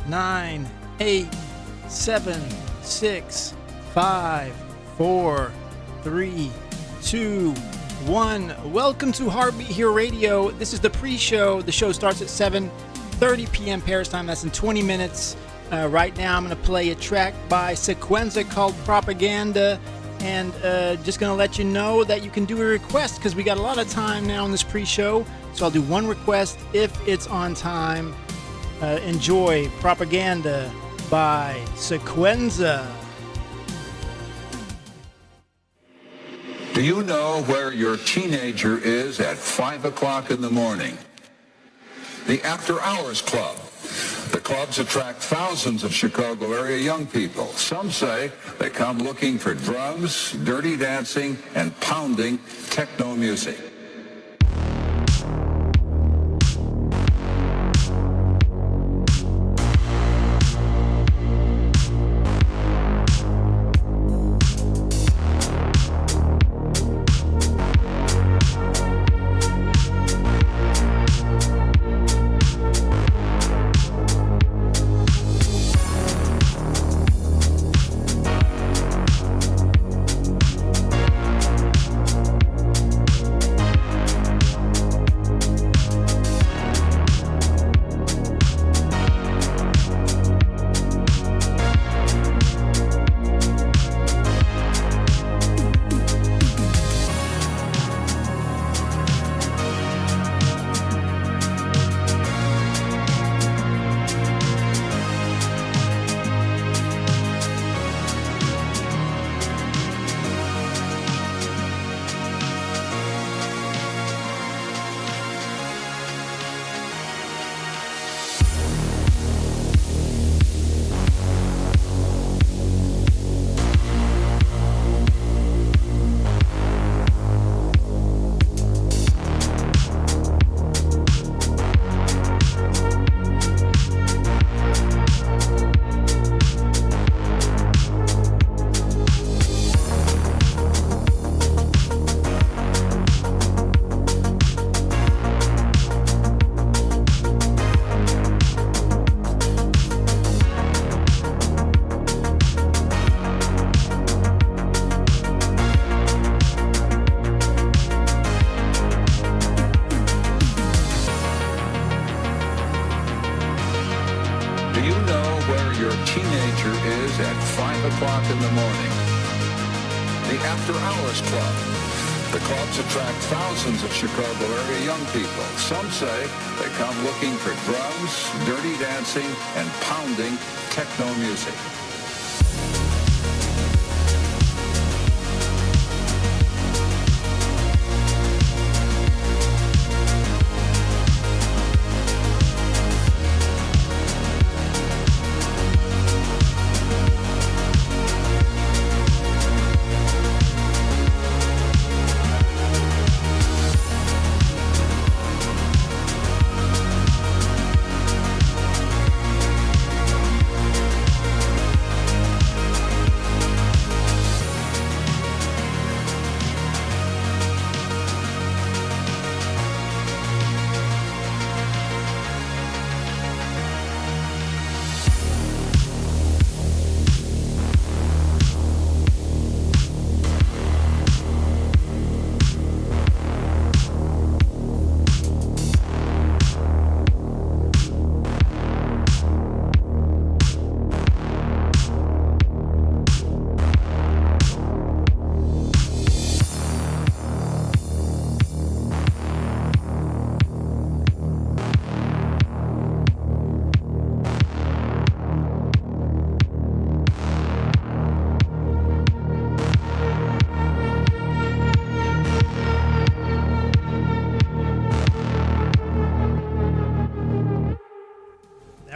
9, 8, 7, 6, 5, 4, 3, 2, 1. Welcome to HeartBeatHero Radio. This is the pre-show. The show starts at 7:30 p.m. Paris time. That's in 20 minutes. Right now I'm going to play a track by Sequenza called Propaganda. And just going to let you know that you can do a request because we got a lot of time now in this pre-show. So I'll do one request if it's on time. Enjoy Propaganda by Sequenza. Do you know where your teenager is at 5 o'clock in the morning? The After Hours Club. The clubs attract thousands of Chicago area young people. Some say they come looking for drugs, dirty dancing, and pounding techno music. Some say they come looking for drugs, dirty dancing, and pounding techno music.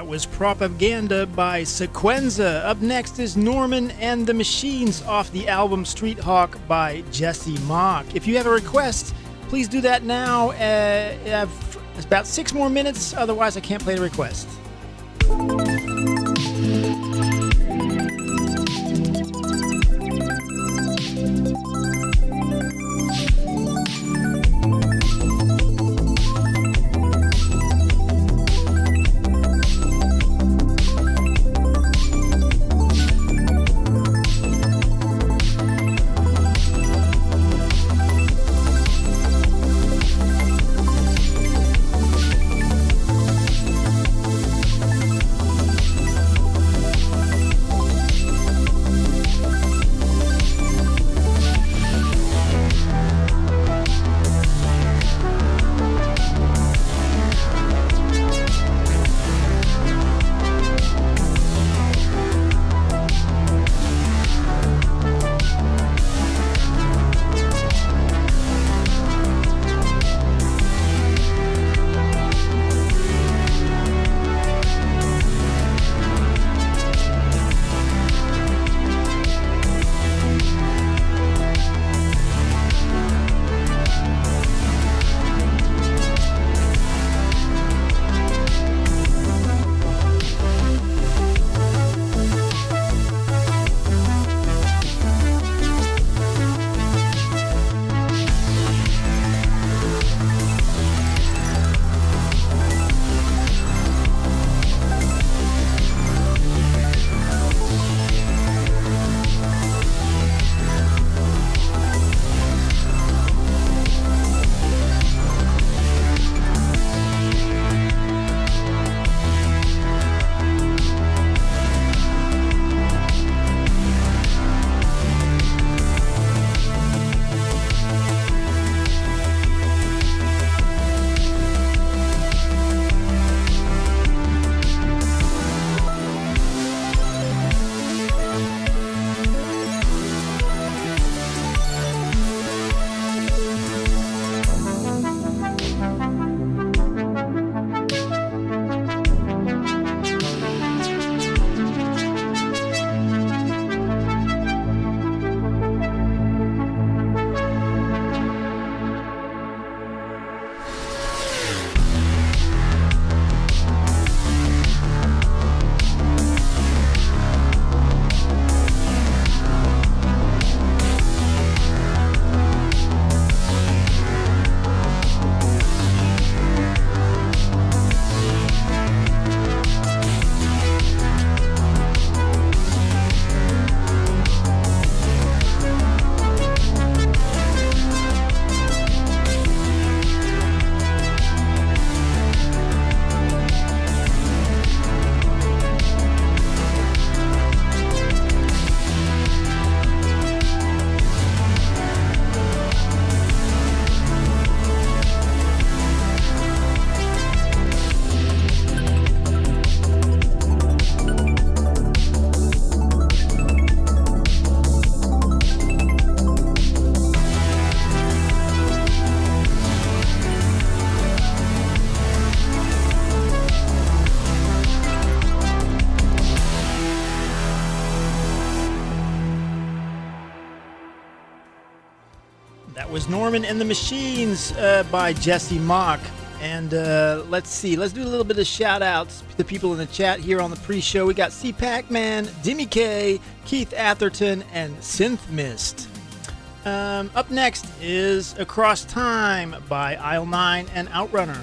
Was Propaganda by Sequenza. Up next is Norman and the Machines off the album Street Hawk by Jesse Mock. If you have a request, please do that now. It's about 6 more minutes, otherwise I can't play the request. was Norman and the Machines by Jesse Mock. And let's see, let's do a little bit of shout outs to the people in the chat here on the pre-show. We got C Pac-Man, Dimi Kaye, Keith Atherton, and Synth Mist. Up next is Across Time by Aisle 9 and Outrunner.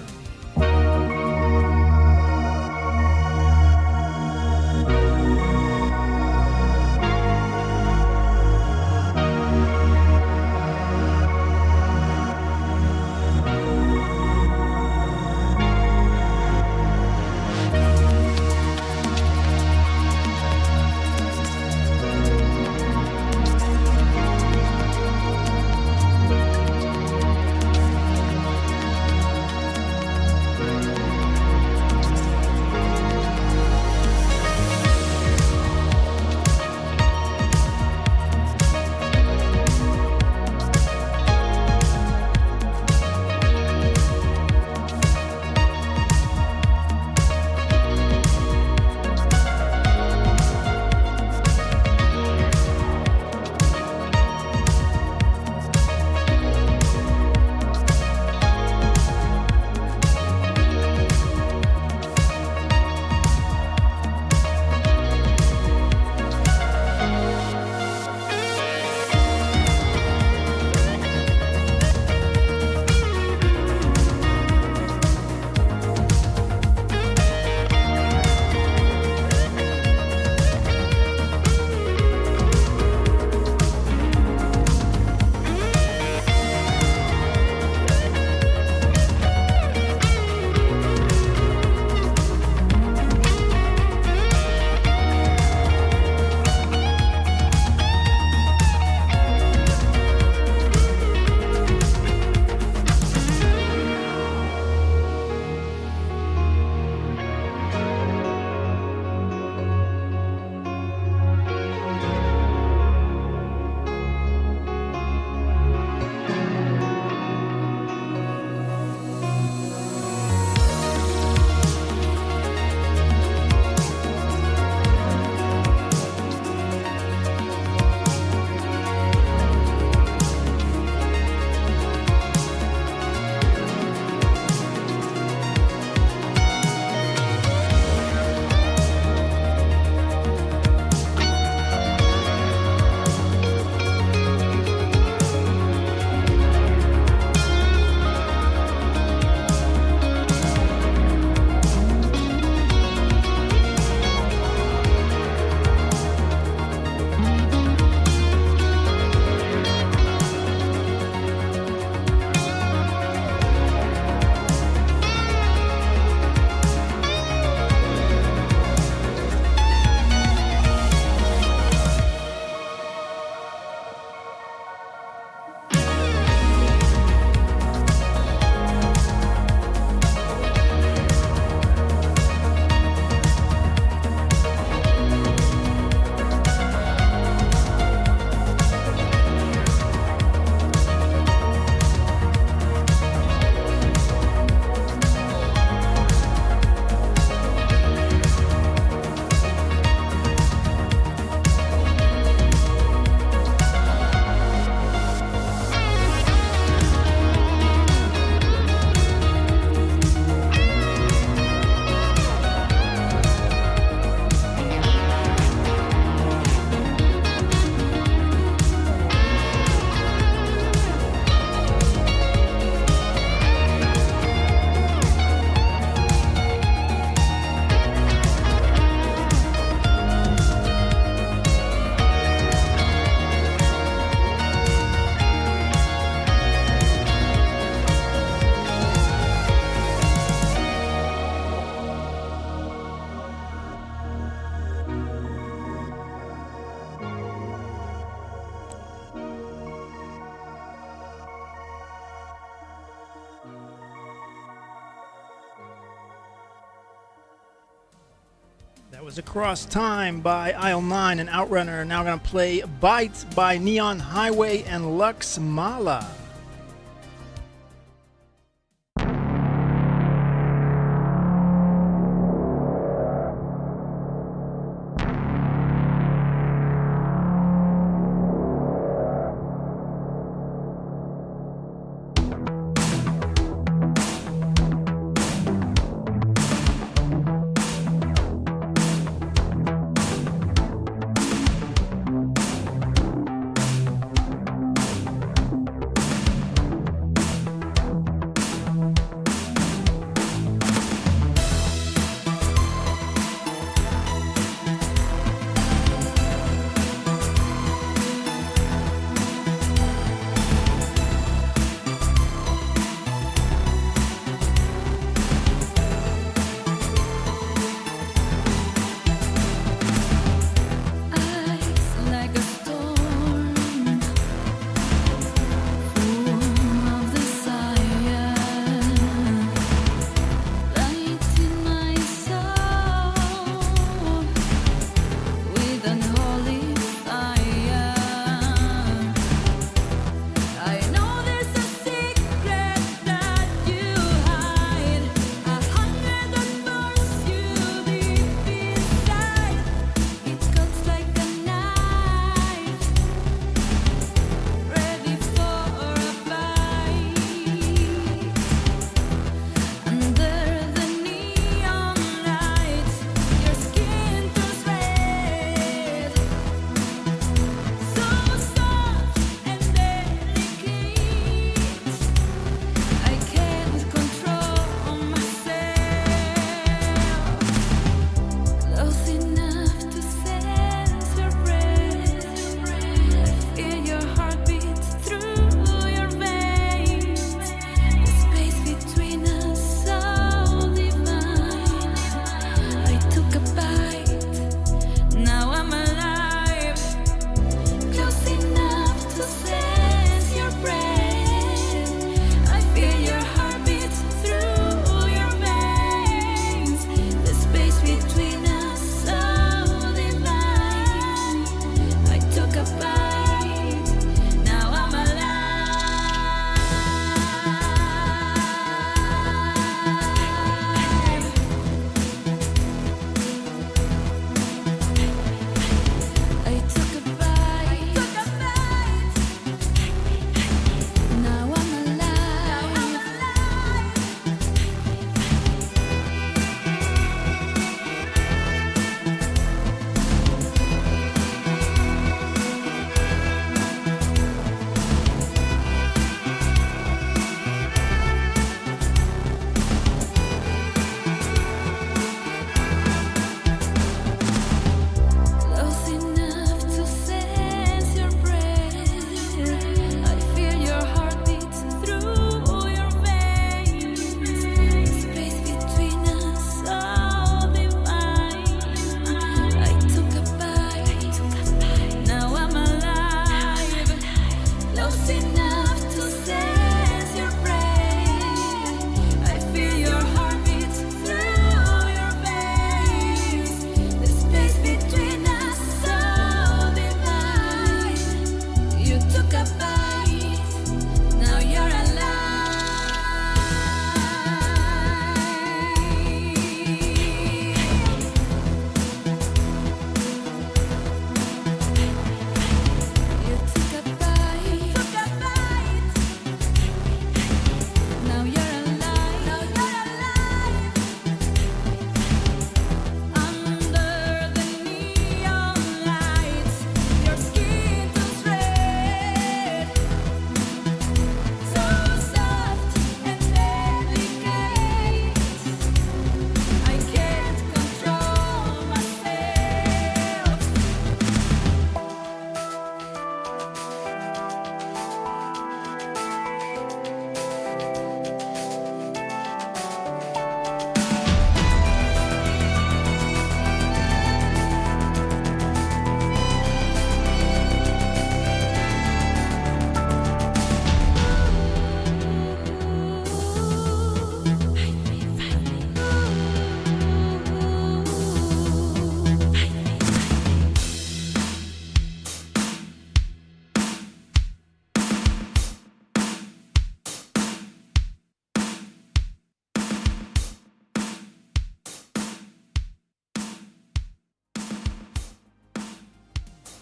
That was Across Time by Aisle 9 and Outrunner. Now we're going to play Bites by Neon Highway and Lux Mala.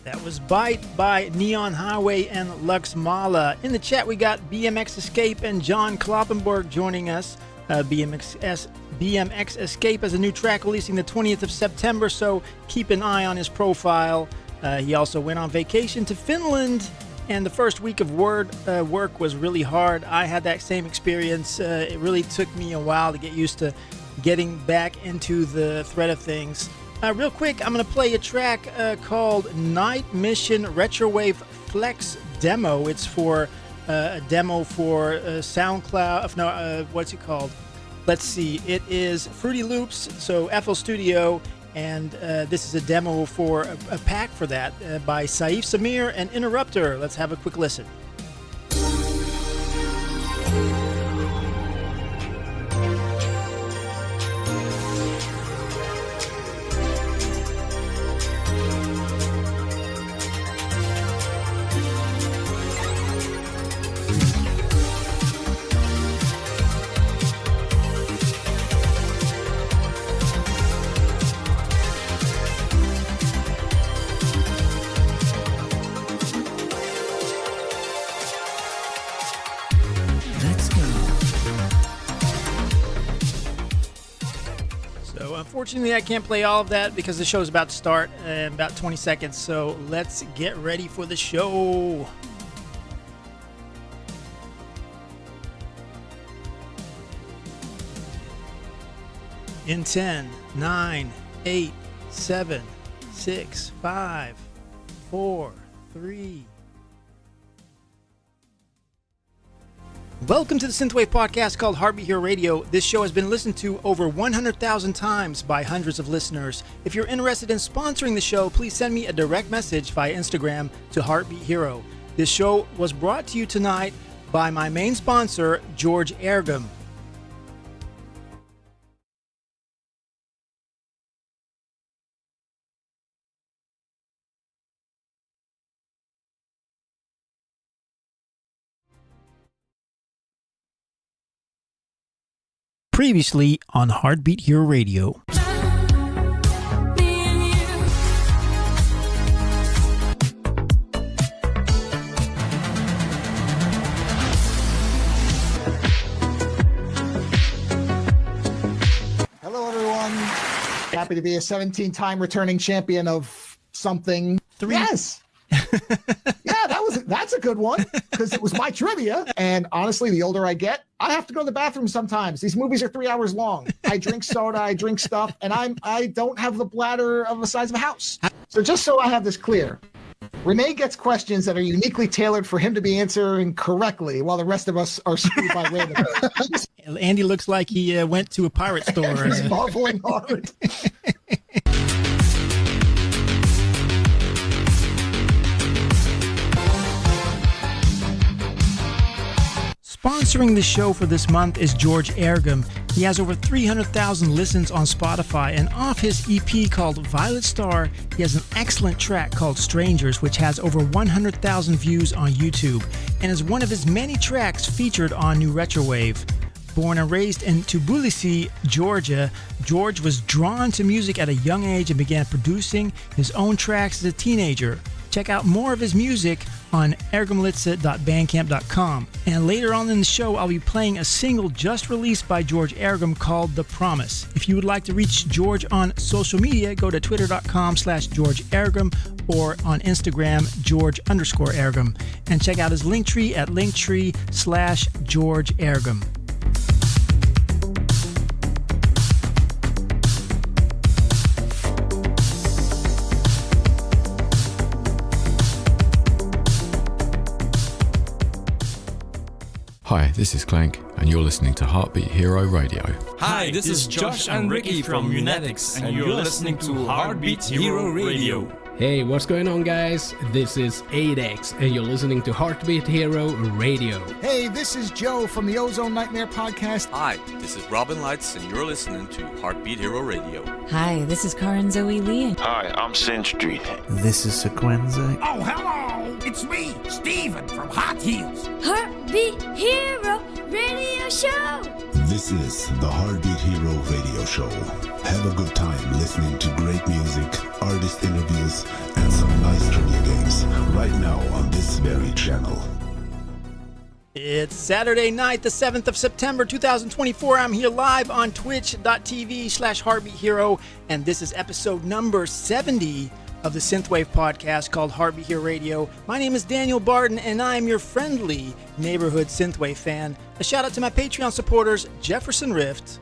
That was Bite by Neon Highway and Lux Mala. In the chat, we got BMX Escape and John Kloppenborg joining us. BMX Escape has a new track releasing the 20th of September, so keep an eye on his profile. He also went on vacation to Finland, and the first week of work was really hard. I had that same experience. It really took me a while to get used to getting back into the thread of things. Real quick, I'm going to play a track called Night Mission Retrowave Flex Demo. It's for a demo for SoundCloud. What's it called? Let's see. It is Fruity Loops, so FL Studio, and this is a demo for a pack for that by Saif Samir and Interrupter. Let's have a quick listen. Unfortunately, I can't play all of that because the show's about to start in about 20 seconds, so let's get ready for the show. In 10, 9, 8, 7, 6, 5, 4, 3. Welcome to the Synthwave podcast called HeartBeatHero Radio. This show has been listened to over 100,000 times by hundreds of listeners. If you're interested in sponsoring the show, please send me a direct message via Instagram to HeartBeatHero. This show was brought to you tonight by my main sponsor, George Ergem. Previously on HeartBeatHero Radio. Hello, everyone. Happy to be a 17-time returning champion of something. Yes. Yeah, that's a good one because it was my trivia. And honestly, the older I get, I have to go to the bathroom sometimes. These movies are 3 hours long. I drink soda, I drink stuff, and I don't have the bladder of the size of a house. So just so I have this clear, Renee gets questions that are uniquely tailored for him to be answering correctly, while the rest of us are screwed by random. Andy looks like he went to a pirate store. He's marveling hard. Sponsoring the show for this month is George Ergem. He has over 300,000 listens on Spotify, and off his EP called Violet Star, he has an excellent track called Strangers, which has over 100,000 views on YouTube, and is one of his many tracks featured on New Retrowave. Born and raised in Tbilisi, Georgia, George was drawn to music at a young age and began producing his own tracks as a teenager. Check out more of his music on ergemlitza.bandcamp.com. And later on in the show, I'll be playing a single just released by George Ergem called The Promise. If you would like to reach George on social media, go to twitter.com/George Ergem or on Instagram, George_Ergem. And check out his Linktree at Linktree/George Ergem. Hi, this is Clank, and you're listening to HeartBeatHero Radio. Hi, this is Josh and Ricky from JNATHYN, and you're listening to HeartBeatHero Radio. Hey, what's going on, guys? This is 8X, and you're listening to HeartBeatHero Radio. Hey, this is Joe from the Ozone Nightmare podcast. Hi, this is Robin Lights, and you're listening to HeartBeatHero Radio. Hi, this is Karen Zoe Lee. Hi, I'm Century. This is Sequenza. Oh, hello! It's me, Steven from Hot Heels. HeartBeatHero Radio Show! This is the HeartBeatHero Radio Show. Have a good time listening to great music, artist interviews, and some nice trivia right now on this very channel. It's Saturday night, the 7th of September, 2024. I'm here live on twitch.tv/HeartBeatHero, and this is episode number 70 of the Synthwave podcast called Heartbeat Hero Radio. My name is Daniel Barden, and I am your friendly neighborhood Synthwave fan. A shout out to my Patreon supporters, Jefferson Rift,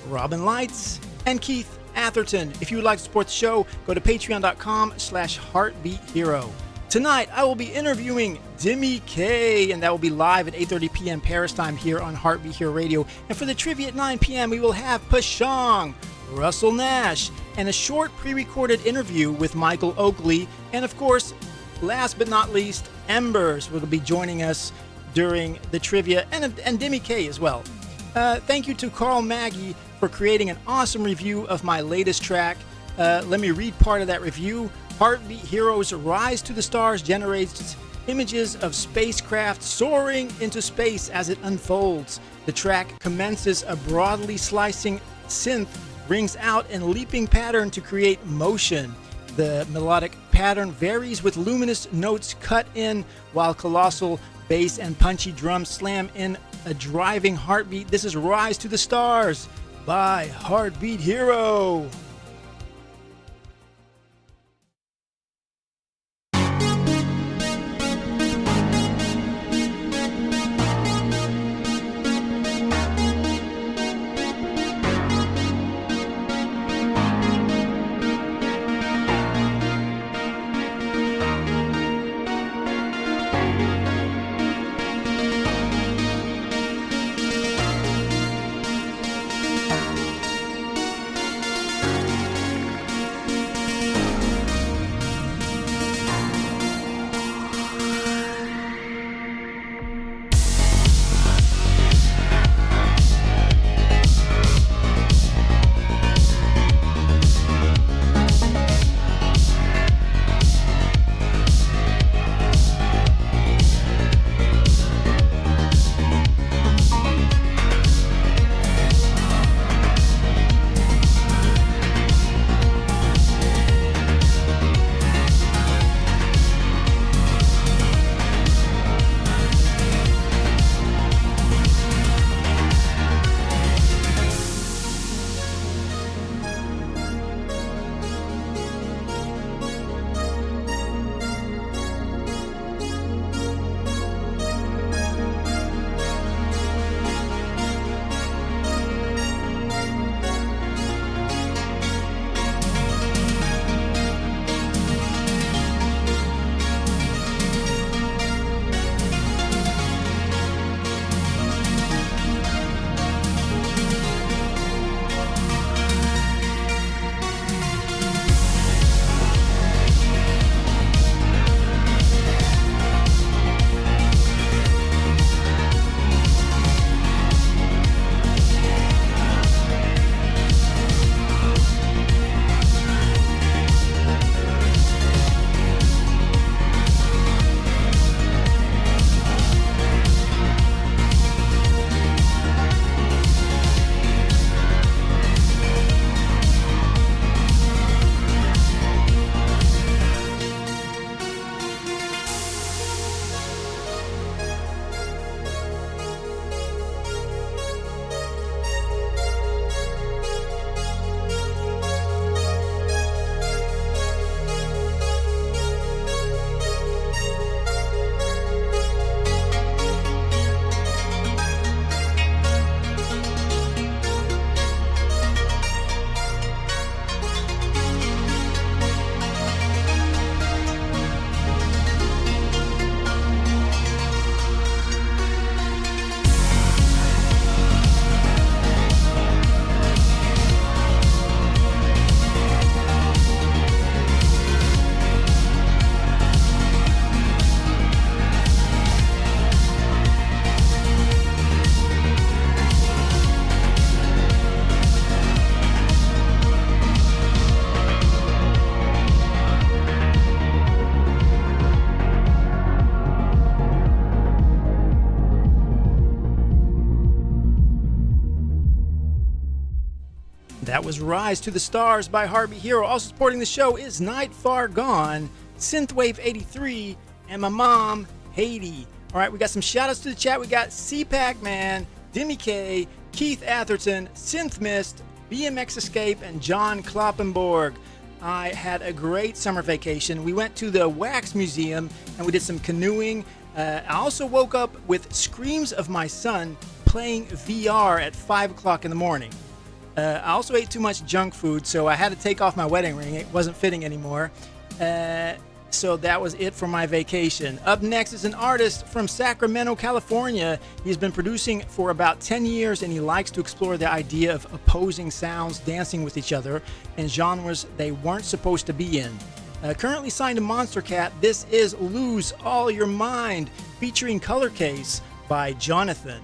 Robin Lights, and Keith Atherton. If you would like to support the show, go to patreon.com/HeartBeatHero. Tonight, I will be interviewing Dimi Kaye, and that will be live at 8:30 p.m. Paris time here on Heartbeat Hero Radio. And for the trivia at 9 p.m., we will have Pashang, Russell Nash, and a short pre-recorded interview with Michael Oakley. And of course, last but not least, Embers will be joining us during the trivia, and Dimi Kaye as well. Thank you to Carl Maggie for creating an awesome review of my latest track. Let me read part of that review. Heartbeat Hero's Rise to the Stars generates images of spacecraft soaring into space as it unfolds. The track commences a broadly slicing synth, rings out in leaping pattern to create motion. The melodic pattern varies with luminous notes cut in, while colossal bass and punchy drums slam in a driving heartbeat. This is Rise to the Stars by Heartbeat Hero. That was Rise to the Stars by HeartBeatHero. Also supporting the show is Night Far Gone, Synthwave 83, and my mom, Haiti. All right, we got some shout-outs to the chat. We got C-Pac-Man, Dimi Kaye, Keith Atherton, Synth Mist, BMX Escape, and John Kloppenborg. I had a great summer vacation. We went to the Wax Museum, and we did some canoeing. I also woke up with screams of my son playing VR at 5 o'clock in the morning. I also ate too much junk food, so I had to take off my wedding ring. It wasn't fitting anymore. So that was it for my vacation. Up next is an artist from Sacramento, California. He's been producing for about 10 years, and he likes to explore the idea of opposing sounds dancing with each other in genres they weren't supposed to be in. Currently signed to Monster Cat, this is Lose All Your Mind, featuring Colorcase by JNATHYN.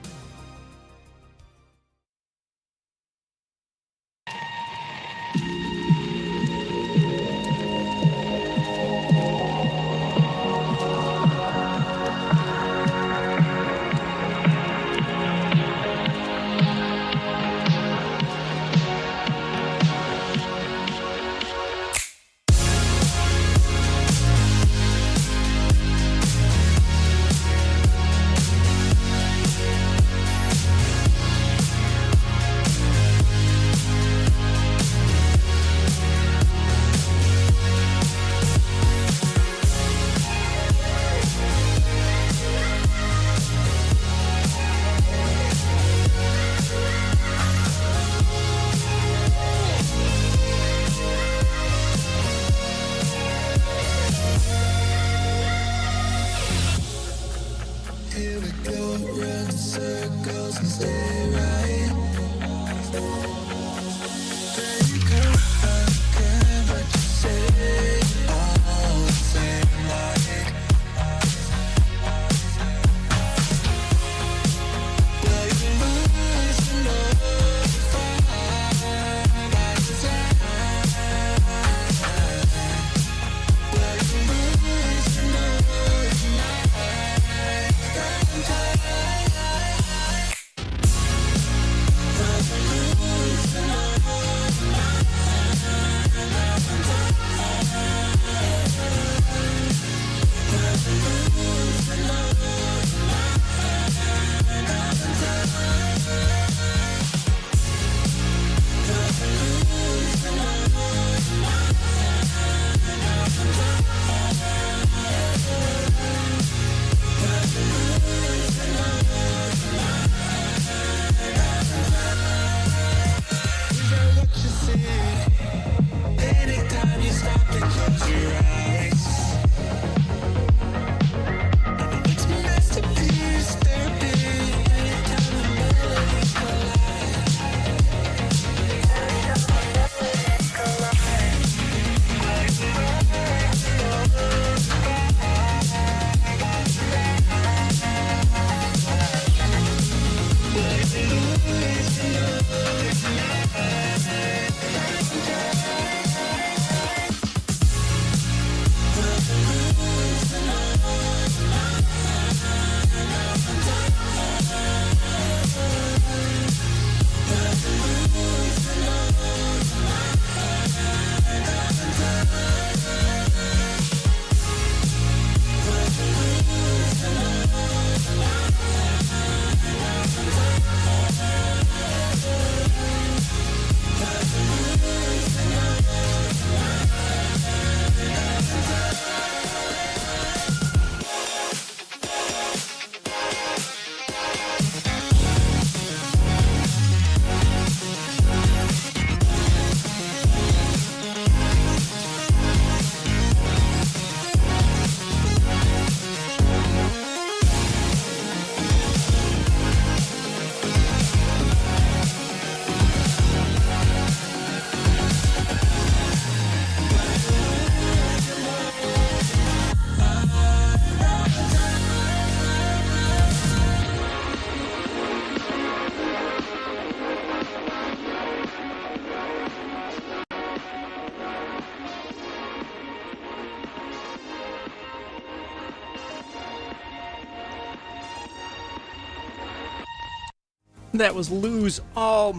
That was Lose All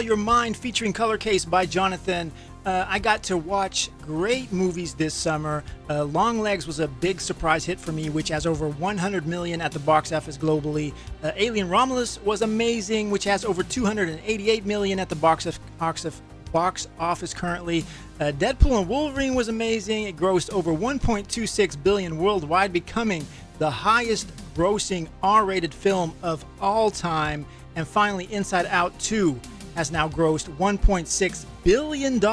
Your Mind featuring Colorcase by JNATHYN. I got to watch great movies this summer. Longlegs was a big surprise hit for me, which has over 100 million at the box office globally. Alien Romulus was amazing, which has over 288 million at the box office currently. Deadpool and Wolverine was amazing. It grossed over 1.26 billion worldwide, becoming the highest grossing R-rated film of all time. And finally, Inside Out 2 has now grossed $1.6 billion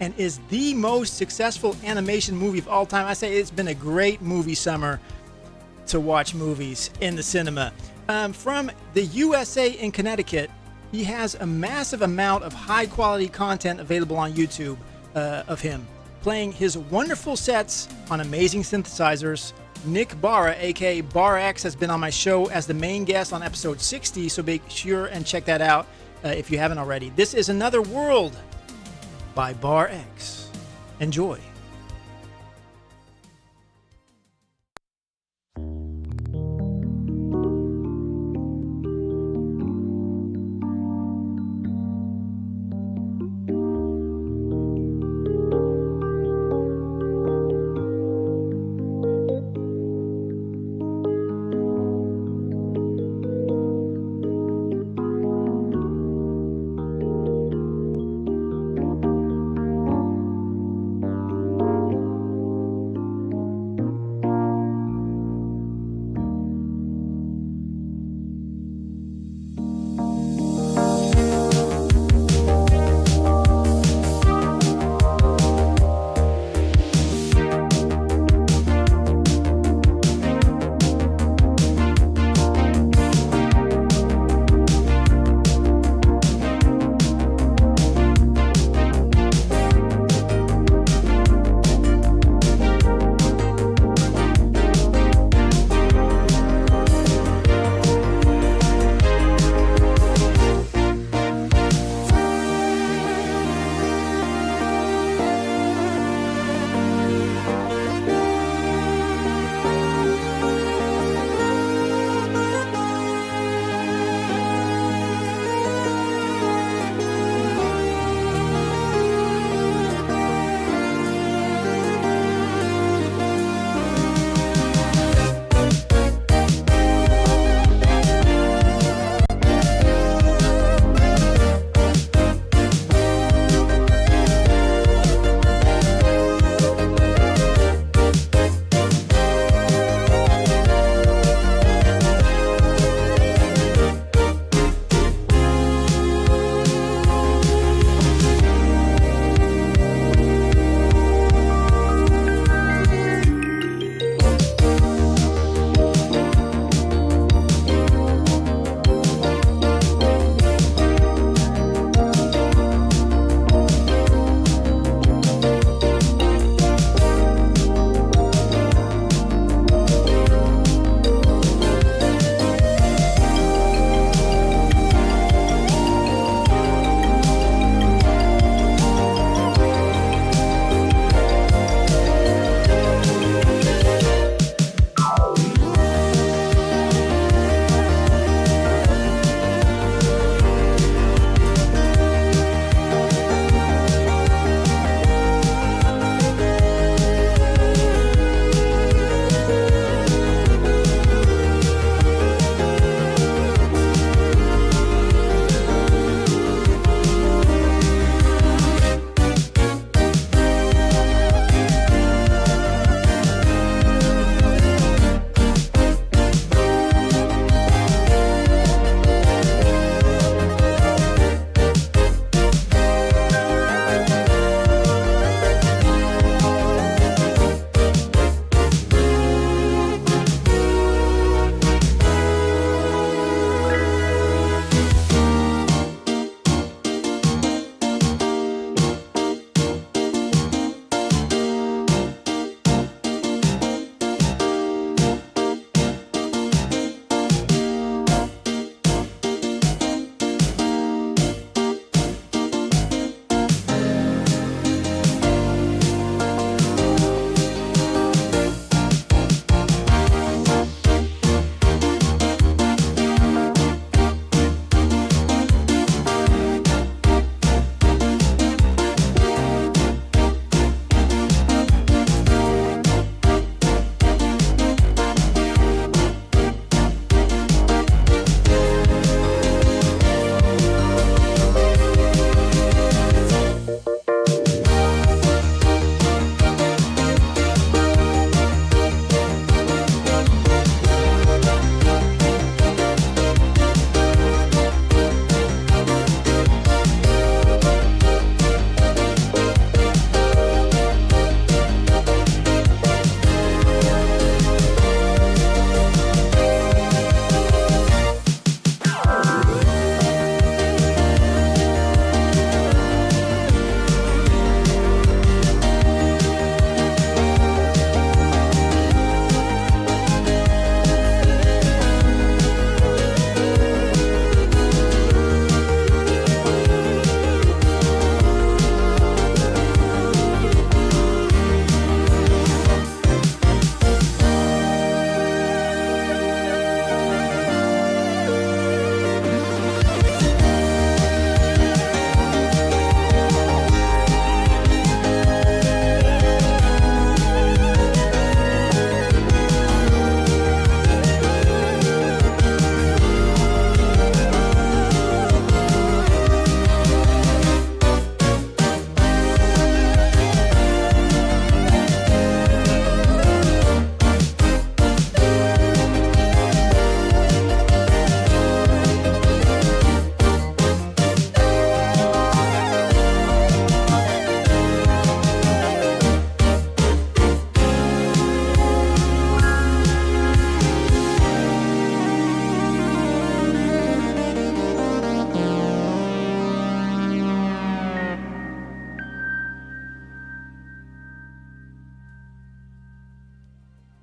and is the most successful animation movie of all time. I say it's been a great movie summer to watch movies in the cinema. From the USA in Connecticut, he has a massive amount of high quality content available on YouTube of him playing his wonderful sets on amazing synthesizers. Nick Barra, aka BARx, has been on my show as the main guest on episode 60, so make sure and check that out if you haven't already. This is Another World by BARx. Enjoy.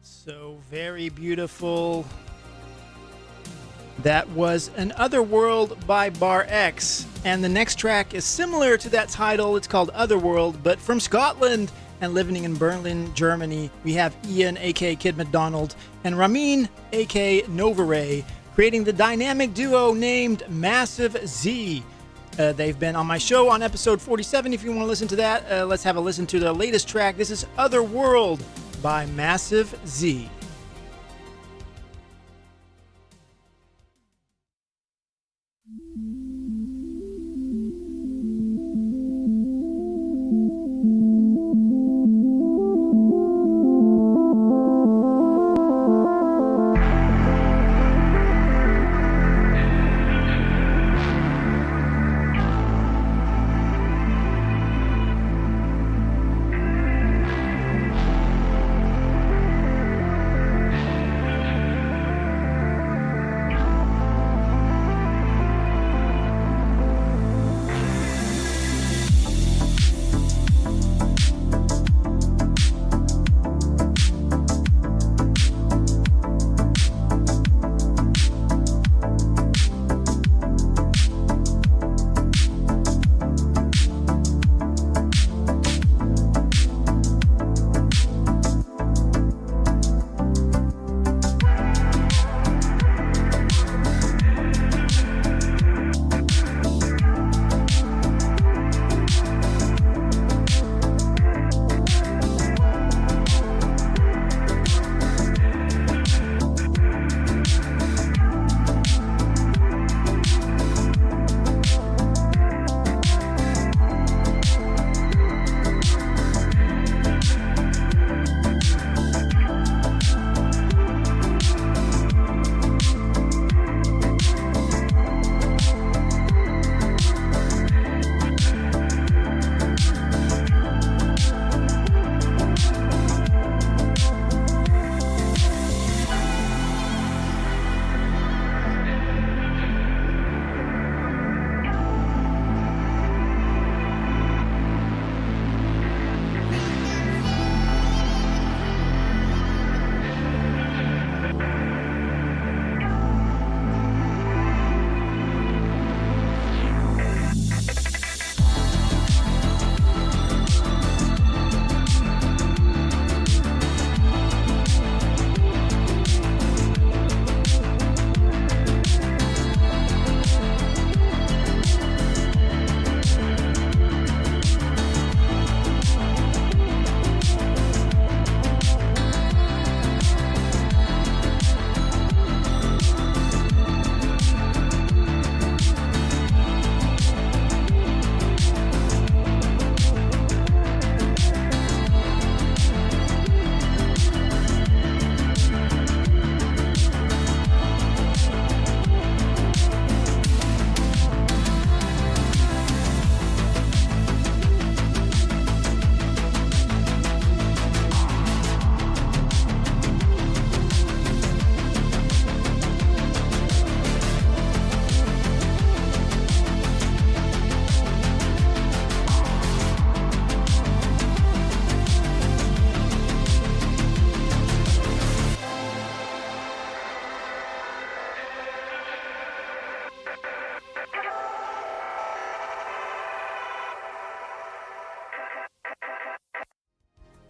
So very beautiful. That was An Otherworld by BARx. And the next track is similar to that title. It's called Otherworld, but from Scotland and living in Berlin, Germany, we have Ian, aka Kid McDonald, and Ramin, aka Novaray, creating the dynamic duo named Massive Z. They've been on my show on episode 47. If you want to listen to that, let's have a listen to the latest track. This is Otherworld by Massive Z.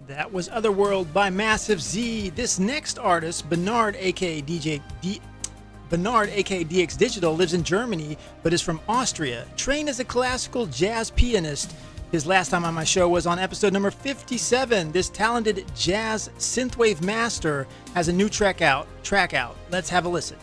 That was Otherworld by Massive Z. This next artist, Bernard, aka Bernard, aka DX Digital, lives in Germany but is from Austria. Trained as a classical jazz pianist, his last time on my show was on episode number 57. This talented jazz synthwave master has a new track out. Let's have a listen.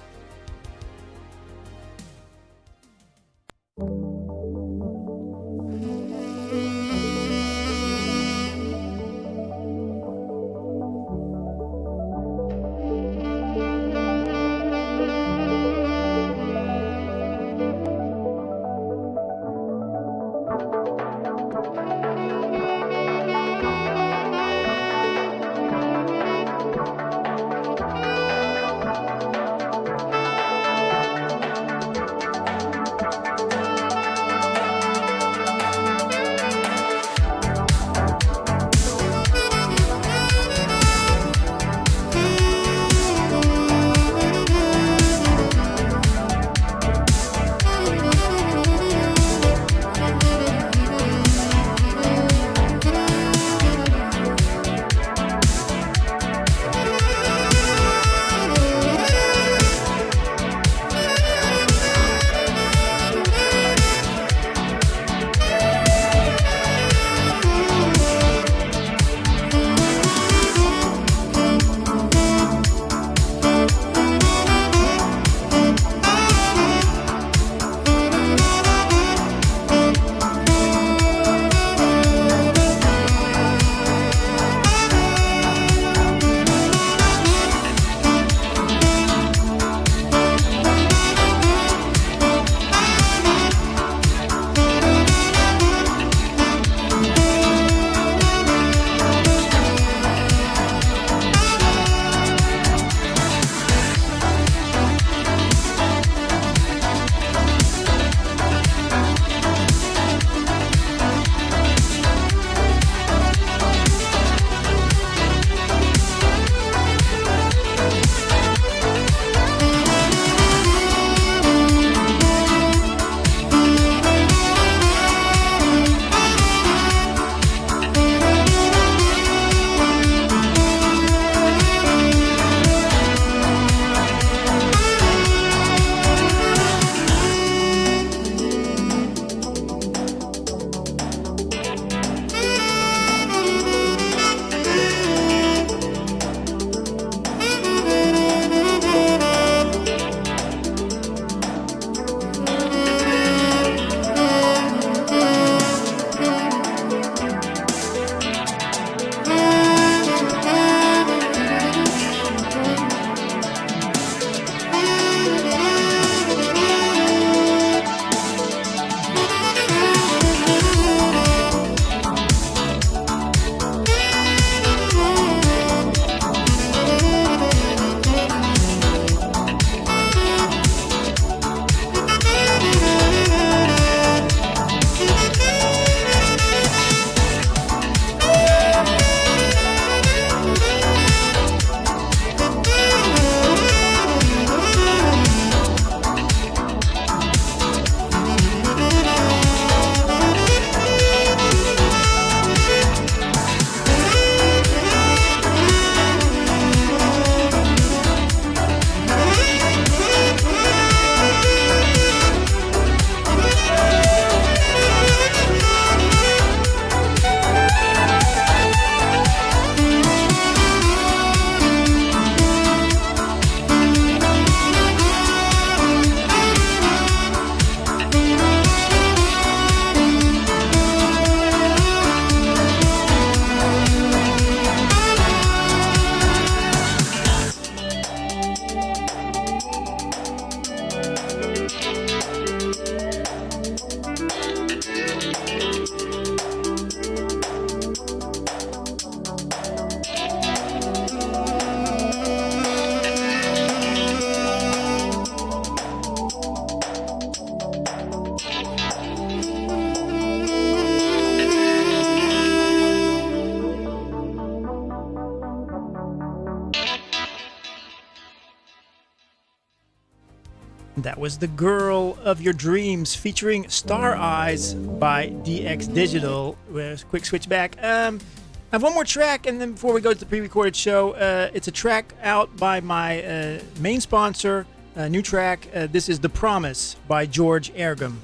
That was The Girl of Your Dreams featuring Star Eyes by DX Digital. Quick switch back. I have one more track, and then before we go to the pre-recorded show, it's a track out by my main sponsor, a new track. This is The Promise by George Ergem.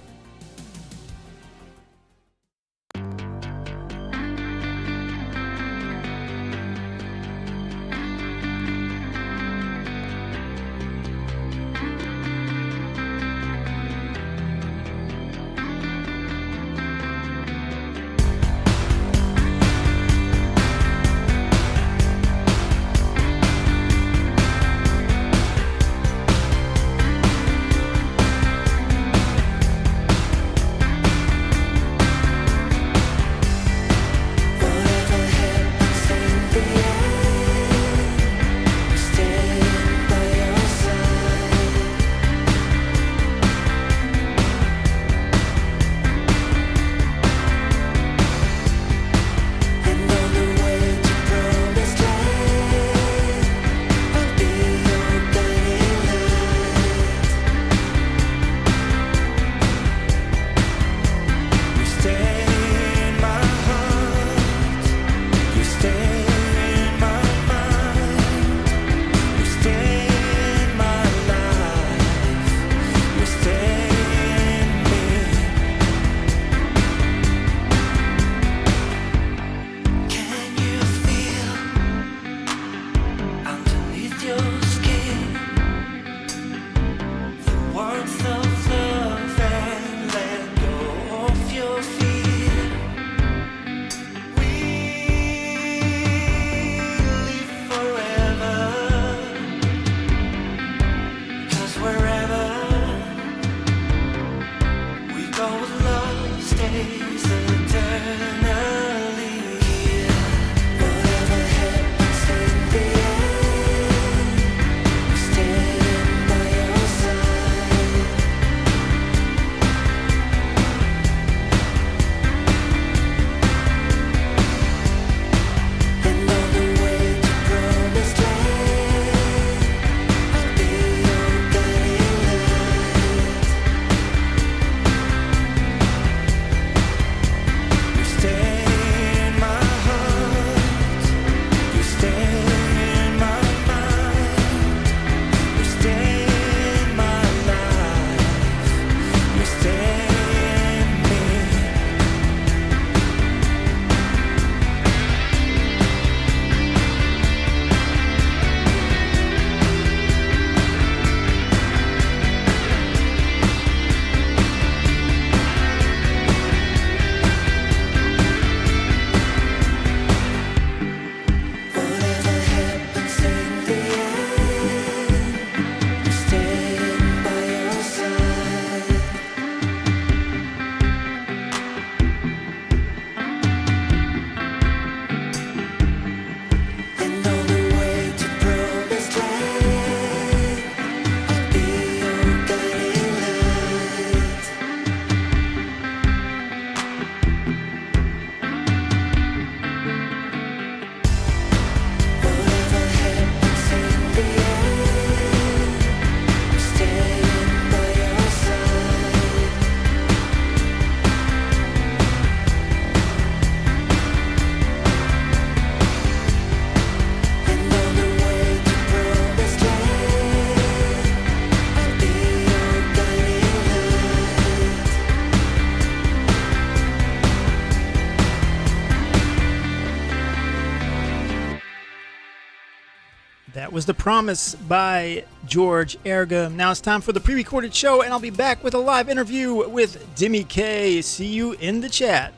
That was The Promise by George Ergem. Now it's time for the pre-recorded show, and I'll be back with a live interview with Dimi Kaye. See you in the chat.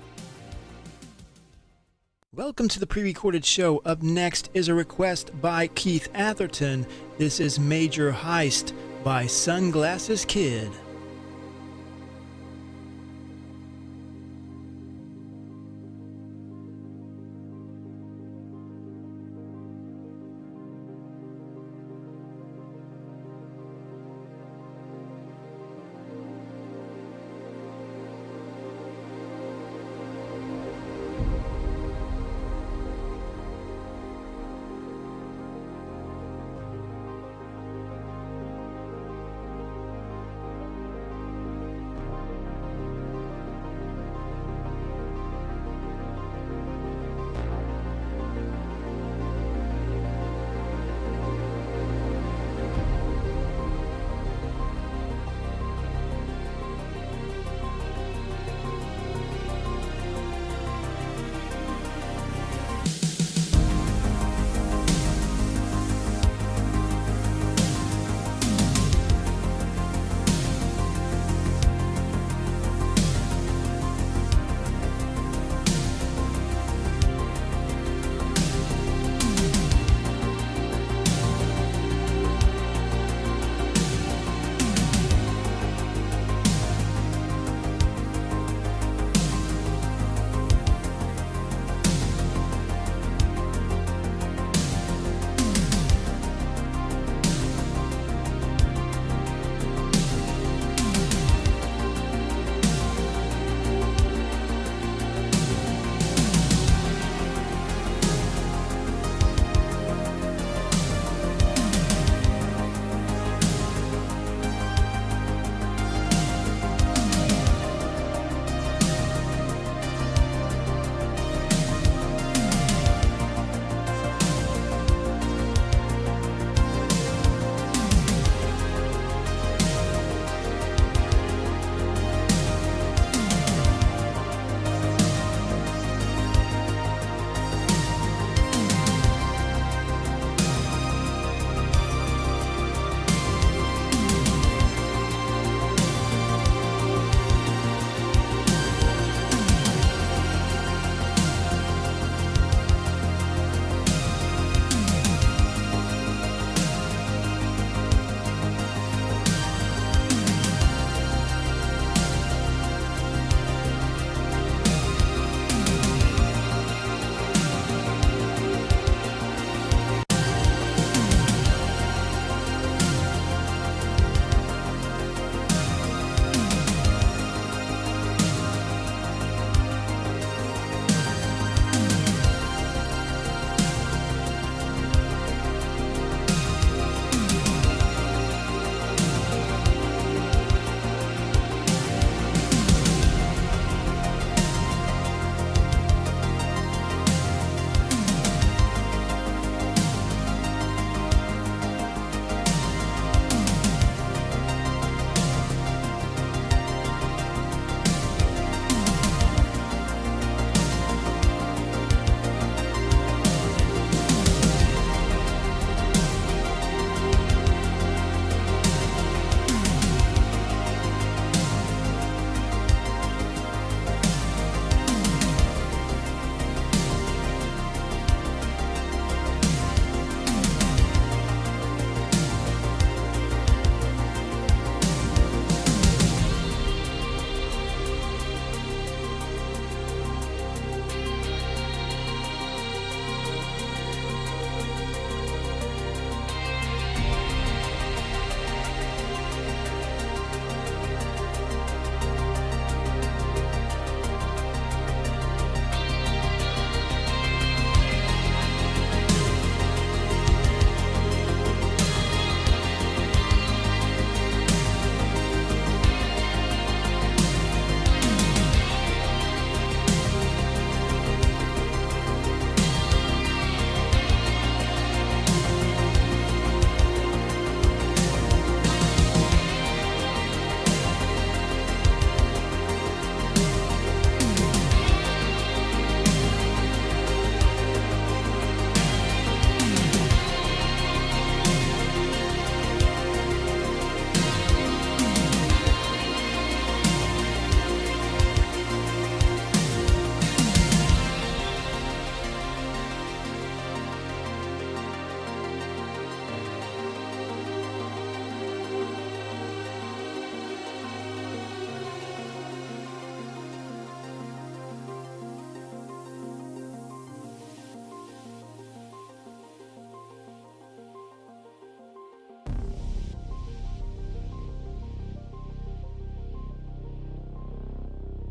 Welcome to the pre-recorded show. Up next is a request by Keith Atherton. This is Major Heist by Sunglasses Kid.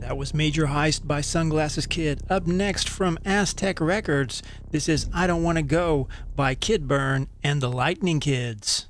That was Major Heist by Sunglasses Kid. Up next from Aztec Records, this is I Don't Wanna Go by Kidburn and the Lightning Kids.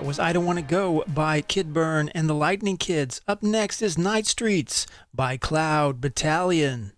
Was I Don't Want to Go by Kidburn and the Lightning Kids. Up next is Night Streets by Cloud Battalion.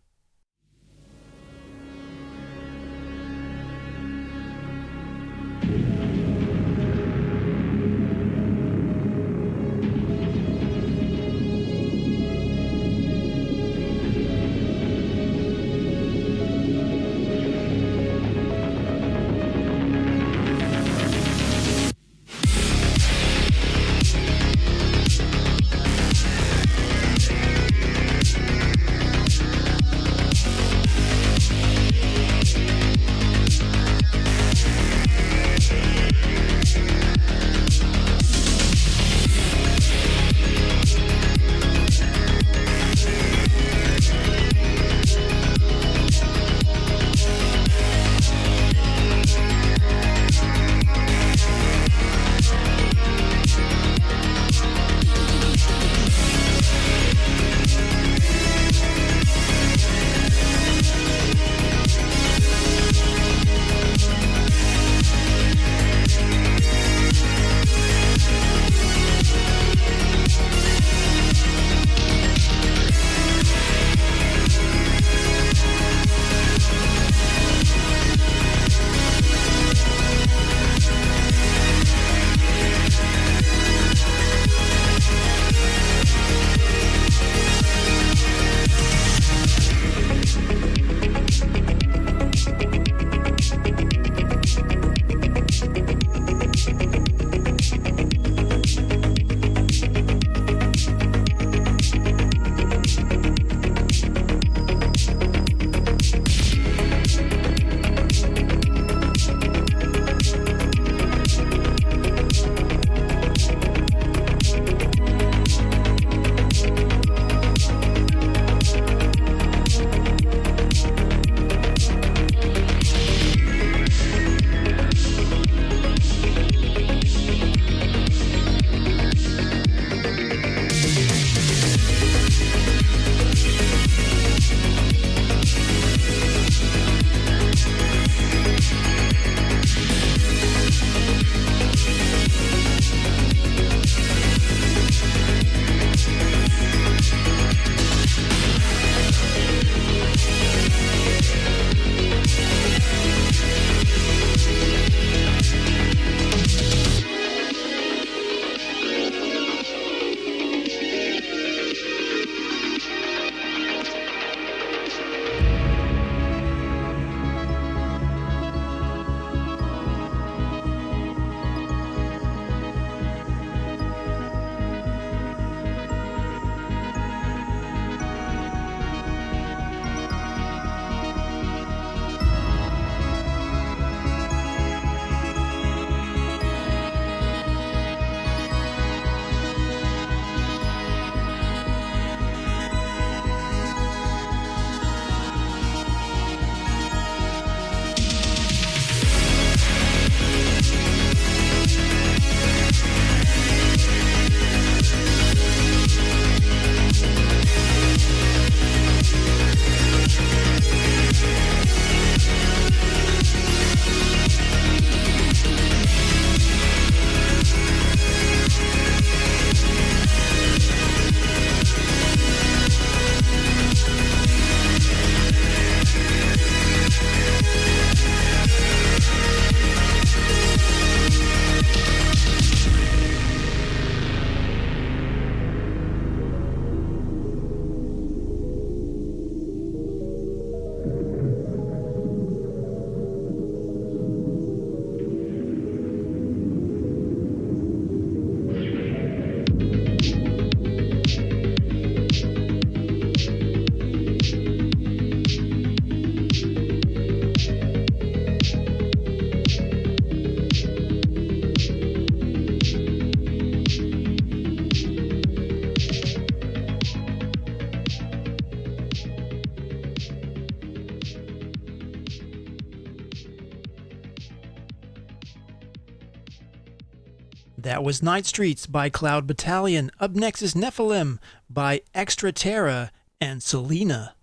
That was Night Streets by Cloud Battalion. Up next is Nephilim by Terra and Celina.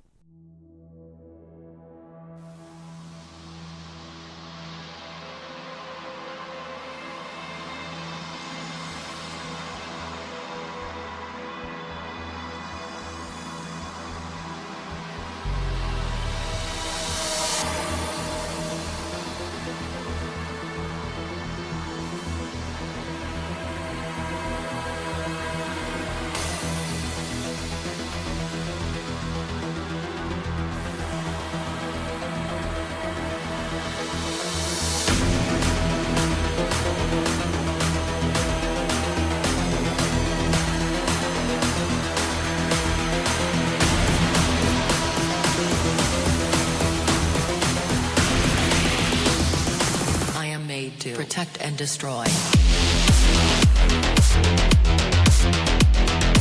Protect and destroy.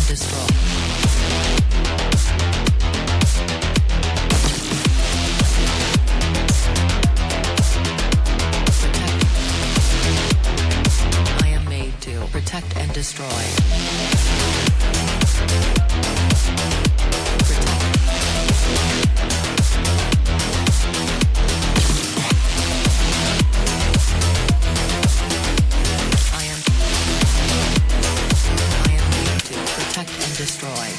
Destroy. Protect. I am made to protect and destroy. Destroy.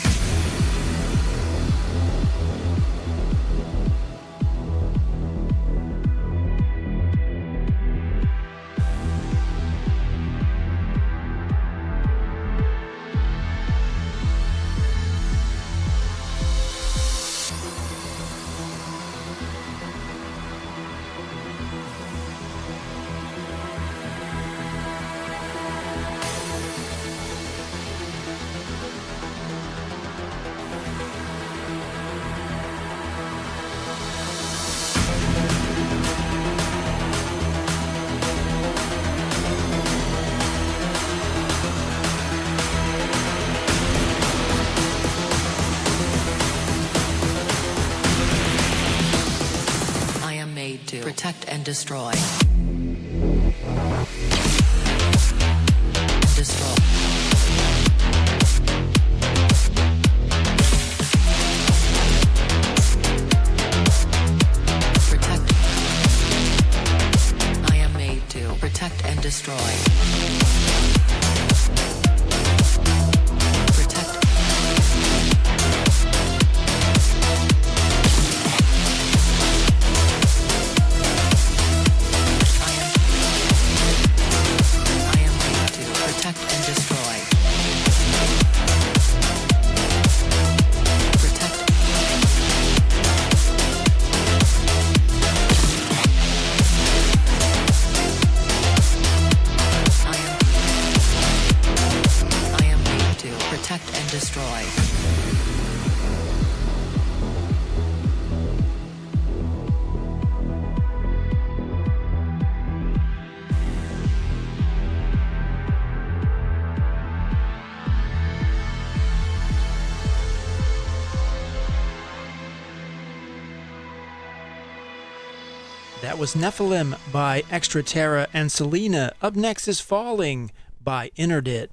Protect and destroy. Destroy. Protect. I am made to protect and destroy. Protect. Protect and destroy. Protect. I am made to protect and destroy. That was Nephilim by Terra and Celina. Up next is Falling by INTERDIT.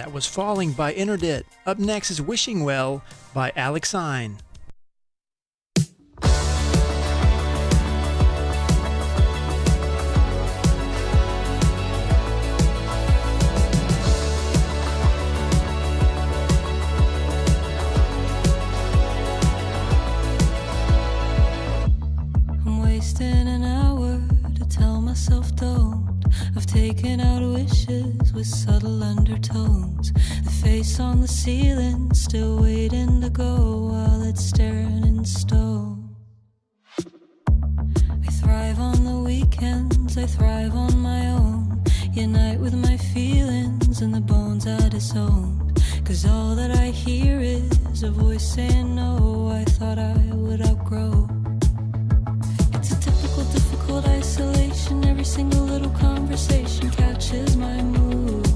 That was Falling by INTERDIT. Up next is Wishing Well by Alexine. Wasting an hour to tell myself don't. I've taken out wishes with subtle undertones. The face on the ceiling still waiting to go while it's staring in stone. I thrive on the weekends, I thrive on my own. Unite with my feelings and the bones I disowned. 'Cause all that I hear is a voice saying no, I thought I would outgrow. It's a typical difficult isolation. Every single little conversation catches my mood.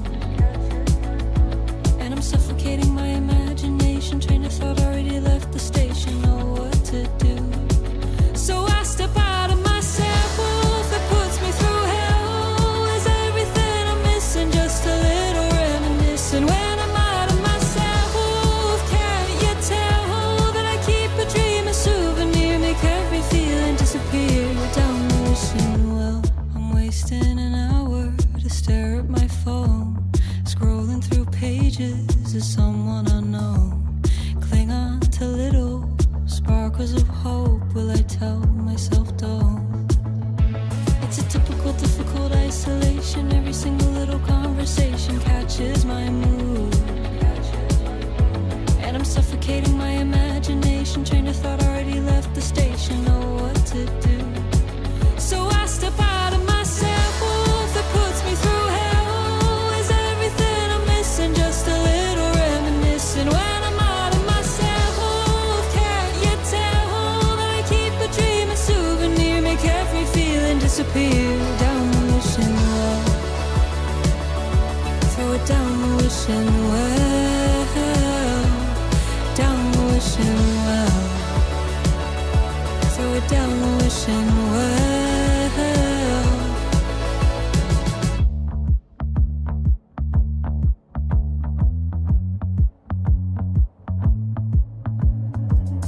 And I'm suffocating my imagination. Train of thought already left the station. Know what to do. So I step out of myself. That puts me through hell. Is everything I'm missing just a little reminiscing? When I'm out of myself, can't you tell that I keep a dream, a souvenir, make every feeling disappear down the wishing well. I'm wasting an hour to stare at my phone, scrolling through pages of someone unknown. Cling on to little sparkles of hope. Will I tell myself don't? It's a typical difficult isolation. Every single little conversation catches my mood. And I'm suffocating my imagination. Train of thought already left the station. Know what to do. So I step out of myself. That puts me through hell. Is everything I'm missing just a little reminiscing? When I'm out of myself, can't you tell that I keep a dream, a souvenir, make every feeling disappear down the wishing well. Throw it down the wishing well. Down the wishing well. Throw it down the wishing well.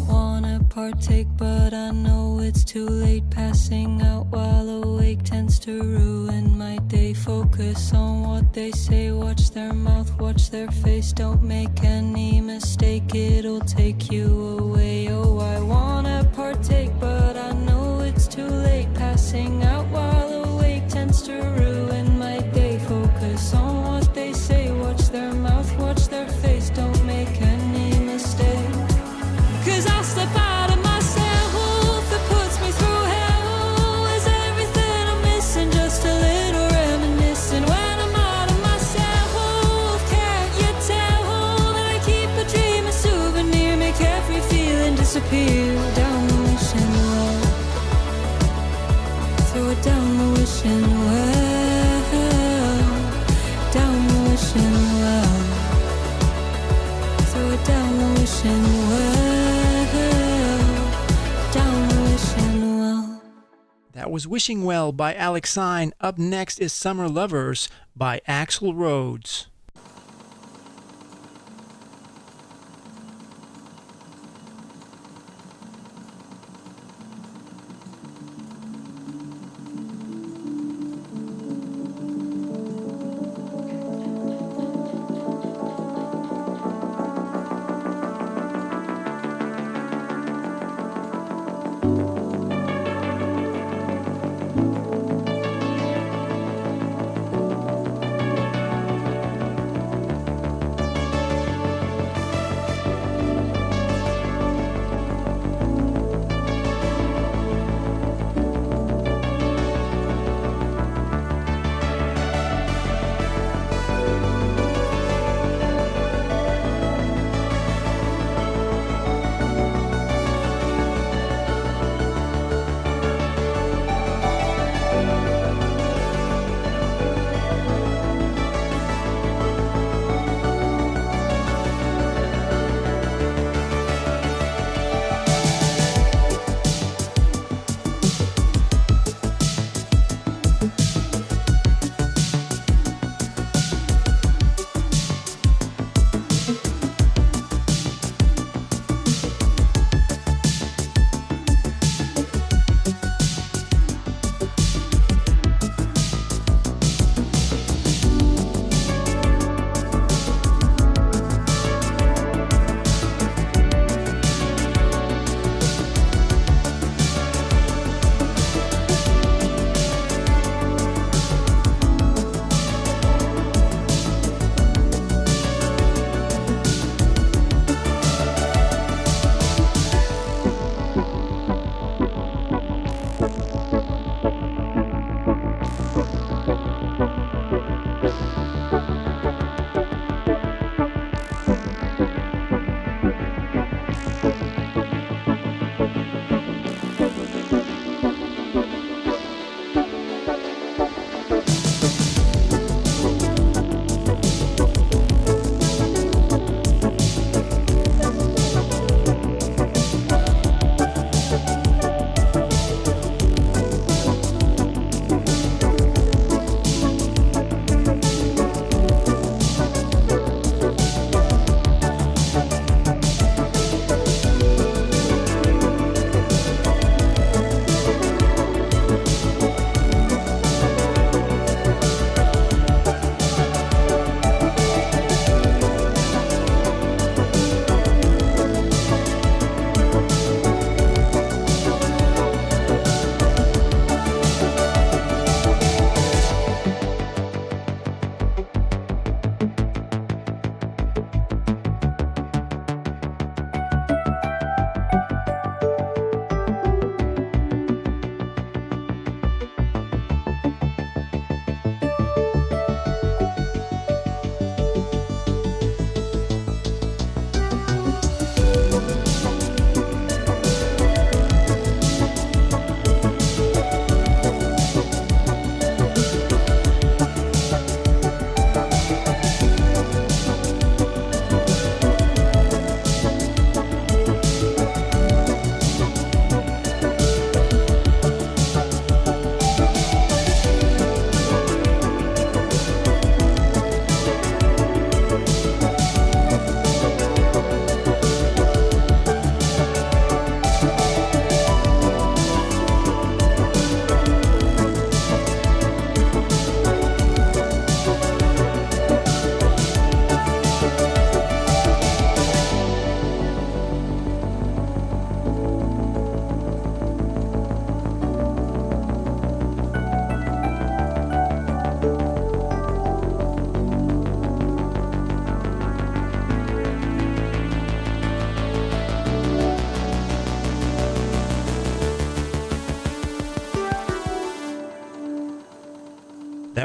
Wanna partake, but I know it's too late. Passing out while awake tends to ruin my day. Focus on what they say, watch their mouth, watch their face. Don't make any mistake, it'll take you away. Oh, I wanna partake, but I know it's too late. Passing out while awake tends to ruin my day. Focus on what they say, watch their mouth, watch their face. Don't make any mistake. 'Cause I'll step out of myself. That puts me through hell. Is everything I'm missing just a little reminiscing? When I'm out of myself, can't you tell that I keep a dream, a souvenir, make every feeling disappear down the wishing well. Throw it down the wishing well. Down the wishing well. Throw it down the wishing well. Down the wishing well. That was Wishing Well by Alexine. Up next is Summer Lovers by Axl Rhodes.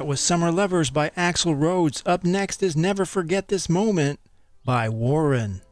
That was Summer Lovers by Axl Rhodes. Up next is Never Forget This Moment by Woren.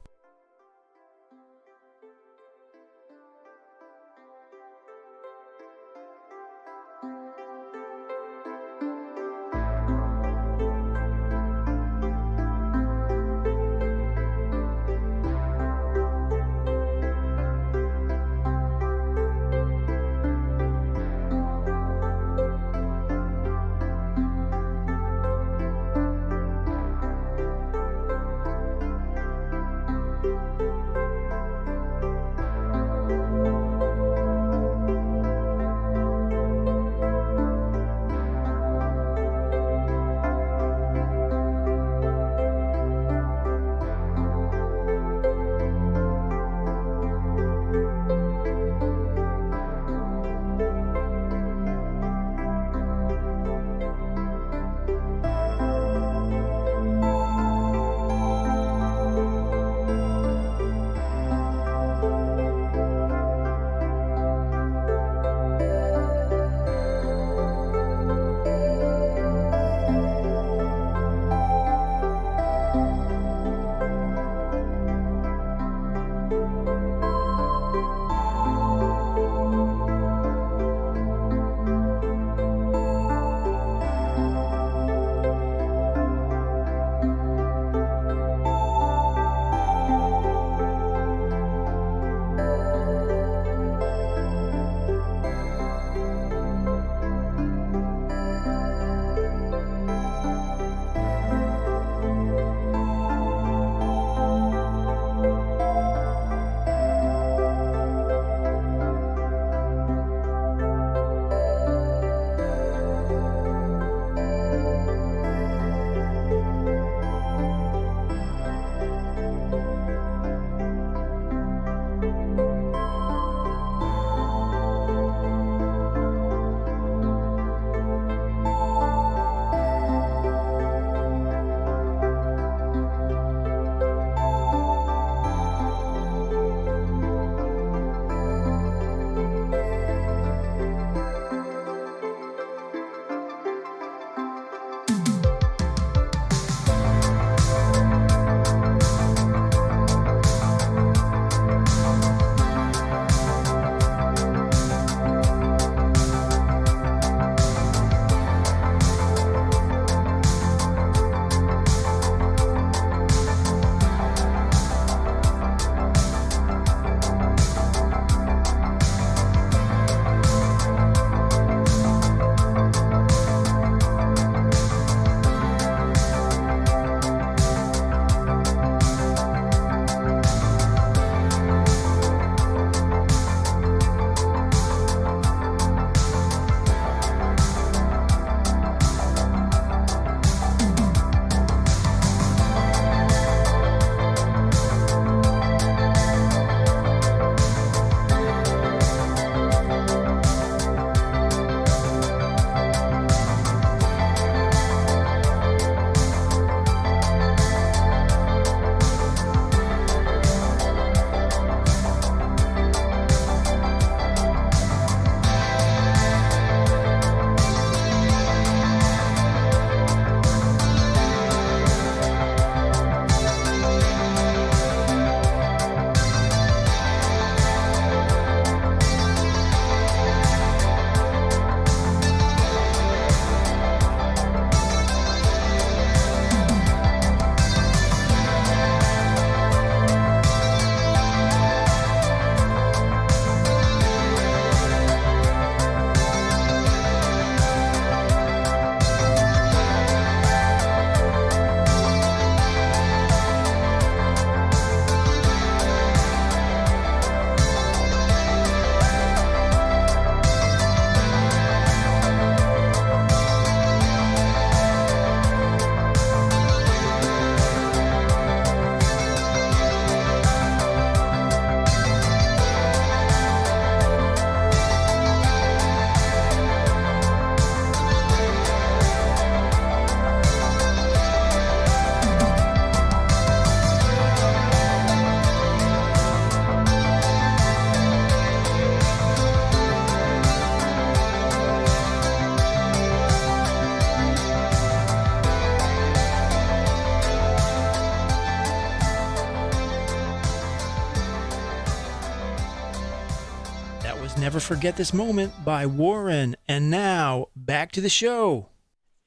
was Never Forget This Moment by Woren. And now, back to the show.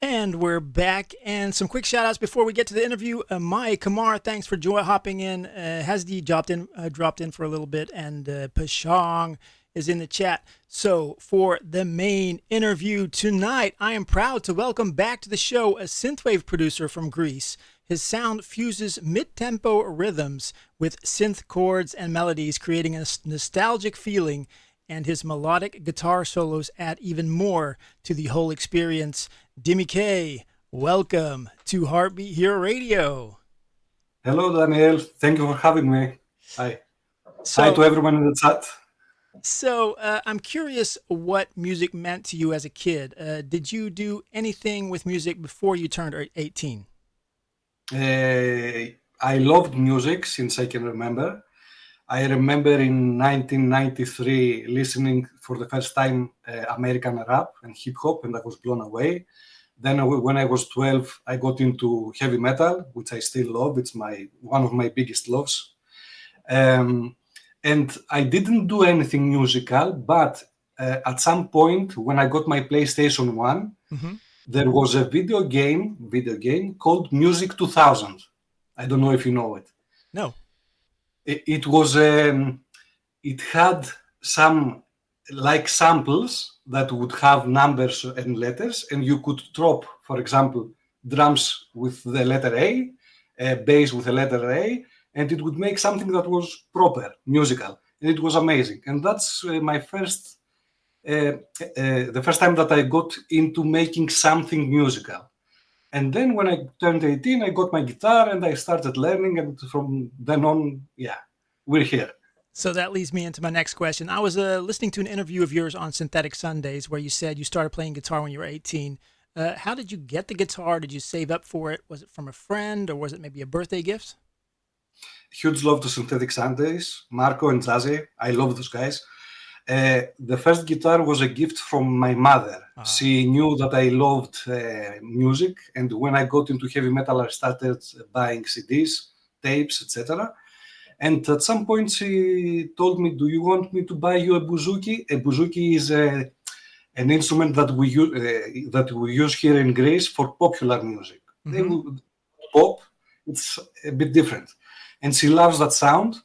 And we're back. And some quick shout-outs before we get to the interview. Maya Kamar, thanks for hopping in. Hasdi dropped in for a little bit. And Pashang is in the chat. So, for the main interview tonight, I am proud to welcome back to the show a synthwave producer from Greece. His sound fuses mid-tempo rhythms with synth chords and melodies, creating a nostalgic feeling, and his melodic guitar solos add even more to the whole experience. Dimi Kaye, welcome to Heartbeat Hero Radio. Hello, Daniel. Thank you for having me. Hi. Hi to everyone in the chat. So, I'm curious what music meant to you as a kid. Did you do anything with music before you turned 18? I loved music since I can remember. I remember in 1993 listening for the first time American rap and hip hop, and I was blown away. Then when I was 12, I got into heavy metal, which I still love. It's one of my biggest loves. And I didn't do anything musical, but at some point when I got my PlayStation 1, there was a video game called Music 2000. I don't know if you know it. No. It was it had some like samples that would have numbers and letters, and you could drop, for example, drums with the letter A, bass with the letter A, and it would make something that was proper musical, and it was amazing. And that's my first. The first time that I got into making something musical. And then when I turned 18, I got my guitar and I started learning, and from then on, we're here. So that leads me into my next question. I was listening to an interview of yours on Synthetic Sundays where you said you started playing guitar when you were 18. How did you get the guitar? Did you save up for it? Was it from a friend, or was it maybe a birthday gift? Huge love to Synthetic Sundays, Marco and Zazie. I love those guys. The first guitar was a gift from my mother. She knew that I loved music, and when I got into heavy metal, I started buying CDs, tapes, etc. And at some point, she told me, "Do you want me to buy you a bouzouki?" A bouzouki is an instrument that we use here in Greece for popular music. Pop, it's a bit different, and she loves that sound.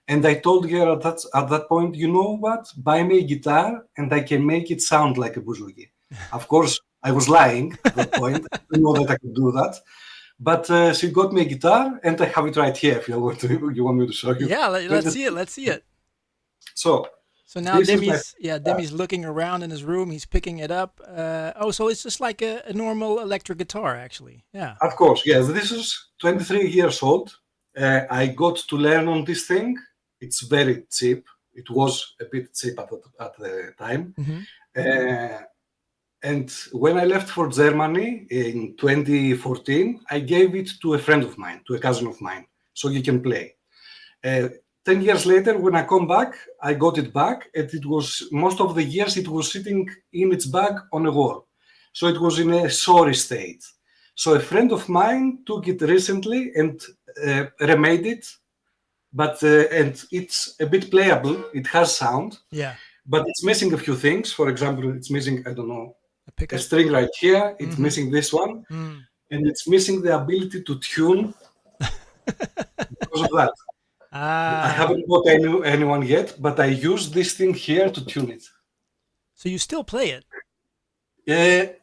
And I told her at that point, you know what? Buy me a guitar and I can make it sound like a bouzouki. Of course, I was lying at that point. I didn't know that I could do that. But she got me a guitar, and I have it right here if you want me to show you. Yeah, let's see it. Let's see it. So now Dimi's looking around in his room. He's picking it up. So it's just like a normal electric guitar, actually. Yeah. Of course, yes. This is 23 years old. I got to learn on this thing. It's very cheap. It was a bit cheap at the time. And when I left for Germany in 2014, I gave it to a friend of mine, to a cousin of mine, so you can play. 10 years later, when I come back, I got it back, and it was, most of the years, it was sitting in its bag on a wall. So it was in a sorry state. So a friend of mine took it recently and remade it. But and it's a bit playable. It has sound, but it's missing a few things. For example, it's missing, I don't know, a string right here. It's missing this one, and it's missing the ability to tune because of that. I haven't bought anyone yet, but I use this thing here to tune it. So you still play it?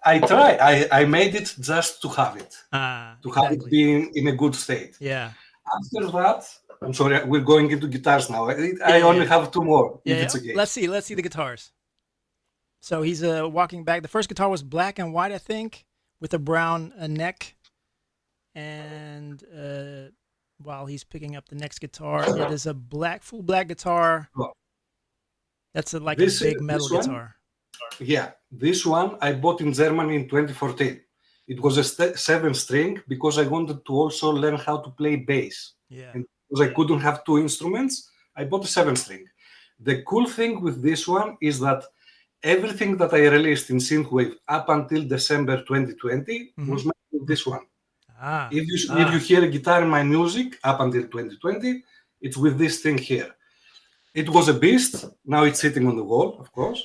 I try. I made it just to have it, to have it being in a good state. Yeah. After that. I'm sorry, we're going into guitars now. I only have two more, if it's okay. Let's see the guitars. So he's walking back. The first guitar was black and white, I think, with a brown neck. And while he's picking up the next guitar, it is a full black guitar. That's like a big metal guitar. Yeah, this one I bought in Germany in 2014. It was a 7-string because I wanted to also learn how to play bass. Yeah. And because I couldn't have two instruments, I bought a 7-string. The cool thing with this one is that everything that I released in Synthwave up until December 2020 was made with this one. If you hear a guitar in my music up until 2020, it's with this thing here. It was a beast. Now it's sitting on the wall, of course.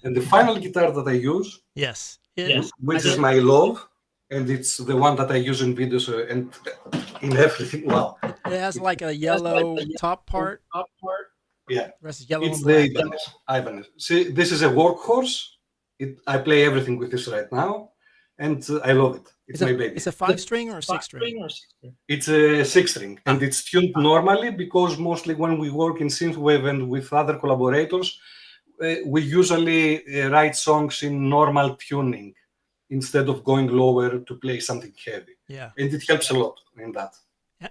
And the final guitar that I use, yes, which is my love, and it's the one that I use in videos and in everything. Wow. It has like a yellow top part. Yeah. Rest is yellow It's and black. the Ibanez. See, this is a workhorse. I play everything with this right now, and I love it. It's my baby. It's a 5-string or a 6-string? It's a 6-string, and it's tuned normally because mostly when we work in Synthwave and with other collaborators, we usually write songs in normal tuning instead of going lower to play something heavy. Yeah. And it helps a lot in that.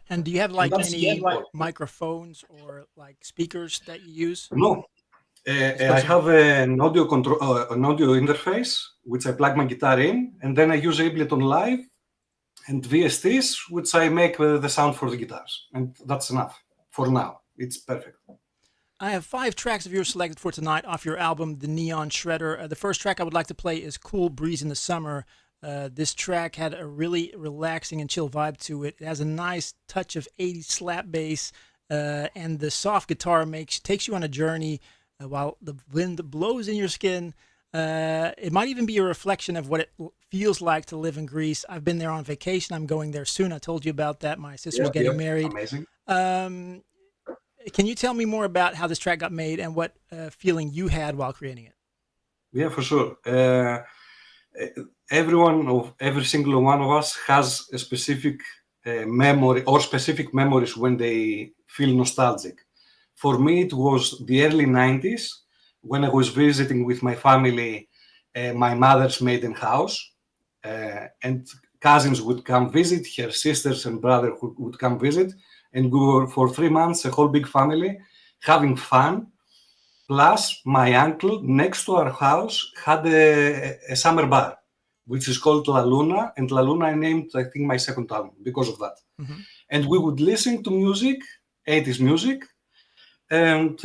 And do you have like any microphones or like speakers that you use? No. I have an audio control, an audio interface, which I plug my guitar in, and then I use Ableton Live and VSTs, which I make the sound for the guitars. And that's enough for now. It's perfect. I have 5 tracks of yours selected for tonight off your album, The Neon Shredder. The first track I would like to play is Cool Breeze in the Summer. This track had a really relaxing and chill vibe to it. It has a nice touch of 80s slap bass, and the soft guitar takes you on a journey while the wind blows in your skin. It might even be a reflection of what it feels like to live in Greece. I've been there on vacation. I'm going there soon. I told you about that. My sister's getting married. Amazing. Can you tell me more about how this track got made and what feeling you had while creating it? Yeah, for sure. Every single one of us has a specific memory or specific memories when they feel nostalgic. For me, it was the early 90s when I was visiting with my family my mother's maiden house, and cousins would come visit, her sisters and brother would come visit, and we were for 3 months, a whole big family, having fun. Plus, my uncle next to our house had a summer bar, which is called La Luna, and La Luna I named, I think, my second album because of that. Mm-hmm. And we would listen to music, 80s music, and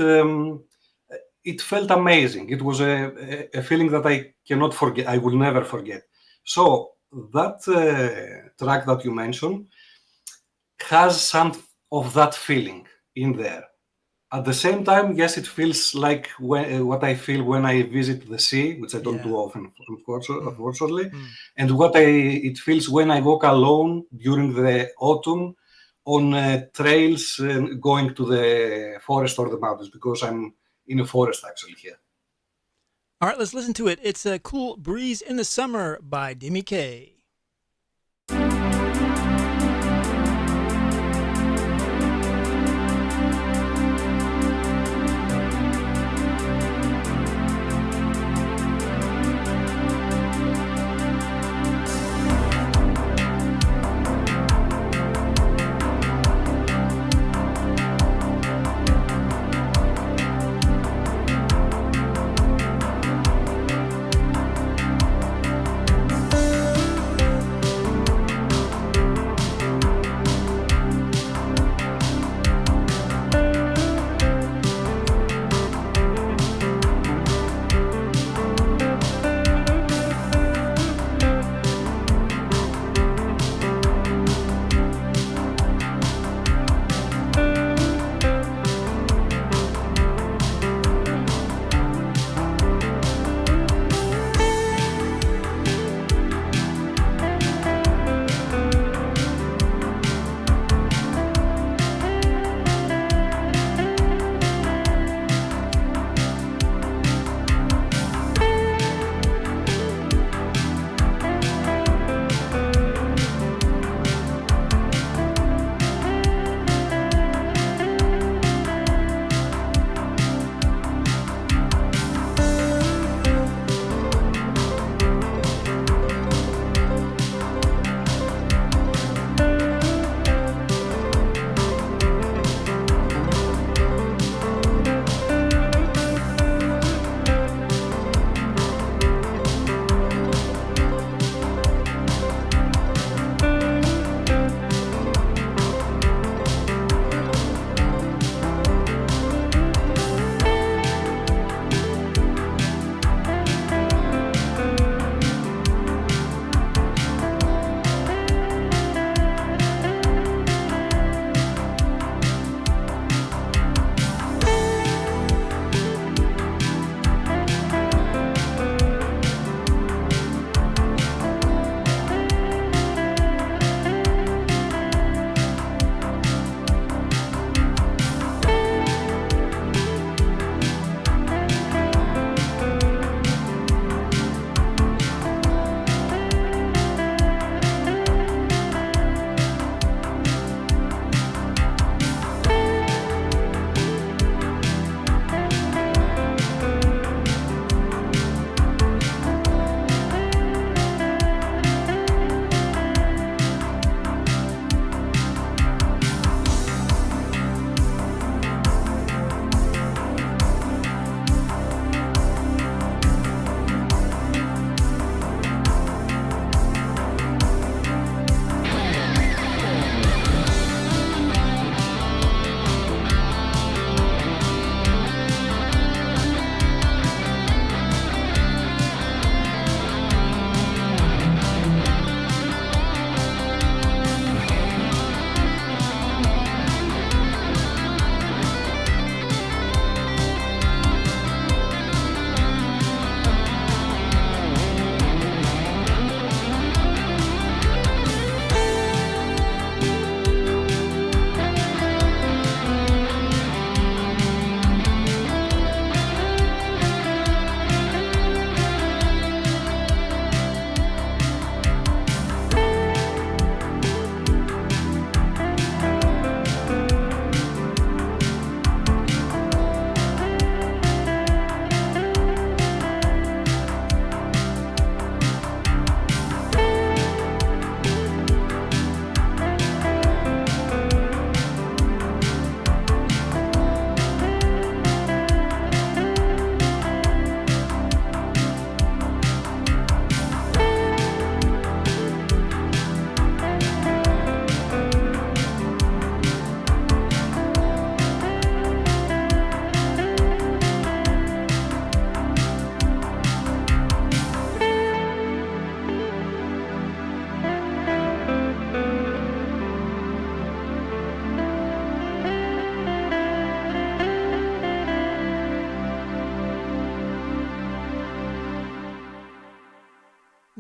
it felt amazing. It was a feeling that I cannot forget, I will never forget. So that track that you mentioned has some of that feeling in there. At the same time, yes, it feels like what I feel when I visit the sea, which I don't do often, unfortunately, and what it feels when I walk alone during the autumn on trails going to the forest or the mountains, because I'm in a forest actually here. All right, let's listen to it. It's a Cool Breeze in the Summer by Dimi Kaye.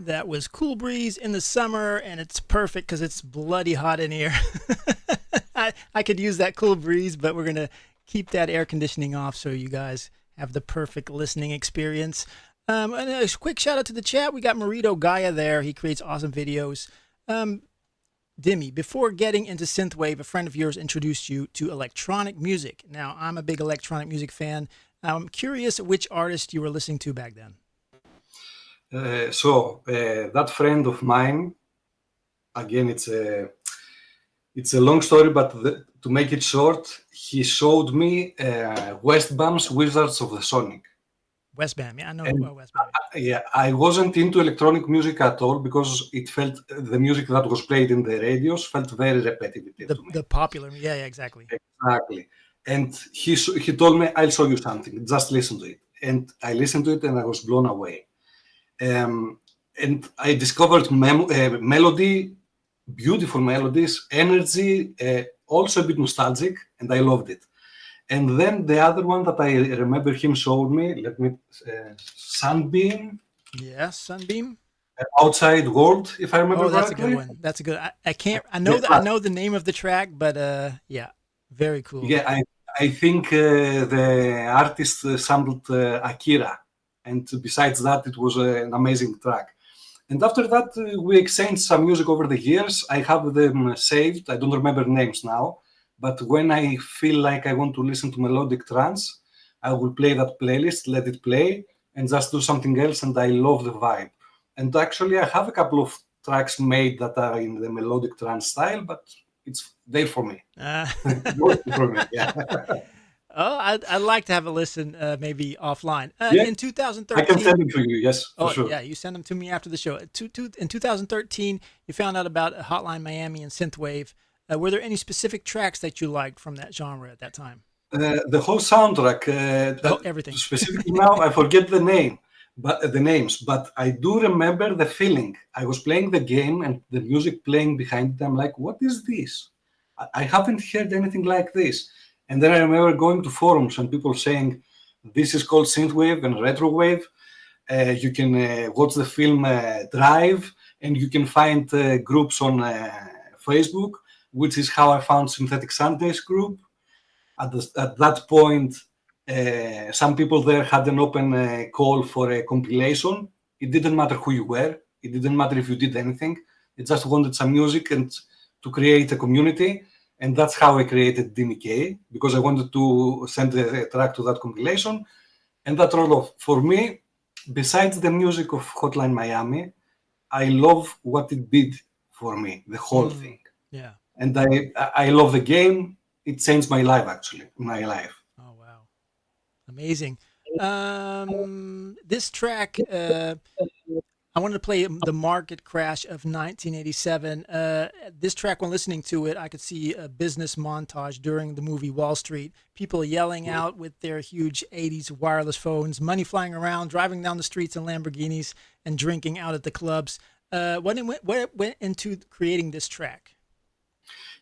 That was Cool Breeze in the summer, and it's perfect because it's bloody hot in here. I could use that cool breeze, but we're going to keep that air conditioning off so you guys have the perfect listening experience. And a quick shout out to the chat. We got Marito Gaia there. He creates awesome videos. Dimi, before getting into Synthwave, a friend of yours introduced you to electronic music. Now, I'm a big electronic music fan. I'm curious which artist you were listening to back then. That friend of mine, again, it's a long story, but to make it short, he showed me Westbam's Wizards of the Sonic. Westbam, yeah, I know Westbam. Yeah, I wasn't into electronic music at all because it felt the music that was played in the radios felt very repetitive to me. The popular, yeah, exactly. Exactly. And he told me, I'll show you something, just listen to it. And I listened to it and I was blown away. And I discovered melody, beautiful melodies, energy, also a bit nostalgic, and I loved it. And then the other one that I remember him showed me, Sunbeam. Yeah, Sunbeam. Outside World, if I remember that's correctly. A good one. That's a good. I know the name of the track, but yeah, very cool. Yeah, I think the artist sampled Akira, and besides that, it was an amazing track. And after that, we exchanged some music over the years. I have them saved. I don't remember names now. But when I feel like I want to listen to melodic trance, I will play that playlist, let it play, and just do something else, and I love the vibe. And actually, I have a couple of tracks made that are in the melodic trance style, but it's there for me. For me, yeah. Oh, I'd like to have a listen, maybe offline. Yeah, in 2013, I can send them to you, yes, for sure. Yeah, you send them to me after the show. In 2013, you found out about Hotline Miami and Synthwave. Were there any specific tracks that you liked from that genre at that time? The whole soundtrack, everything. Specifically now, I forget the names, but I do remember the feeling. I was playing the game and the music playing behind it. I'm like, what is this? I haven't heard anything like this. And then I remember going to forums and people saying, this is called Synthwave and Retrowave. You can watch the film Drive, and you can find groups on Facebook, which is how I found Synthetic Sundays group. At that point, some people there had an open call for a compilation. It didn't matter who you were. It didn't matter if you did anything. It just wanted some music and to create a community. And that's how I created Dimi Kaye, because I wanted to send a track to that compilation. And that rolled off. For me, besides the music of Hotline Miami, I love what it did for me, the whole thing. Yeah. And I love the game. It changed my life, actually, my life. Oh, wow. Amazing. This track, I wanted to play The Market Crash of 1987. This track, when listening to it, I could see a business montage during the movie Wall Street. People yelling out with their huge 80s wireless phones, money flying around, driving down the streets in Lamborghinis, and drinking out at the clubs. What went into creating this track?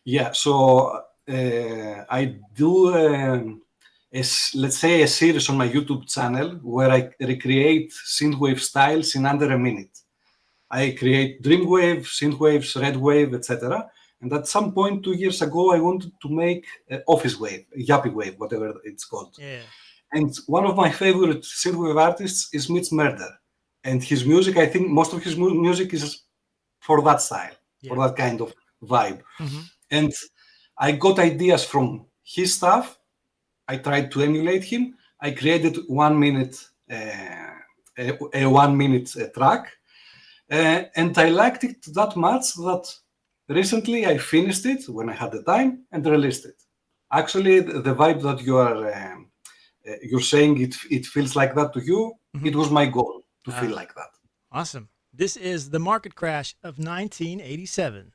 Yeah, so I do, let's say, a series on my YouTube channel where I recreate synthwave styles in under a minute. I create dreamwave, synthwaves, red wave, etc. And at some point 2 years ago, I wanted to make office wave, yuppie wave, whatever it's called. Yeah. And one of my favorite synthwave artists is Mitch Murder. And his music, I think most of his music is for that style, for that kind of vibe. Mm-hmm. And I got ideas from his stuff. I tried to emulate him. I created 1 minute, a 1 minute track. And I liked it that much that recently I finished it when I had the time and released it. Actually, the vibe that you're saying it feels like that to you, it was my goal to feel like that. Awesome. This is The Market Crash of 1987.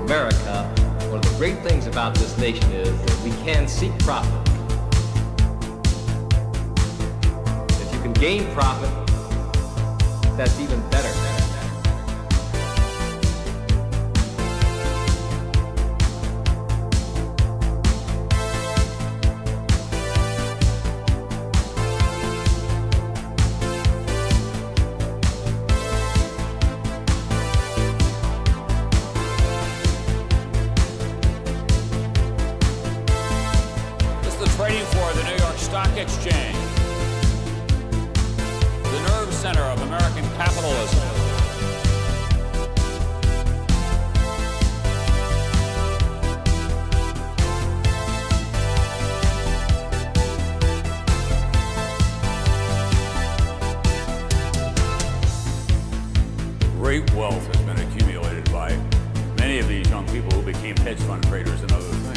America, one of the great things about this nation is that we can seek profit. If you can gain profit, that's even better. stock exchange, the nerve center of American capitalism. Great wealth has been accumulated by many of these young people who became hedge fund traders and other things.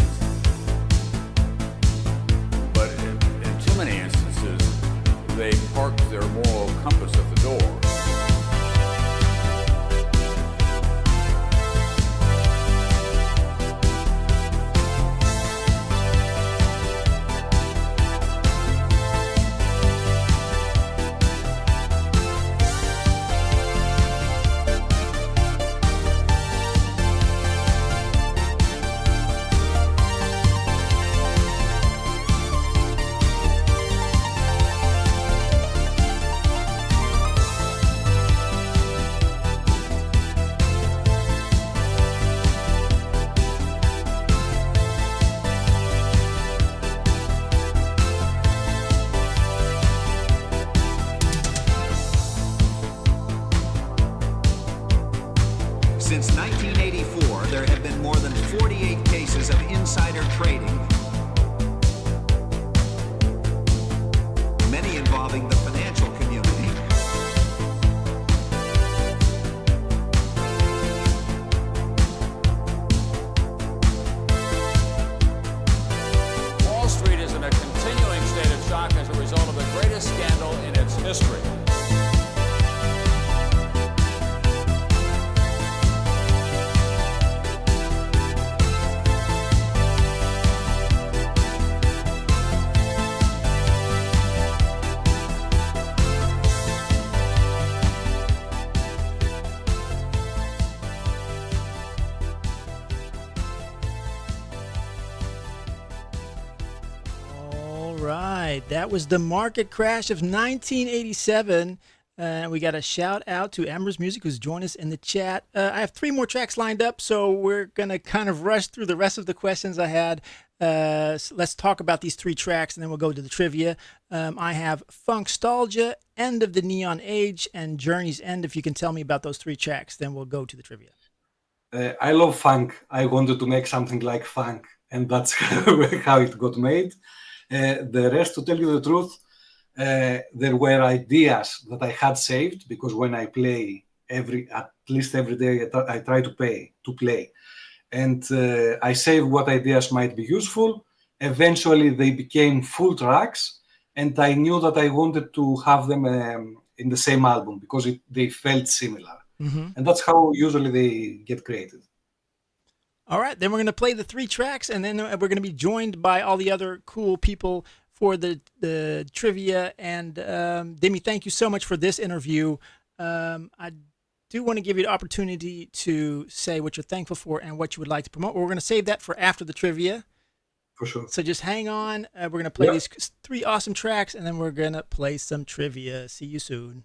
But in too many instances, they parked their moral compass at the door. Since 1984, there have been more than 48 cases of insider trading, many involving the financial community. Wall Street is in a continuing state of shock as a result of the greatest scandal in its history. That was the market crash of 1987. We got a shout out to Embers Music, who's joined us in the chat. I have 3 more tracks lined up, so we're going to kind of rush through the rest of the questions I had. So let's talk about these 3 tracks, and then we'll go to the trivia. I have Funkstalgia, End of the Neon Age, and Journey's End. If you can tell me about those 3 tracks, then we'll go to the trivia. I love funk. I wanted to make something like funk, and that's how it got made. The rest, to tell you the truth, there were ideas that I had saved, because when I play at least every day, I try to play, and I saved what ideas might be useful. Eventually, they became full tracks, and I knew that I wanted to have them in the same album because they felt similar, and that's how usually they get created. All right, then we're going to play the 3 tracks, and then we're going to be joined by all the other cool people for the trivia. And Dimi, thank you so much for this interview. I do want to give you the opportunity to say what you're thankful for and what you would like to promote. We're going to save that for after the trivia. For sure. So just hang on. We're going to play these 3 awesome tracks, and then we're going to play some trivia. See you soon.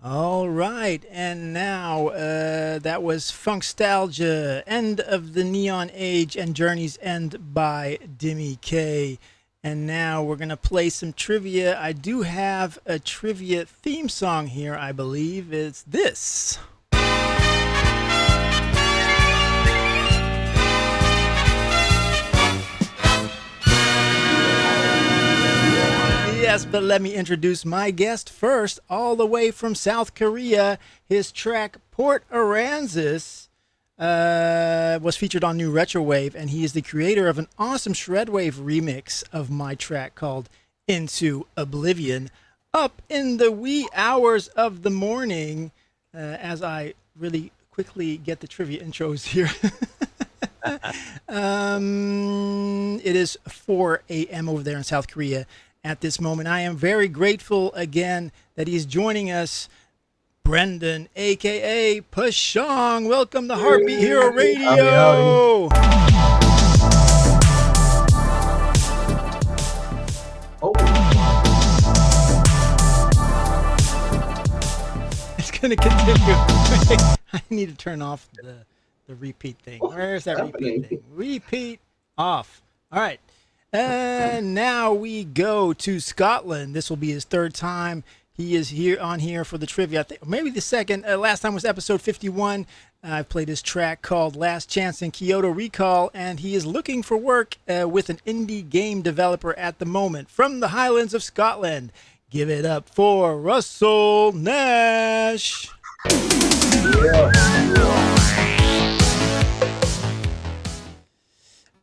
All right, and now that was Funkstalgia, End of the Neon Age and Journey's End by Dimi Kaye. And now we're going to play some trivia. I do have a trivia theme song here, I believe. It's this. Yes, but let me introduce my guest first, all the way from South Korea. His track Port Aransas was featured on New Retrowave, and he is the creator of an awesome shredwave remix of my track called Into Oblivion. Up in the wee hours of the morning, as I really quickly get the trivia intros here. It is 4 a.m. over there in South Korea. At this moment, I am very grateful again that he's joining us, Brendan, aka Pashang. Welcome to Heartbeat Hero Radio. Oh. It's gonna continue. I need to turn off the repeat thing. Where's that repeat thing? Repeat off. All right. And now we go to Scotland. This will be his third time. He is here for the trivia. I think maybe the second. Last time was episode 51. I played his track called Last Chance in Kyoto Recall, and he is looking for work with an indie game developer at the moment from the Highlands of Scotland. Give it up for Russell Nash.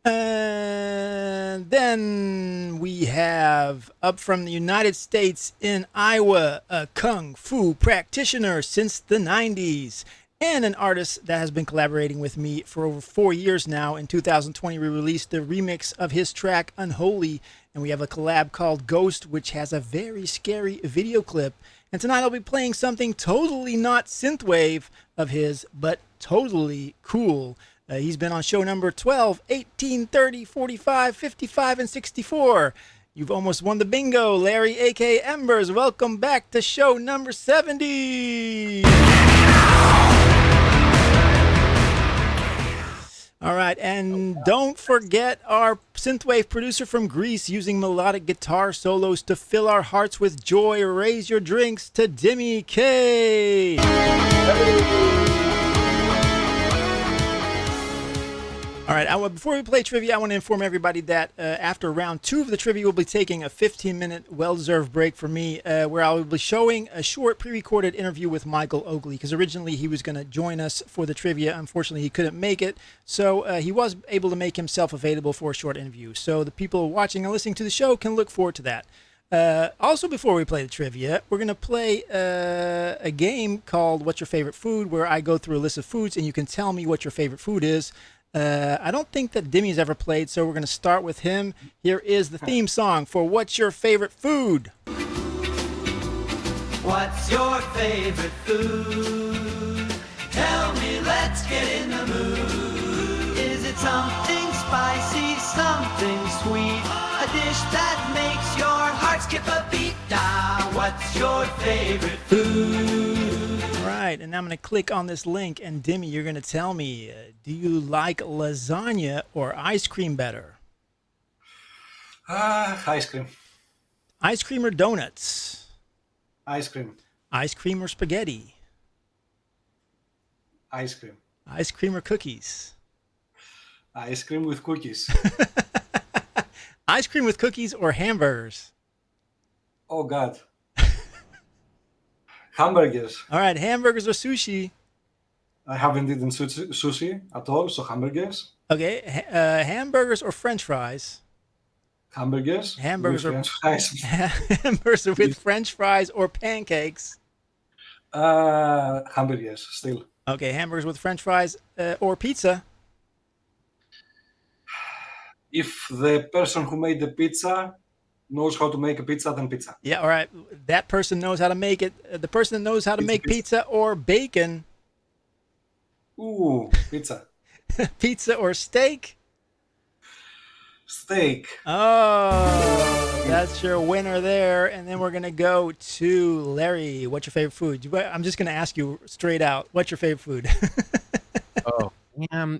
And then we have, up from the United States in Iowa, a Kung Fu practitioner since the 90s, and an artist that has been collaborating with me for over 4 years now. In 2020, we released the remix of his track Unholy, and we have a collab called Ghost, which has a very scary video clip. And tonight I'll be playing something totally not synthwave of his, but totally cool. He's been on show number 12, 18, 30, 45, 55, and 64. You've almost won the bingo, Larry, a.k.a. Embers. Welcome back to show number 70. All right, and don't forget our synthwave producer from Greece using melodic guitar solos to fill our hearts with joy. Raise your drinks to Dimi Kaye. All right, before we play trivia, I want to inform everybody that after round 2 of the trivia, we'll be taking a 15-minute well-deserved break for me, where I will be showing a short pre-recorded interview with Michael Oakley, because originally he was going to join us for the trivia. Unfortunately, he couldn't make it, so he was able to make himself available for a short interview. So the people watching and listening to the show can look forward to that. Also, before we play the trivia, we're going to play a game called What's Your Favorite Food, where I go through a list of foods, and you can tell me what your favorite food is. I don't think that Dimi's ever played, so we're going to start with him. Here is the theme song for What's Your Favorite Food? What's your favorite food? Tell me, let's get in the mood. Is it something spicy, something sweet? A dish that makes your heart skip a beat? What's your favorite food? All right, and I'm going to click on this link, and Dimi, you're going to tell me, do you like lasagna or ice cream better? Ice cream. Ice cream or donuts? Ice cream. Ice cream or spaghetti? Ice cream. Ice cream or cookies? Ice cream with cookies. Ice cream with cookies or hamburgers? Oh, God. Hamburgers. All right, hamburgers or sushi? I haven't eaten sushi at all, so hamburgers. Okay, hamburgers or French fries? Hamburgers. Hamburgers with or French fries. hamburgers with French fries or pancakes? Hamburgers still. Okay, hamburgers with French fries or pizza? If the person who made the pizza knows how to make a pizza, then pizza. Yeah, all right. That person knows how to make it. The person that knows how to make pizza or bacon? Ooh, pizza. Pizza or steak? Steak. Oh, that's your winner there. And then we're going to go to Larry. What's your favorite food? I'm just going to ask you straight out. What's your favorite food? Oh,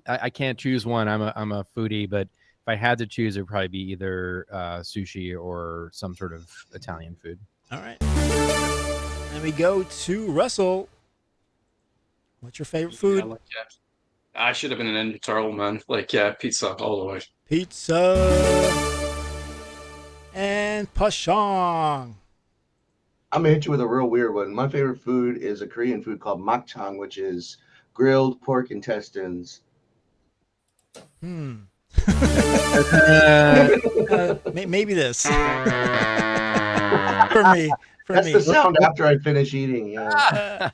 I can't choose one. I'm a foodie, but if I had to choose, it would probably be either sushi or some sort of Italian food. All right. Then we go to Russell. What's your favorite food? I should have been an Ninja man. Pizza all the way. Pizza. And Pashang. I'm gonna hit you with a real weird one. My favorite food is a Korean food called makchang, which is grilled pork intestines. Maybe this. For me. That's the sound after I finish eating. Yeah.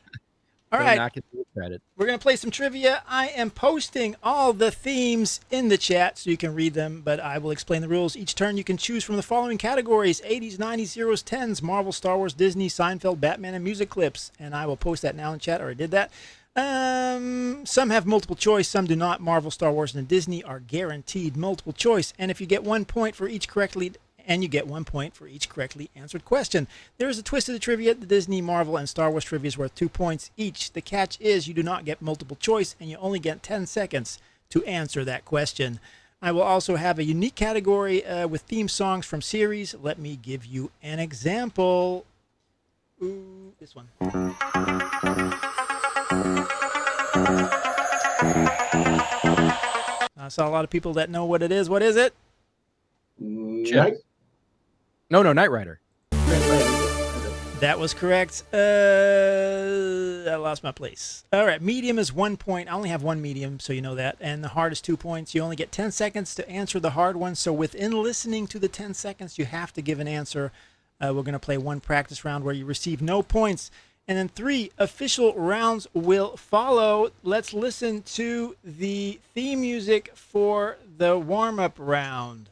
All right. We're going to play some trivia. I am posting all the themes in the chat so you can read them, but I will explain the rules. Each turn you can choose from the following categories: 80s, 90s, 0s, 10s, Marvel, Star Wars, Disney, Seinfeld, Batman, and music clips. And I will post that now in chat, or I did that. Some have multiple choice, some do not. Marvel, Star Wars, and Disney are guaranteed multiple choice. And if you get 1 point for each correctly answered question. There is a twist to the trivia. The Disney, Marvel, and Star Wars trivia is worth 2 points each. The catch is you do not get multiple choice, and you only get 10 seconds to answer that question. I will also have a unique category with theme songs from series. Let me give you an example. Ooh, this one. I saw a lot of people that know what it is. What is it? Knight Rider. That was correct. I lost my place. All right, medium is 1 point. I only have one medium, so you know that. And the hard is 2 points. You only get 10 seconds to answer the hard one. So within listening to the 10 seconds, you have to give an answer. We're going to play one practice round where you receive no points. And then 3 official rounds will follow. Let's listen to the theme music for the warm-up round.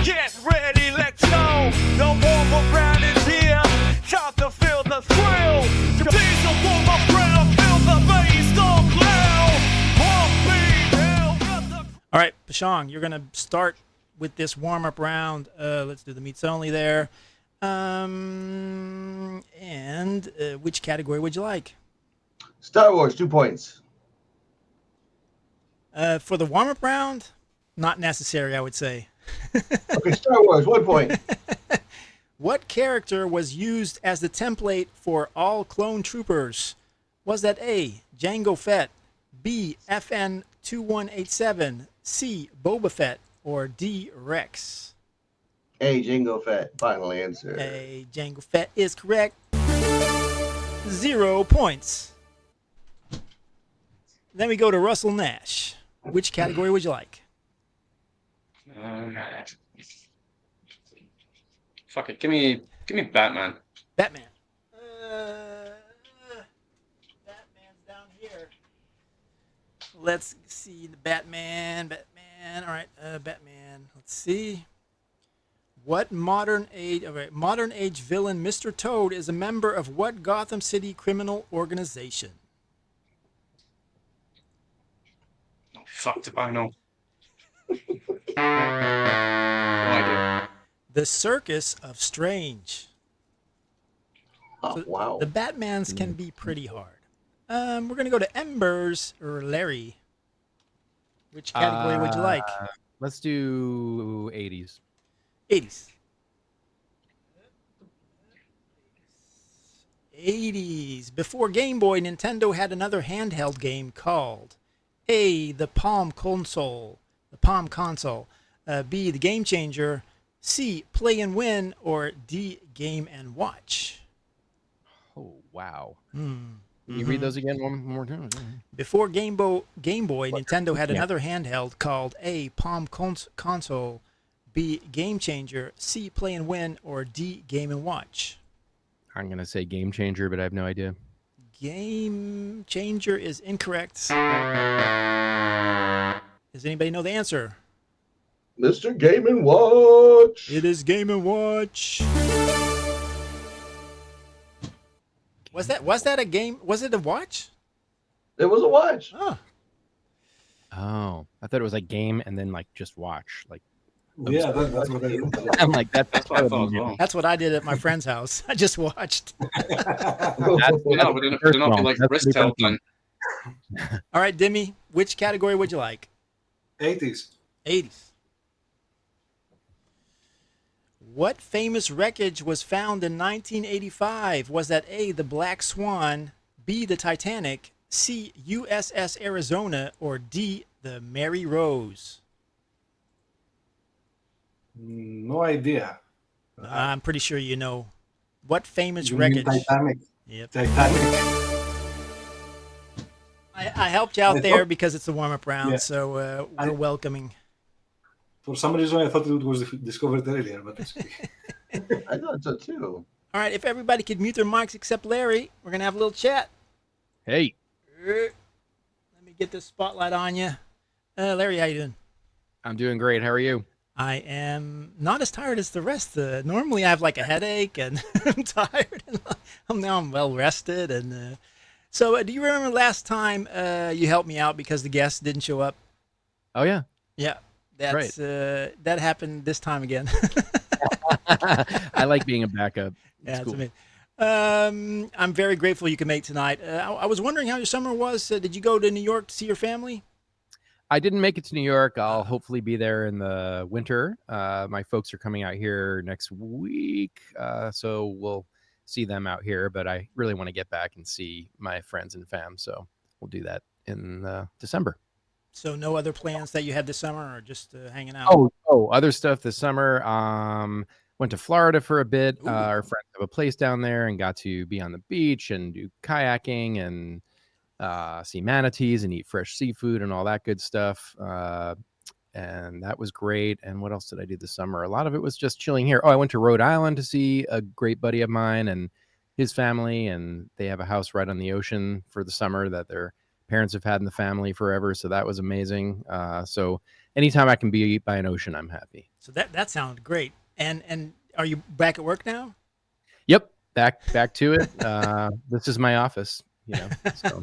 Get ready, let's go. The warm-up round is here. Time to feel the thrill. Please the warm-up round. Feel the bass go loud. All right, Pashang, you're going to start with this warm-up round. Let's do the meets only there. And which category would you like? Star Wars, 2 points. For the warm-up round, not necessary, I would say. Okay, Star Wars, 1 point. What character was used as the template for all clone troopers? Was that A, Jango Fett, B, FN 2187, C, Boba Fett, or D, Rex? A, Jango Fett. Final answer. A, Jango Fett is correct. 0 points. Then we go to Russell Nash. Which category would you like? Fuck it. Give me Batman. Batman. Batman's down here. Let's see the Batman. All right, Batman. Let's see. What modern age villain Mr. Toad is a member of what Gotham City criminal organization? Oh, fuck if I know. No idea. The Circus of Strange. Oh, wow. The Batmans can be pretty hard. We're going to go to Embers or Larry. Which category would you like? Let's do 80s. 80s. 80s. Before Game Boy, Nintendo had another handheld game called A, the Palm Console. B, the Game Changer. C, Play and Win, or D, Game and Watch. Oh, wow. Can you read those again one more time? Before Game Boy, Nintendo had another handheld called A, Palm Console, B, Game Changer, C, Play and Win, or D, Game and Watch. I'm going to say Game Changer, but I have no idea. Game Changer is incorrect. Does anybody know the answer? Mr. Game & Watch. It is Game & Watch. Was that a game? Was it a watch? It was a watch. Oh. Oh, I thought it was like game and then like just watch. Like Yeah, that's what I I'm like, that's what I thought as well. That's what I did at my friend's house. I just watched. No, but they're not be like wrist held then. All right, Dimi, which category would you like? 80s. 80s. What famous wreckage was found in 1985? Was that A, the Black Swan, B, the Titanic, C, USS Arizona, or D, the Mary Rose? No idea. I'm pretty sure you know. What famous You mean wreckage? Titanic. Yep. Titanic. I helped you out I there thought- because it's a warm-up round, Yeah. so we're welcoming. For some reason, I thought it was discovered earlier, but it's... I thought so too. All right, if everybody could mute their mics except Larry, we're going to have a little chat. Hey. Let me get this spotlight on you. Larry, how you doing? I'm doing great. How are you? I am not as tired as the rest. Normally I have like a headache and I'm tired. And now I'm well rested. And so do you remember last time you helped me out because the guests didn't show up? Oh, yeah. Yeah. That's that happened this time again. I like being a backup. Yeah, It's cool. amazing. I'm very grateful you could make tonight. I was wondering how your summer was. Did you go to New York to see your family? I didn't make it to New York. I'll hopefully be there in the winter. My folks are coming out here next week, so we'll see them out here. But I really want to get back and see my friends and fam, so we'll do that in December. So no other plans that you had this summer, or just hanging out? Oh, other stuff this summer. Went to Florida for a bit. Our friends have a place down there and got to be on the beach and do kayaking and see manatees and eat fresh seafood and all that good stuff. And that was great. And what else did I do this summer? A lot of it was just chilling here. Oh, I went to Rhode Island to see a great buddy of mine and his family, and they have a house right on the ocean for the summer that their parents have had in the family forever. So that was amazing. So anytime I can be by an ocean, I'm happy. So that sounded great. And are you back at work now? Yep. Back to it. This is my office, you know, so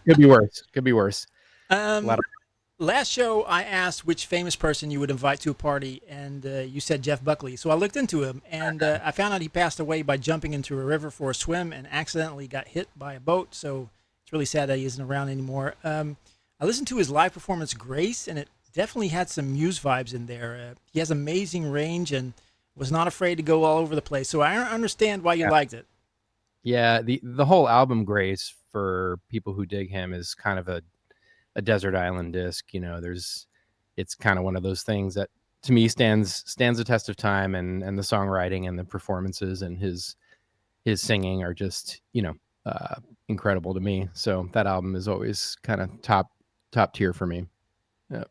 could be worse. Could be worse. Last show, I asked which famous person you would invite to a party, and you said Jeff Buckley. So I looked into him, and I found out he passed away by jumping into a river for a swim and accidentally got hit by a boat. So it's really sad that he isn't around anymore. I listened to his live performance, Grace, and it definitely had some Muse vibes in there. He has amazing range and was not afraid to go all over the place. So I understand why you liked it. Yeah, the whole album Grace, for people who dig him, is kind of a desert island disc. You know, it's kind of one of those things that to me stands the test of time, and the songwriting and the performances and his singing are just, you know, incredible to me. So that album is always kind of top tier for me. Yeah.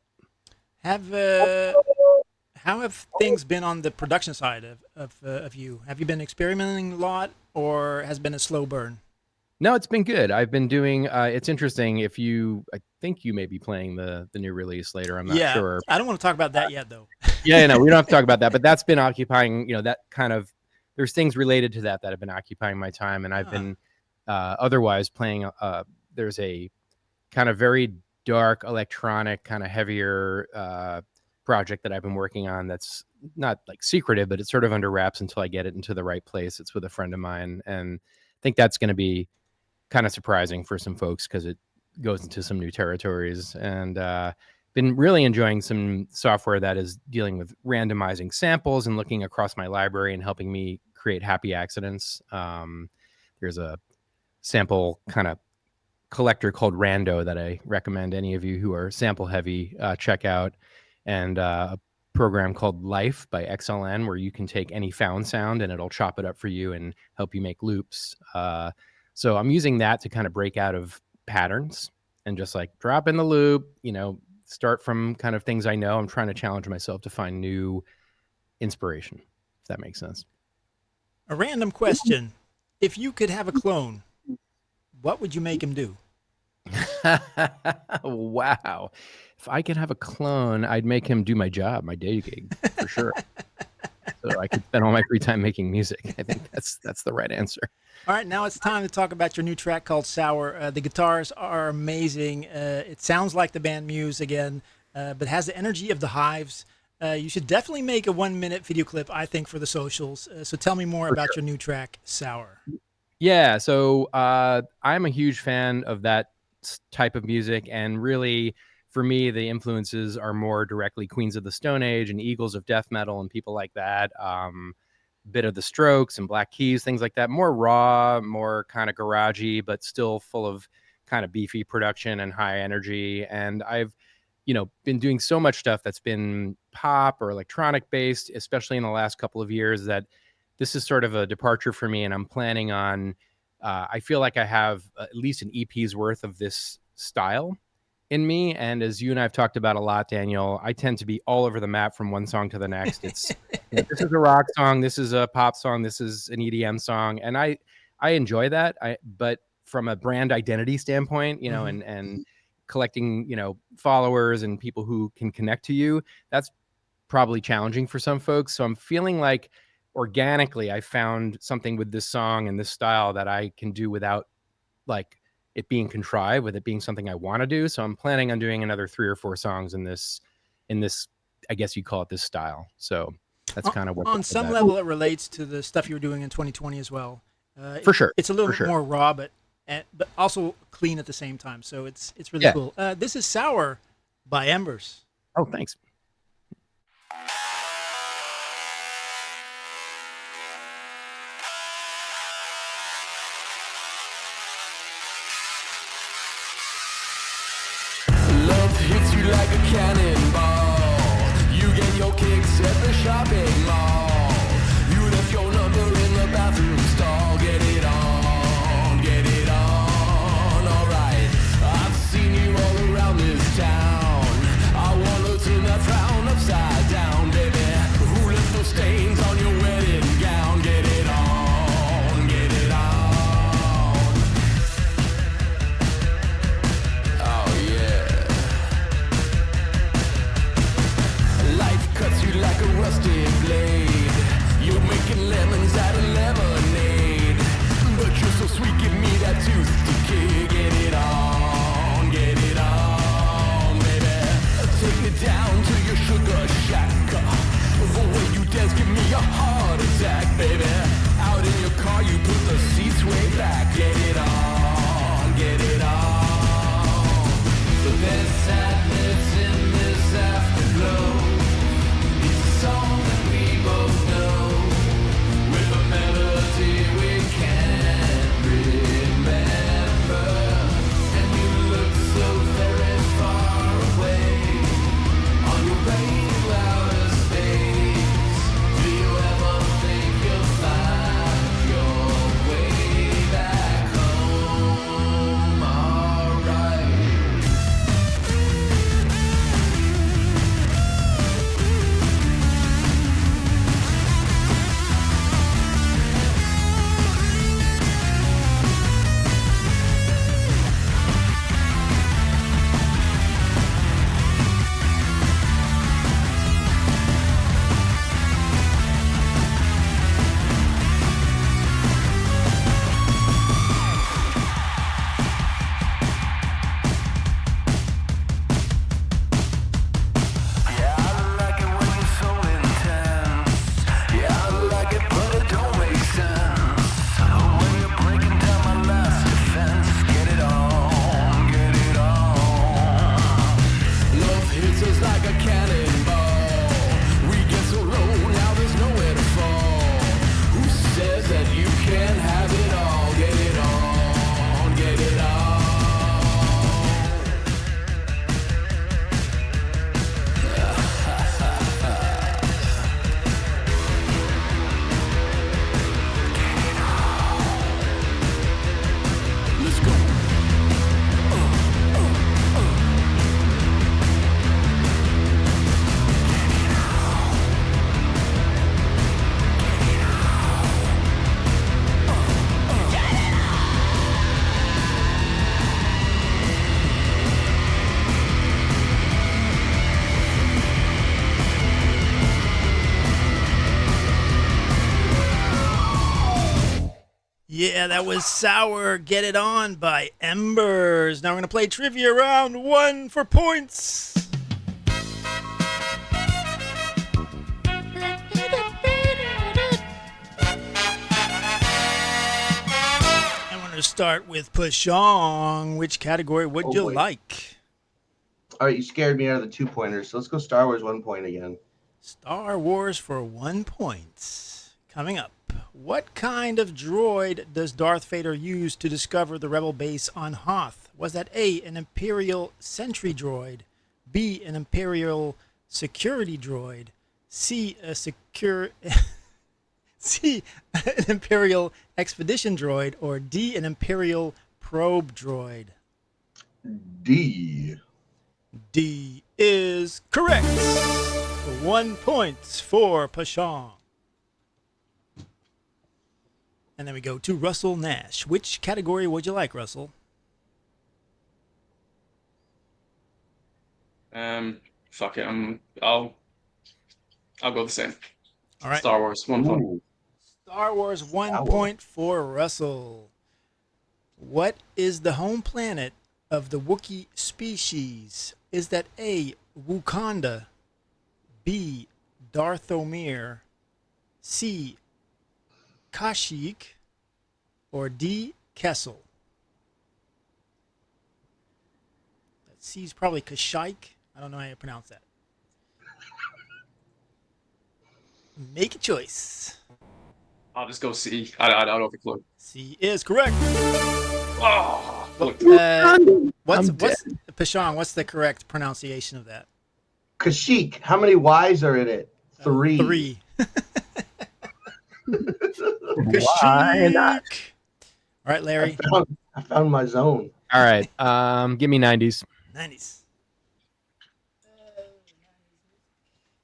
How have things been on the production side of you? Have you been experimenting a lot, or has it been a slow burn? No, it's been good. I've been doing, it's interesting. I think you may be playing the new release later. I'm not sure. I don't want to talk about that yet, though. Yeah, no, we don't have to talk about that, but that's been occupying, you know, that kind of, there's things related to that have been occupying my time. And I've been otherwise playing, there's a kind of very dark electronic, kind of heavier project that I've been working on that's not like secretive, but it's sort of under wraps until I get it into the right place. It's with a friend of mine, and I think that's going to be kind of surprising for some folks because it goes into some new territories. And been really enjoying some software that is dealing with randomizing samples and looking across my library and helping me create happy accidents. There's a sample kind of collector called Rando that I recommend any of you who are sample heavy check out, and a program called Life by XLN, where you can take any found sound and it'll chop it up for you and help you make loops. So I'm using that to kind of break out of patterns and just like drop in the loop, you know, start from kind of things I know. I'm trying to challenge myself to find new inspiration, if that makes sense. A random question. If you could have a clone, what would you make him do? Wow. If I could have a clone, I'd make him do my job, my day gig, for sure. So I could spend all my free time making music. I think that's the right answer. All right, now it's time to talk about your new track called Sour. The guitars are amazing. It sounds like the band Muse again, but has the energy of the Hives. You should definitely make a 1-minute video clip, I think, for the socials. So tell me more about your new track, Sour. Yeah, so I'm a huge fan of that type of music, and really, for me, the influences are more directly Queens of the Stone Age and Eagles of death metal and people like that. Bit of the Strokes and Black Keys, things like that. More raw, more kind of garagey, but still full of kind of beefy production and high energy. And I've, been doing so much stuff that's been pop or electronic based, especially in the last couple of years, that this is sort of a departure for me. And I'm planning on, I feel like I have at least an EP's worth of this style in me. And as you and I have talked about a lot, Daniel, I tend to be all over the map from one song to the next. It's this is a rock song, this is a pop song, this is an EDM song, and I enjoy that. But from a brand identity standpoint, and collecting, followers and people who can connect to you, that's probably challenging for some folks. So I'm feeling like organically I found something with this song and this style that I can do without like it being contrived, with it being something I want to do. So I'm planning on doing another 3 or 4 songs in this, I guess you call it this style. So that's kind of what. On some level, it relates to the stuff you were doing in 2020 as well. For sure. It's a little bit more raw, but also clean at the same time. So it's really cool. This is Sour by Embers. Oh, thanks. Hits you like a cannonball. You get your kicks at the shopping mall. You left your number in the bathroom stall. Get it on, alright. I've seen you all around this town. I wanna turn that frown upside down, baby. Who left those stains on your wedding gown? Get it on, get it on. Oh yeah. Cuts you like a rusty blade. You're making lemons out of lemonade. But you're so sweet, give me that tooth decay. Get it on, baby. Take me down to your sugar shack. The way you dance, give me a heart attack, baby. Out in your car, you put the seats way back. Get it on, get it on. But there's sadness in this afterglow. Song that we both know, with a melody we can't remember, and you look so very far away on your rainy outer space. Do you ever think you'll find your way back home? Alright. Yeah, that was Sour, Get It On by Embers. Now we're going to play trivia round 1 for points. gonna start with Pashang. Which category would you like? All right, you scared me out of the 2 pointers. So let's go Star Wars 1 point again. Star Wars for 1 point. Coming up. What kind of droid does Darth Vader use to discover the rebel base on Hoth? Was that A, an Imperial sentry droid, B, an Imperial security droid, C, C, an Imperial expedition droid, or D, an Imperial probe droid? D. D is correct. For 1 point for Pashang. And then we go to Russell Nash. Which category would you like, Russell? Fuck it. I'll go the same. All right. Star Wars 1 point. Star Wars 1 point for Russell. What is the home planet of the Wookiee species? Is that A, Wakanda, B, Darthomir, C, Kashyyyk, or D, Kessel? C is probably Kashyyyk. I don't know how you pronounce that. Make a choice. I'll just go C. I don't have a clue. C is correct. Oh, what's Pashang? What's the correct pronunciation of that? Kashyyyk. How many Y's are in it? 3. 3. Why not? All right, Larry. I found my zone. All right. Give me 90s. 90s.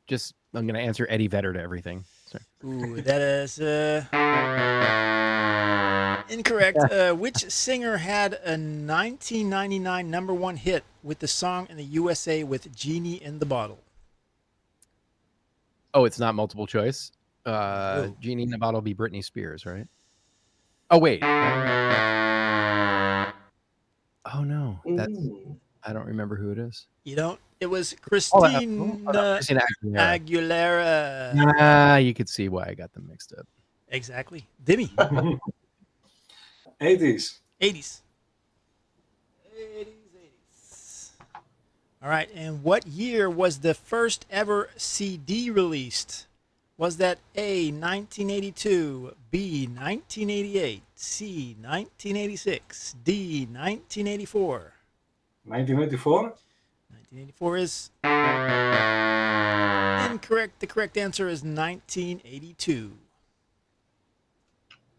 Just, I'm going to answer Eddie Vedder to everything. Sorry. Ooh, that is incorrect. Which singer had a 1999 #1 hit with the song in the USA with Genie in the Bottle? Oh, it's not multiple choice. Genie in the Bottle be Britney Spears, right? Oh, wait. Oh, no. I don't remember who it is. You don't? It was Christina Aguilera. You could see why I got them mixed up. Exactly. Dimi. 80s. 80s. All right. And what year was the first ever CD released? Was that A, 1982, B, 1988, C, 1986, D, 1984? 1984? 1984 is incorrect. The correct answer is 1982.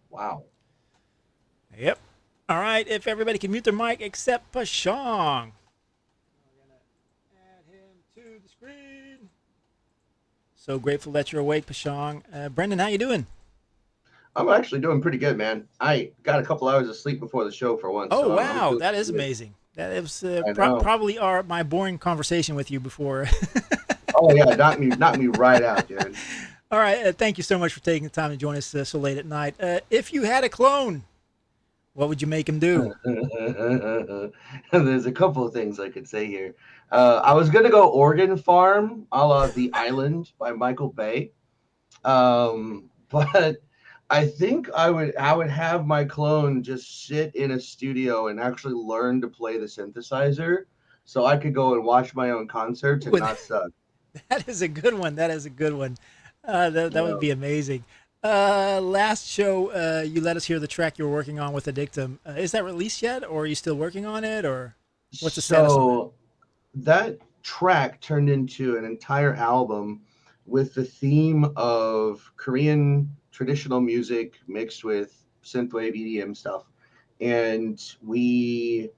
Wow. Yep. All right. If everybody can mute their mic except Pashang. We're going to add him to the screen. So grateful that you're awake, Pashang. Brendan, how you doing? I'm actually doing pretty good, man. I got a couple hours of sleep before the show for once. Oh, so wow. That is amazing. That is probably my boring conversation with you before. Oh, yeah. Knock me right out, dude. All right. Thank you so much for taking the time to join us so late at night. If you had a clone, what would you make him do? There's a couple of things I could say here. I was going to go Organ Farm, a la The Island by Michael Bay. But I think I would have my clone just sit in a studio and actually learn to play the synthesizer so I could go and watch my own concerts and not suck. That is a good one. That would be amazing. Last show, you let us hear the track you were working on with Addictum. Is that released yet, or are you still working on it, or what's the status of it? That track turned into an entire album with the theme of Korean traditional music mixed with synthwave EDM stuff, and we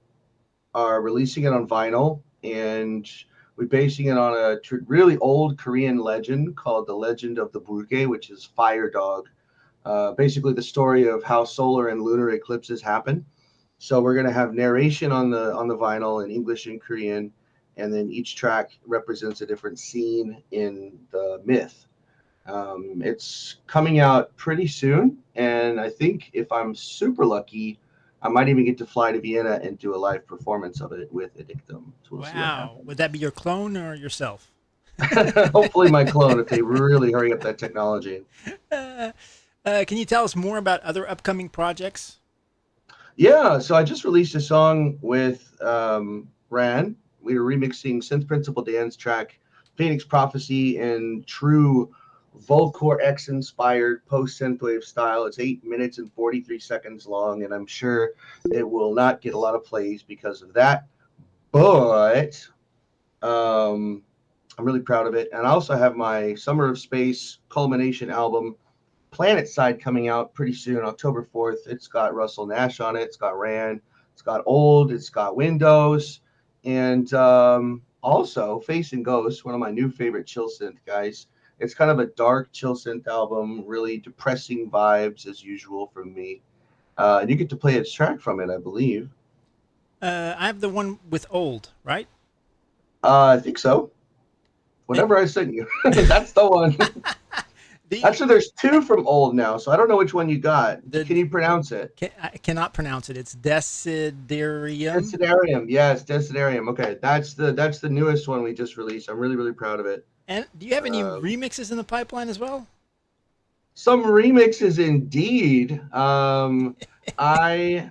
are releasing it on vinyl, and we're basing it on a really old Korean legend called the Legend of the Burge, which is Fire Dog. Basically the story of how solar and lunar eclipses happen. So we're going to have narration on the vinyl in English and Korean, and then each track represents a different scene in the myth. It's coming out pretty soon, and I think if I'm super lucky, I might even get to fly to Vienna and do a live performance of it with Addictum. So we'll see what happens. Would that be your clone or yourself? Hopefully my clone, if they really hurry up that technology. Can you tell us more about other upcoming projects? Yeah, so I just released a song with Ran. We were remixing Synth Principal Dan's track, Phoenix Prophecy, in true Volcore X inspired post synthwave style. It's 8 minutes and 43 seconds long, and I'm sure it will not get a lot of plays because of that. But I'm really proud of it. And I also have my Summer of Space culmination album, Planet Side, coming out pretty soon, October 4th. It's got Russell Nash on it. It's got Ran. It's got Old. It's got Windows. And also Face and Ghost, one of my new favorite chill synth guys. It's kind of a dark chill synth album, really depressing vibes as usual from me. And you get to play a track from it, I believe. I have the one with Old, right? I think so. Whatever I sent you, that's the one. Actually, there's two from Old now, so I don't know which one you got. Can you pronounce it? I cannot pronounce it. It's Desiderium. Desiderium, yes, Desiderium. Okay, that's the newest one we just released. I'm really, really proud of it. And do you have any remixes in the pipeline as well? Some remixes indeed. I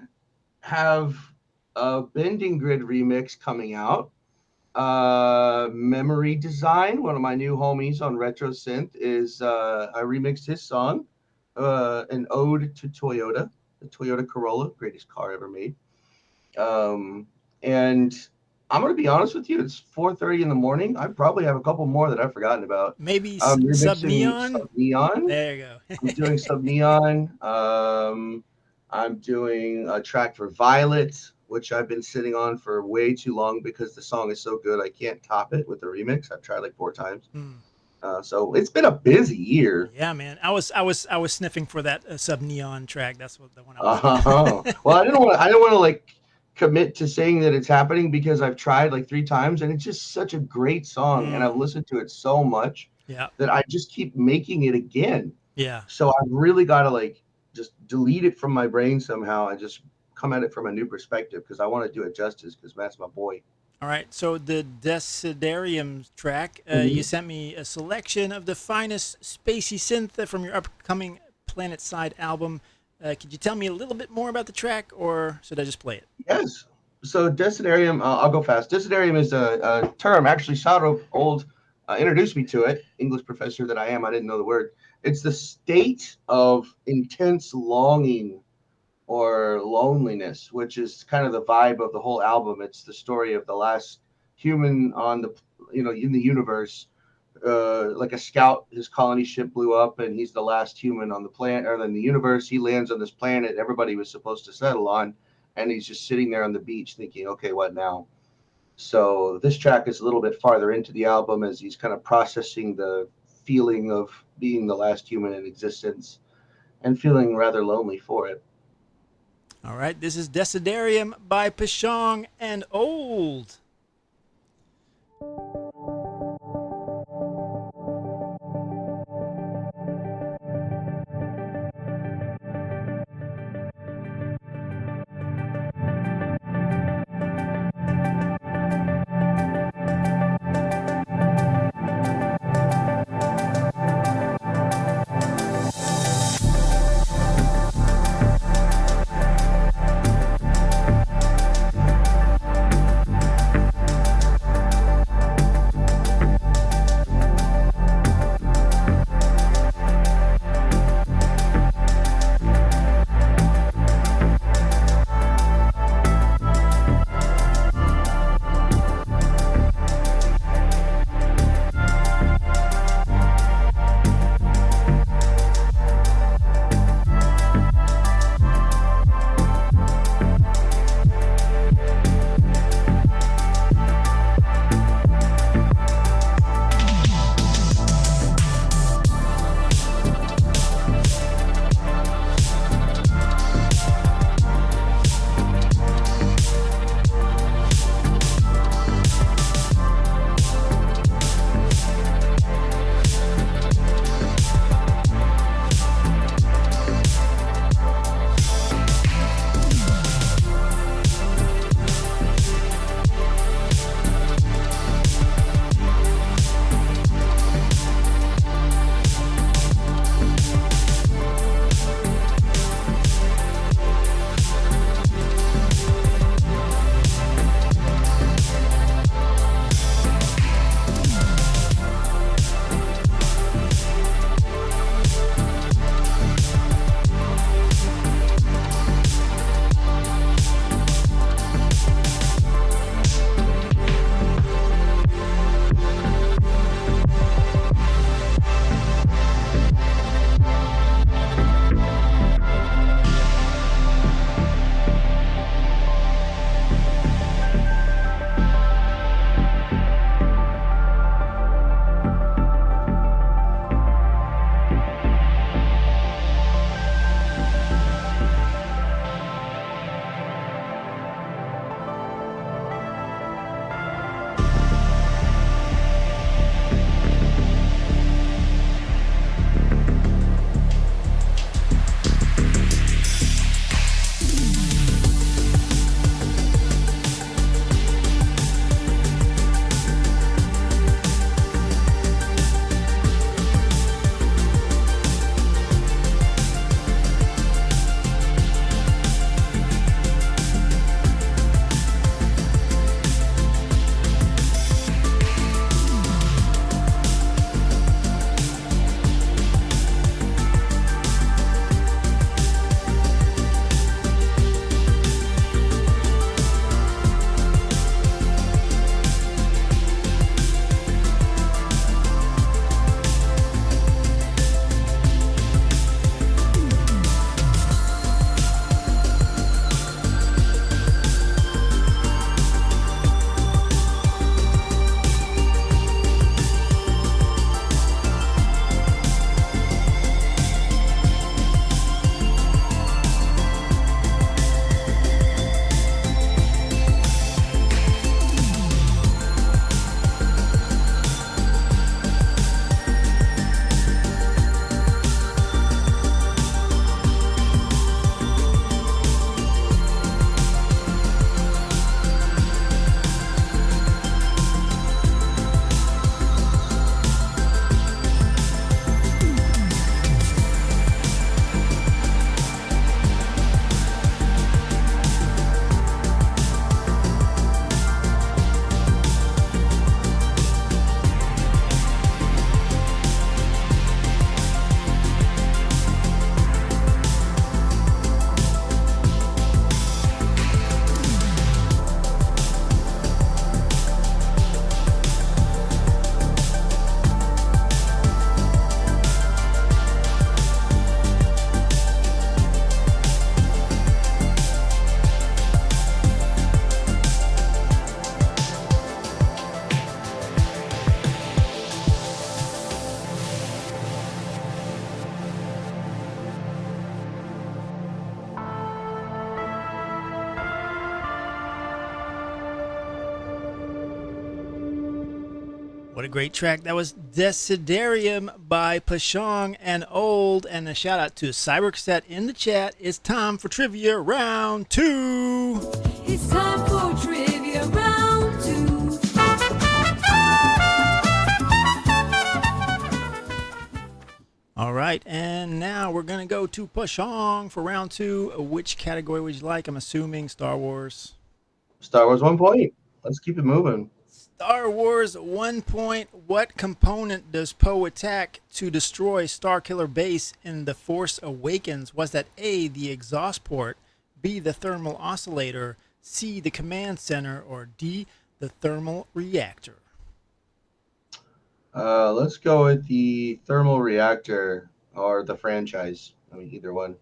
have a Bending Grid remix coming out. Memory Design, one of my new homies on Retro Synth, is I remixed his song, an ode to Toyota, the Toyota Corolla, greatest car ever made. And I'm going to be honest with you, it's 4:30 in the morning. I probably have a couple more that I've forgotten about. Maybe Sub Neon? There you go. I'm doing Sub Neon. I'm doing a track for Violet, which I've been sitting on for way too long because the song is so good. I can't top it with the remix. I've tried like 4 times. So it's been a busy year. Yeah, man. I was sniffing for that Sub Neon track. That's what the one I was. Well, I didn't want to like commit to saying that it's happening because I've tried like 3 times and it's just such a great song and I've listened to it so much that I just keep making it again. Yeah. So I've really got to like just delete it from my brain somehow and just come at it from a new perspective because I want to do it justice because that's my boy. All right. So the Desiderium track, you sent me a selection of the finest spacey synth from your upcoming Planet Side album. Could you tell me a little bit more about the track, or should I just play it? Yes. So Desiderium, I'll go fast. Desiderium is a term. Actually, Shadow Old introduced me to it. English professor that I am, I didn't know the word. It's the state of intense longing or loneliness, which is kind of the vibe of the whole album. It's the story of the last human on the, in the universe. Like a scout, his colony ship blew up and he's the last human on the planet or in the universe. He lands on this planet everybody was supposed to settle on, and he's just sitting there on the beach thinking, okay, what now? So this track is a little bit farther into the album as he's kind of processing the feeling of being the last human in existence and feeling rather lonely for it. All right, this is Desiderium by Pashang and Old. What a great track. That was Desiderium by Pashang and Old. And a shout out to Cyberset in the chat. It's time for trivia round 2. It's time for trivia round 2. All right, and now we're going to go to Pashang for round 2. Which category would you like? I'm assuming Star Wars. Star Wars 1 point. Let's keep it moving. Star Wars 1 point. What component does Poe attack to destroy Starkiller Base in The Force Awakens? Was that A, the exhaust port, B, the thermal oscillator, C, the command center, or D, the thermal reactor? Let's go with the thermal reactor or the franchise. I mean, either one.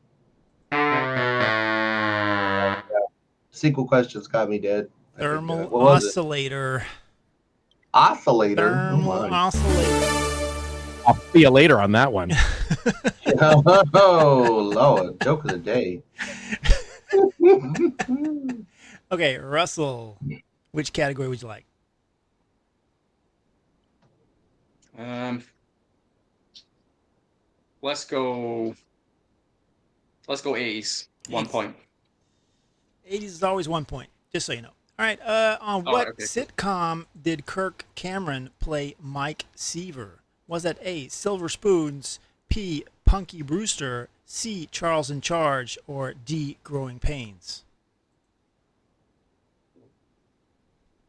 Sequel questions got me dead. Thermal oscillator. Oscillator? Thermal oscillator. I'll see you later on that one. Oh, Lord. Joke of the day. Okay, Russell. Which category would you like? Let's go 80s. 1 point. 80s is always 1 point, just so you know. All right, on what sitcom did Kirk Cameron play Mike Seaver? Was that A, Silver Spoons, P, Punky Brewster, C, Charles in Charge, or D, Growing Pains?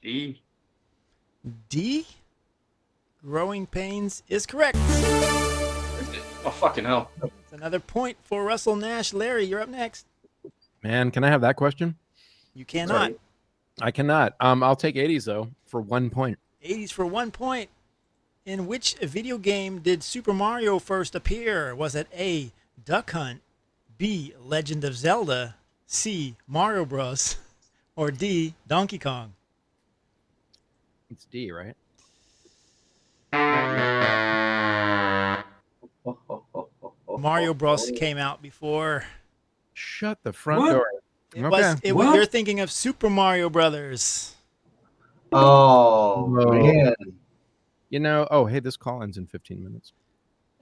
D. D? Growing Pains is correct. Oh, fucking hell. It's another point for Russell Nash. Larry, you're up next. Man, can I have that question? You cannot. I cannot. I'll take 80s, though, for 1 point. 80s for 1 point. In which video game did Super Mario first appear? Was it A, Duck Hunt, B, Legend of Zelda, C, Mario Bros, or D, Donkey Kong? It's D, right? Mario Bros came out before. Shut the front door. You're thinking of Super Mario Brothers. Oh, man. You know, hey, this call ends in 15 minutes.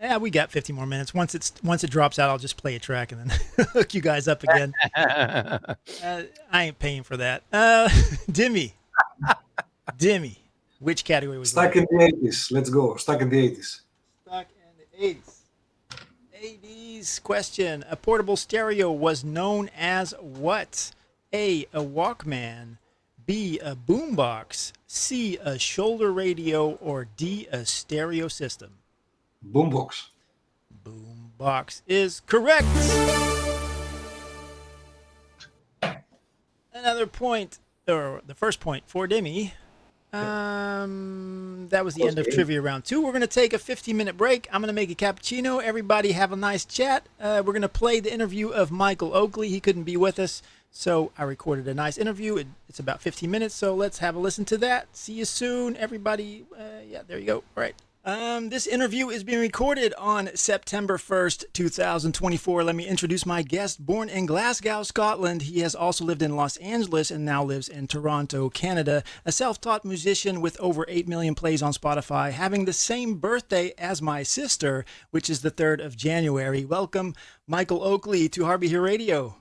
Yeah, we got 15 more minutes. Once it drops out, I'll just play a track and then hook you guys up again. I ain't paying for that. Dimi, which category was Stuck in the 80s. Let's go. Stuck in the 80s. Stuck in the 80s. 80s question. A portable stereo was known as what? A Walkman, B, a boombox, C, a shoulder radio, or D, a stereo system? Boombox. Boombox is correct. Another point, or the first point for Dimi. That was the end of trivia round 2. We're going to take a 15-minute break. I'm going to make a cappuccino. Everybody have a nice chat. We're going to play the interview of Michael Oakley. He couldn't be with us, so I recorded a nice interview. It's about 15 minutes, so let's have a listen to that. See you soon, everybody. Yeah, there you go. All right. This interview is being recorded on September 1st, 2024. Let me introduce my guest. Born in Glasgow, Scotland, he has also lived in Los Angeles and now lives in Toronto, Canada. A self-taught musician with over 8 million plays on Spotify, having the same birthday as my sister, which is the 3rd of January. Welcome, Michael Oakley, to HeartBeatHero Radio.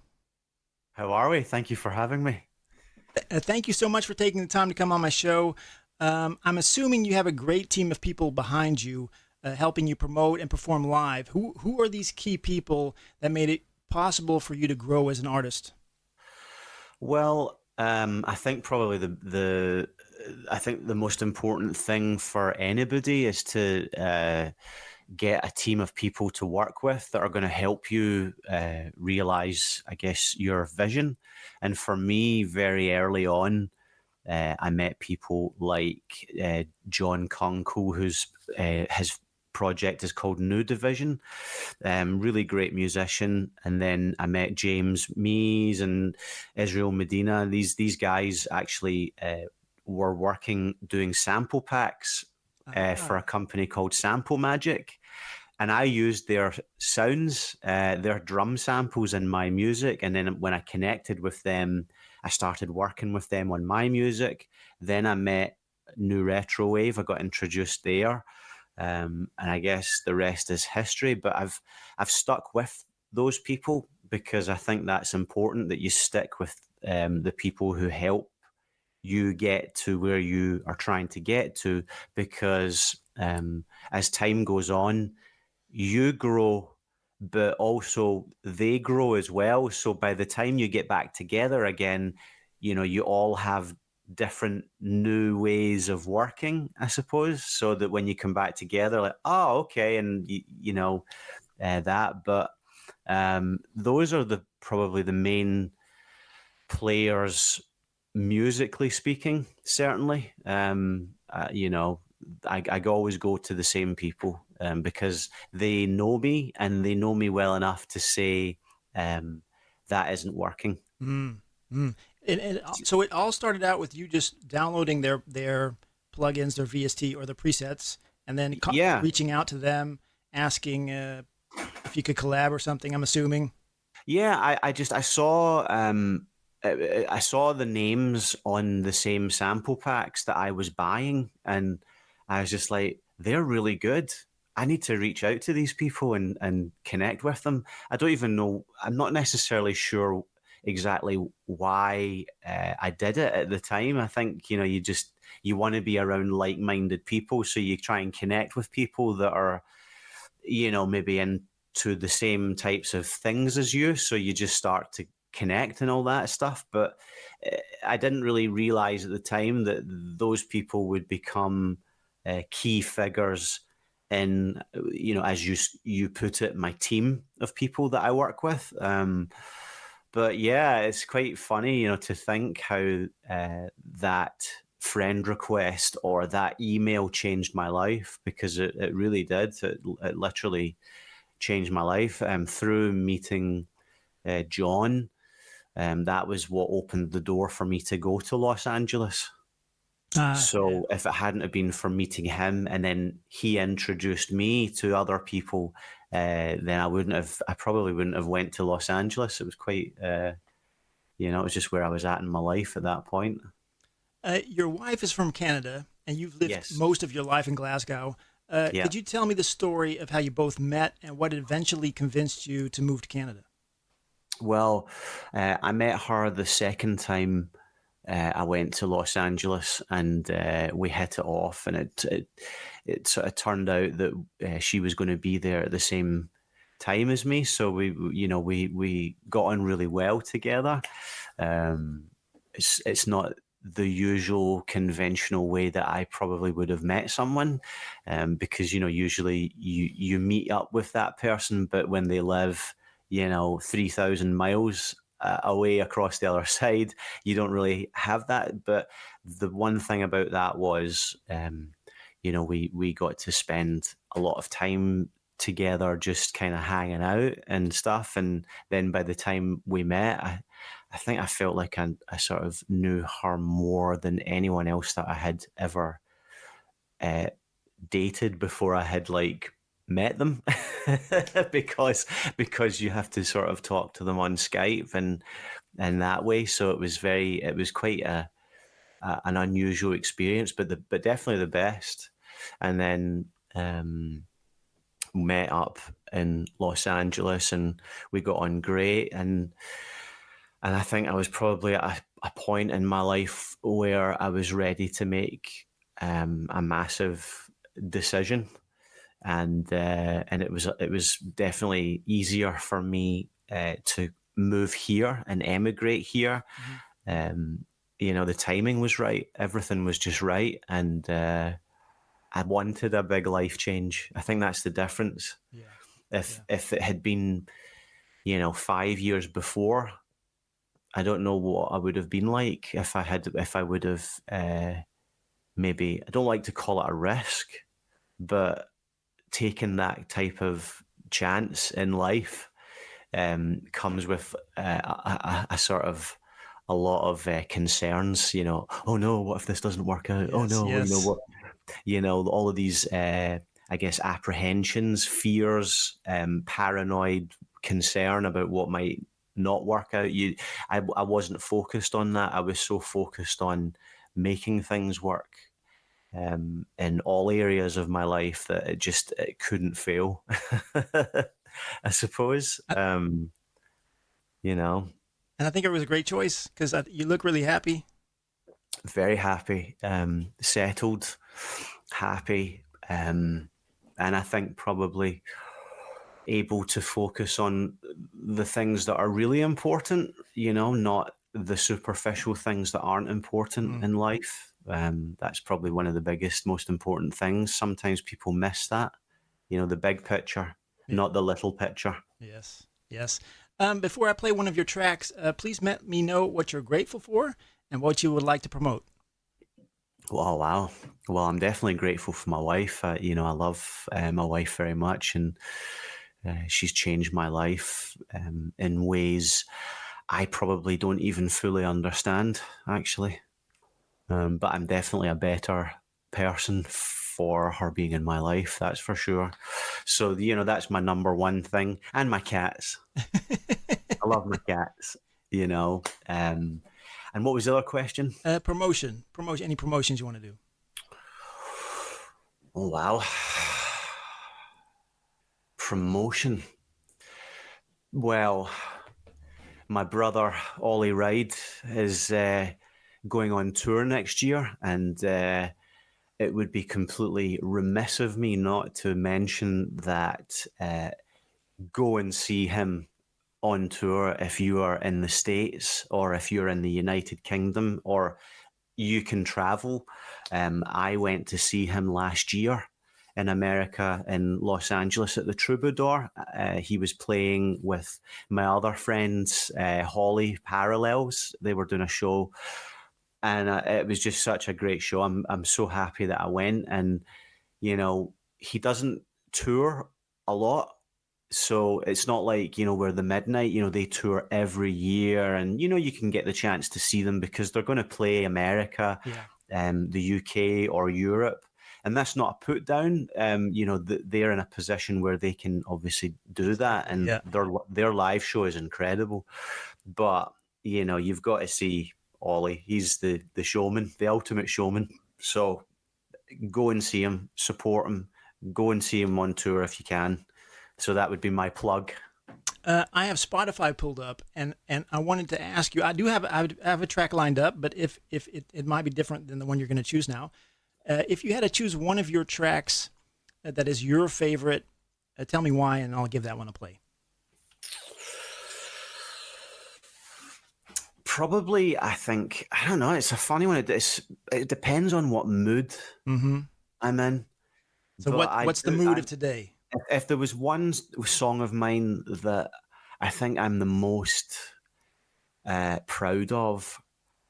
How are we? Thank you for having me. Thank you so much for taking the time to come on my show. I'm assuming you have a great team of people behind you helping you promote and perform live. Who are these key people that made it possible for you to grow as an artist? Well, I think probably the most important thing for anybody is to get a team of people to work with that are going to help you realize, I guess, your vision. And for me, very early on, I met people like John Kunkel, whose his project is called New Division, really great musician. And then I met James Mees and Israel Medina. These guys actually were working doing sample packs for a company called Sample Magic. And I used their sounds, their drum samples in my music. And then when I connected with them, I started working with them on my music. Then I met new retro wave. I got introduced there, and I guess the rest is history. But I've stuck with those people because I think that's important, that you stick with the people who help you get to where you are trying to get to, because as time goes on, you grow, but also they grow as well. So by the time you get back together again, you all have different new ways of working, I suppose, so that when you come back together, like, oh, okay, and that. But those are probably the main players, musically speaking, certainly. I always go to the same people because they know me, and they know me well enough to say that isn't working. So it all started out with you just downloading their plugins, their VST or the presets, and then reaching out to them, asking if you could collab or something, I'm assuming. Yeah, I saw the names on the same sample packs that I was buying, and I was just like, they're really good. I need to reach out to these people and connect with them. I don't even know. I'm not necessarily sure exactly why I did it at the time. I think, you want to be around like-minded people. So you try and connect with people that are, maybe into the same types of things as you. So you just start to connect and all that stuff. But I didn't really realize at the time that those people would become key figures in, as you put it, my team of people that I work with. But yeah, it's quite funny, to think how that friend request or that email changed my life, because it really did. It literally changed my life. Through meeting John, that was what opened the door for me to go to Los Angeles. So if it hadn't have been for meeting him, and then he introduced me to other people, then I probably wouldn't have went to Los Angeles. It was quite, it was just where I was at in my life at that point. Your wife is from Canada, and you've lived most of your life in Glasgow. Could you tell me the story of how you both met and what eventually convinced you to move to Canada? Well, I met her the second time I went to Los Angeles, and we hit it off, and it sort of turned out that she was going to be there at the same time as me. So we got on really well together. It's not the usual conventional way that I probably would have met someone, because usually you meet up with that person, but when they live 3,000 miles away across the other side, you don't really have that. But the one thing about that was, we got to spend a lot of time together, just kind of hanging out and stuff. And then by the time we met, I think I felt like I sort of knew her more than anyone else that I had ever dated before I had met them, because you have to sort of talk to them on Skype and that way. So it was quite an unusual experience, but definitely the best. And then met up in Los Angeles, and we got on great. And I think I was probably at a point in my life where I was ready to make a massive decision. And it was definitely easier for me to move here and emigrate here. The timing was right. Everything was just right. And I wanted a big life change. I think that's the difference. If it had been, 5 years before, I don't know what I would have been like if I would have maybe, I don't like to call it a risk, but taking that type of chance in life comes with a sort of a lot of concerns. Oh no, what if this doesn't work out? Oh no, all of these I guess apprehensions, fears, paranoid concern about what might not work out. I wasn't focused on that. I was so focused on making things work in all areas of my life that it couldn't fail. I suppose, you know. And I think it was a great choice because you look really happy. Very happy, settled, happy, and I think probably able to focus on the things that are really important, you know, not the superficial things that aren't important in life. That's probably one of the biggest, most important things. Sometimes people miss that, you know, the big picture, not the little picture. Yes, yes. Before I play one of your tracks, please let me know what you're grateful for and what you would like to promote. Oh, wow. Well, I'm definitely grateful for my wife. You know, I love my wife very much, and she's changed my life in ways I probably don't even fully understand, actually. But I'm definitely a better person for her being in my life, that's for sure. So, you know, that's my number one thing. And my cats. I love my cats, you know. And what was the other question? Promotion. Any promotions you want to do? Oh, wow. Promotion. Well, my brother, Ollie Ride, is going on tour next year, and it would be completely remiss of me not to mention that go and see him on tour if you are in the States or if you're in the United Kingdom or you can travel. I went to see him last year in America, in Los Angeles at the Troubadour. He was playing with my other friends, Holly Parallels. They were doing a show, and it was just such a great show. I'm so happy that I went. And, you know, he doesn't tour a lot. So it's not like, you know, we're the Midnight, you know, they tour every year, and, you know, you can get the chance to see them because they're going to play America, the UK or Europe. And that's not a put down. You know, they're in a position where they can obviously do that, and their live show is incredible. But, you know, you've got to see Ollie. He's the showman, the ultimate showman. So go and see him, support him, go and see him on tour if you can. So that would be my plug. I have Spotify pulled up, and I wanted to ask you. I have a track lined up, but if it might be different than the one you're going to choose now. If you had to choose one of your tracks that is your favorite, tell me why, and I'll give that one a play. Probably, I think, I don't know. It's a funny one. It depends on what mood I'm in. So what's the mood of today? If there was one song of mine that I think I'm the most proud of,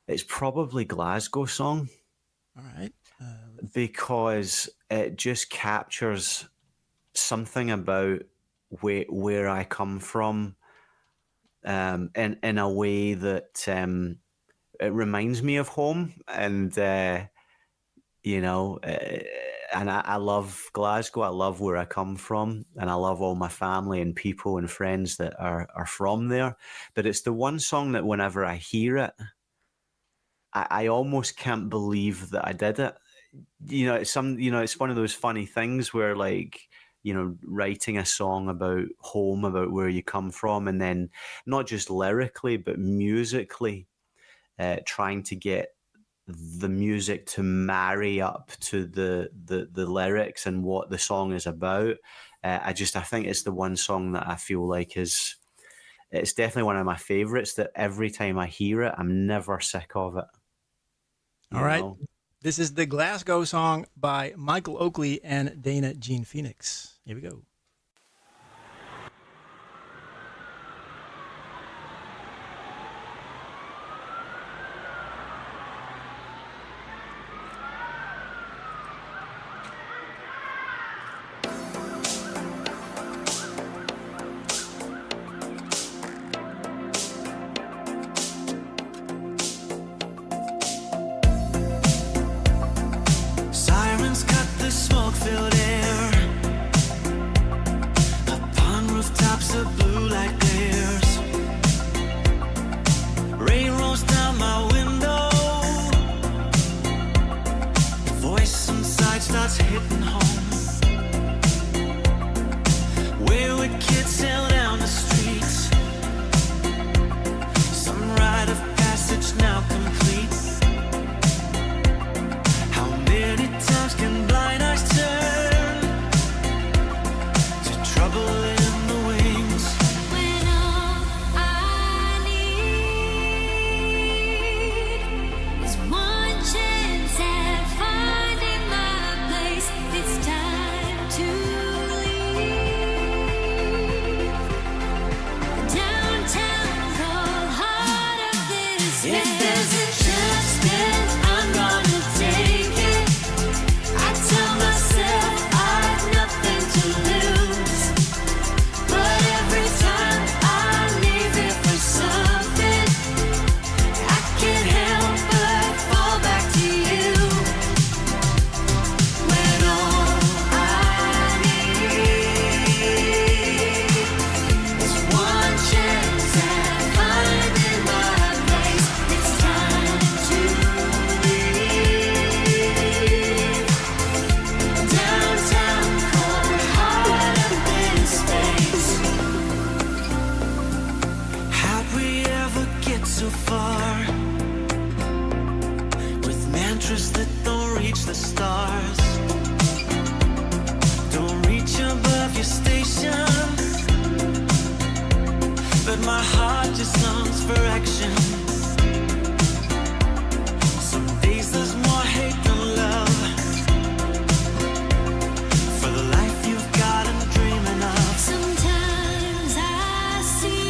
it's probably Glasgow Song. All right. Because it just captures something about where I come from in a way that it reminds me of home. And, you know, and I love Glasgow. I love where I come from, and I love all my family and people and friends that are from there. But it's the one song that whenever I hear it, I almost can't believe that I did it. You know, it's one of those funny things where, like, you know, writing a song about home, about where you come from, and then not just lyrically, but musically, trying to get the music to marry up to the lyrics and what the song is about. I think it's the one song that I feel like it's definitely one of my favorites, that every time I hear it, I'm never sick of it. All right. This is the Glasgow Song by Michael Oakley and Dana Jean Phoenix. Here we go. Sirens cut the smoke-filled air. tremble in the wings. When all I need is one chance at finding my place, it's time to leave the downtown cold heart of this If place. there's a chance, then I'm gonna take it. I tell myself I've nothing to lose, but every time I leave it for something, I can't help but fall back to you. When all I need is one chance at finding my place, it's time to leave downtown cold heart of this space. How'd we ever get so far with mantras that don't reach the stars, don't reach above your station, but my heart just longs for action. Some days there's more hate than love for the life you've got and dreaming of. Sometimes I see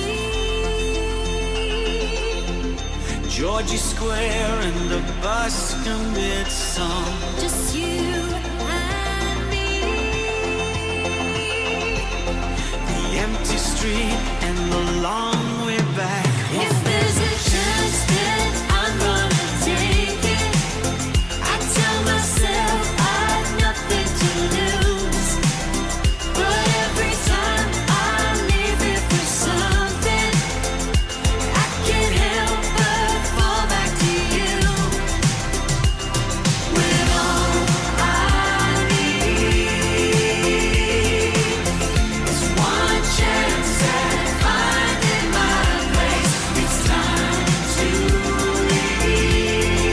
Georgie Square and the bus commit song. just you and me. The empty street and the long way back home. If there's a chance, then I'm gonna take it. I tell myself I've nothing to lose, but every time I leave it for something, I can't help but fall back to you. When all I need is one chance at finding my place, it's time to leave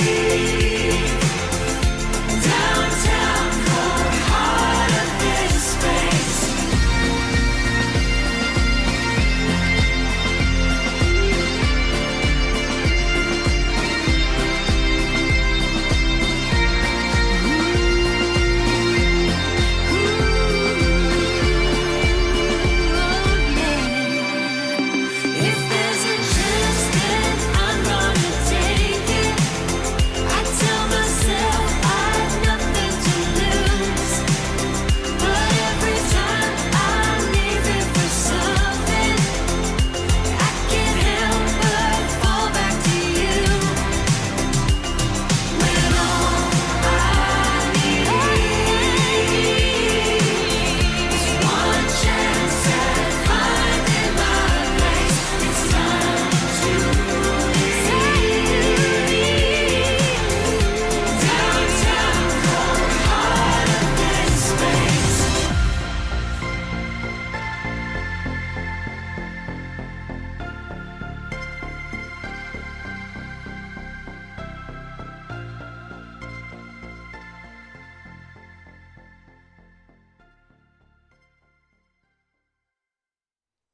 downtown cold heart of this space. If there's a chance, then I'm gonna take it. I tell myself I've nothing to lose, but every time I leave it for something, I can't help but fall back to you. When all I need is one chance at finding my place, it's time to leave downtown cold heart of this space.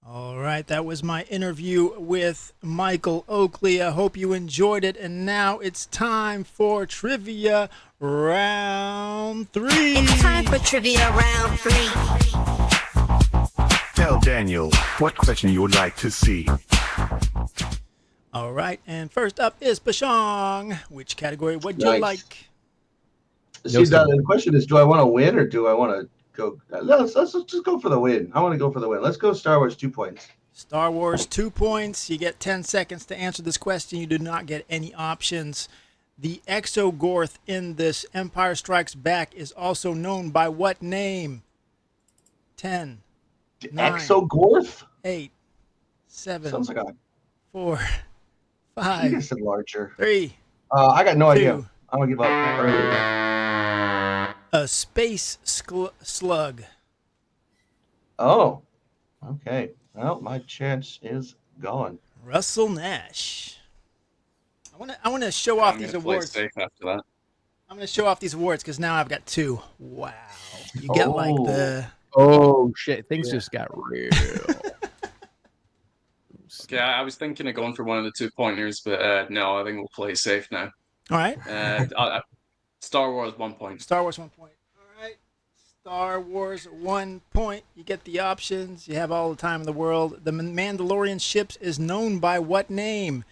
All right, that was my interview with Michael Oakley. I hope you enjoyed it. And now it's time for Trivia Round 3. It's time for Trivia Round 3. Tell Daniel what question you would like to see. All right, and first up is Pashang. Which category would you Nice. like? See, the question is, do I want to win or do I want to go? Let's just go for the win. I want to go for the win. Let's go Star Wars 2 points. Star Wars, 2 points. You get 10 seconds to answer this question. You do not get any options. The Exogorth in this Empire Strikes Back is also known by what name? 10, 9, Exogorth? 8, 7, Sounds like a 4, I 5, guess it's larger. 3. I got no 2. idea. I'm gonna give up early. A space slug. Oh, okay. Well, my chance is gone. Russell Nash. I want to show off these awards. Safe after that. I'm going to show off these awards because now I've got 2. Wow. You get like the Oh shit! Things just got real. Okay, I was thinking of going for one of the 2-pointers, but no, I think we'll play it safe now. All right. Star Wars 1 point. Star Wars 1 point. All right. Star Wars 1 point. You get the options. You have all the time in the world. The Mandalorian ship is known by what name?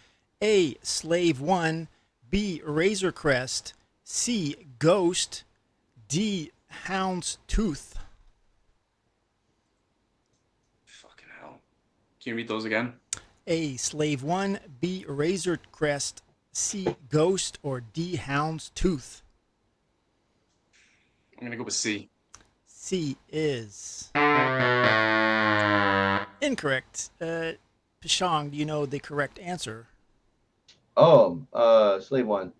A. Slave 1. B. Razor Crest. C. Ghost. D. Hound's Tooth. Fucking hell. Can you read those again? A. Slave 1. B. Razor Crest. C. Ghost. Or D. Hound's Tooth. I'm going to go with C. C is incorrect. Pashang, do you know the correct answer? Slave 1.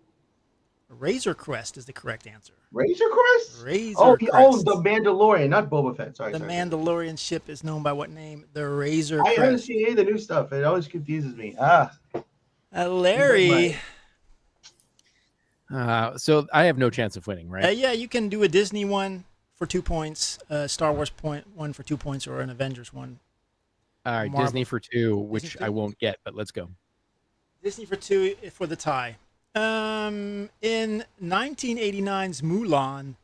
Razor Crest is the correct answer. Razor Crest? Razor Crest. Oh, the Mandalorian, not Boba Fett. Sorry. The Mandalorian ship is known by what name? The Razor I Crest. haven't seen any of the new stuff. It always confuses me. Larry. So I have no chance of winning, right? Yeah, you can do a Disney one for 2 points, Star Wars one for 2 points, or an Avengers one. All right, Marvel. Disney for 2, which Disney for 2? I won't get, but let's go. Disney for 2 for the tie. In 1989's Mulan,